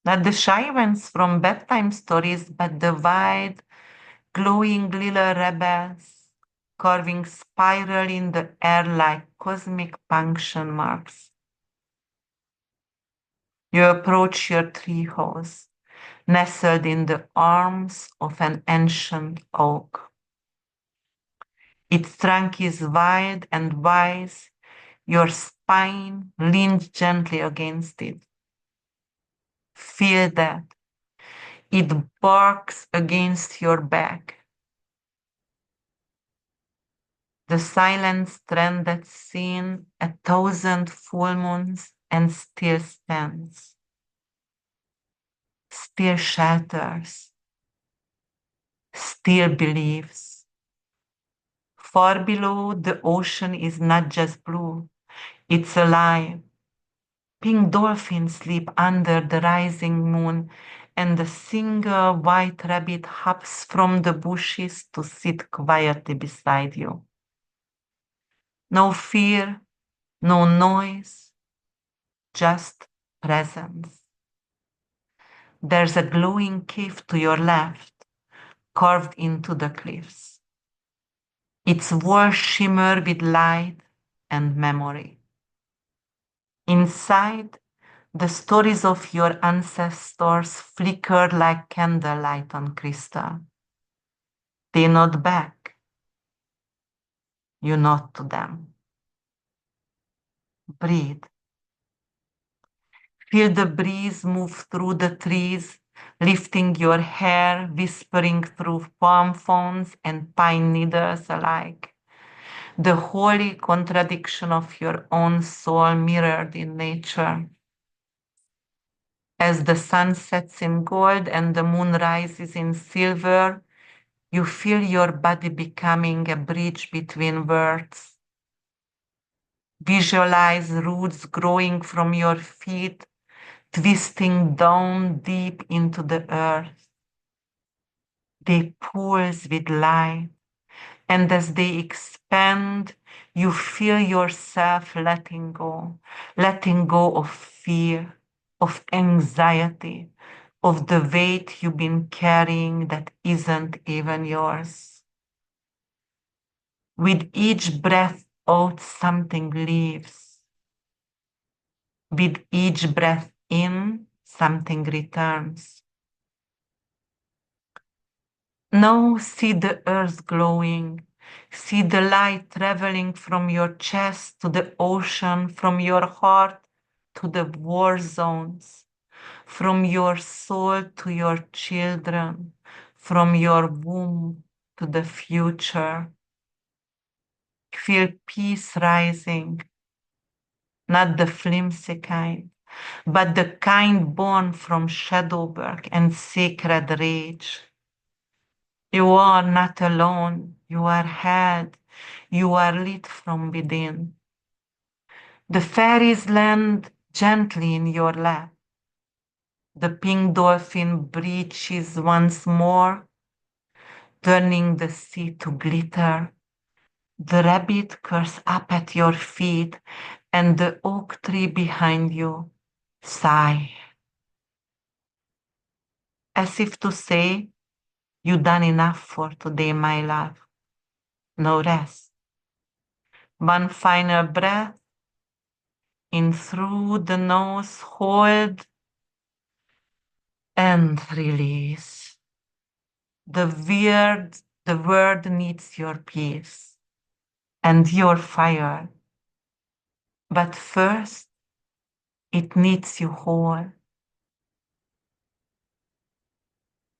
Not the shy ones from bedtime stories, but the wide, glowing little rebels, carving spiral in the air like cosmic puncture marks. You approach your treehouse, nestled in the arms of an ancient oak. Its trunk is wide and wise, your spine leans gently against it. Feel that. It barks against your back. The silent strand that's seen 1,000 full moons and still stands, still shelters, still believes. Far below, the ocean is not just blue, it's alive. Pink dolphins sleep under the rising moon, and a single white rabbit hops from the bushes to sit quietly beside you. No fear, no noise, just presence. There's a glowing cave to your left, carved into the cliffs. Its walls shimmer with light and memory. Inside, the stories of your ancestors flicker like candlelight on crystal. They nod back. You nod to them. Breathe. Feel the breeze move through the trees, lifting your hair, whispering through palm fronds and pine needles alike. The holy contradiction of your own soul mirrored in nature. As the sun sets in gold and the moon rises in silver, you feel your body becoming a bridge between worlds. Visualize roots growing from your feet, twisting down deep into the earth. They pulse with light, and as they expand, you feel yourself letting go of fear, of anxiety, of the weight you've been carrying that isn't even yours. With each breath out, something leaves. With each breath in, something returns. Now see the earth glowing. See the light traveling from your chest to the ocean, from your heart to the war zones, from your soul to your children, from your womb to the future. Feel peace rising, not the flimsy kind, but the kind born from shadow work and sacred rage. You are not alone. You are held. You are lit from within. The fairies land gently in your lap. The pink dolphin breaches once more, turning the sea to glitter. The rabbit curls up at your feet, and the oak tree behind you sigh, as if to say, "You done enough for today, my love. No rest." One final breath in through the nose, hold and release. The world needs your peace and your fire. But first, it needs you whole.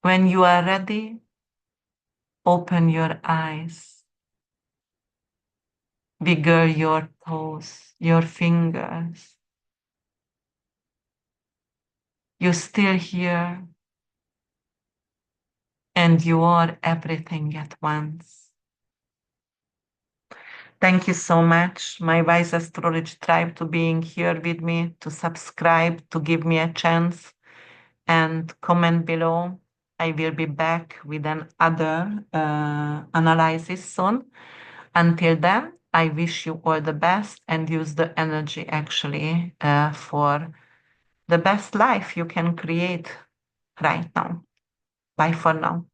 When you are ready, open your eyes, wiggle your toes, your fingers, You're still here and you are everything at once. Thank you so much, my wise astrology tribe, to being here with me, to subscribe, to give me a chance, and comment below. I will be back with another analysis soon. Until then, I wish you all the best and use the energy actually for the best life you can create right now. Bye for now.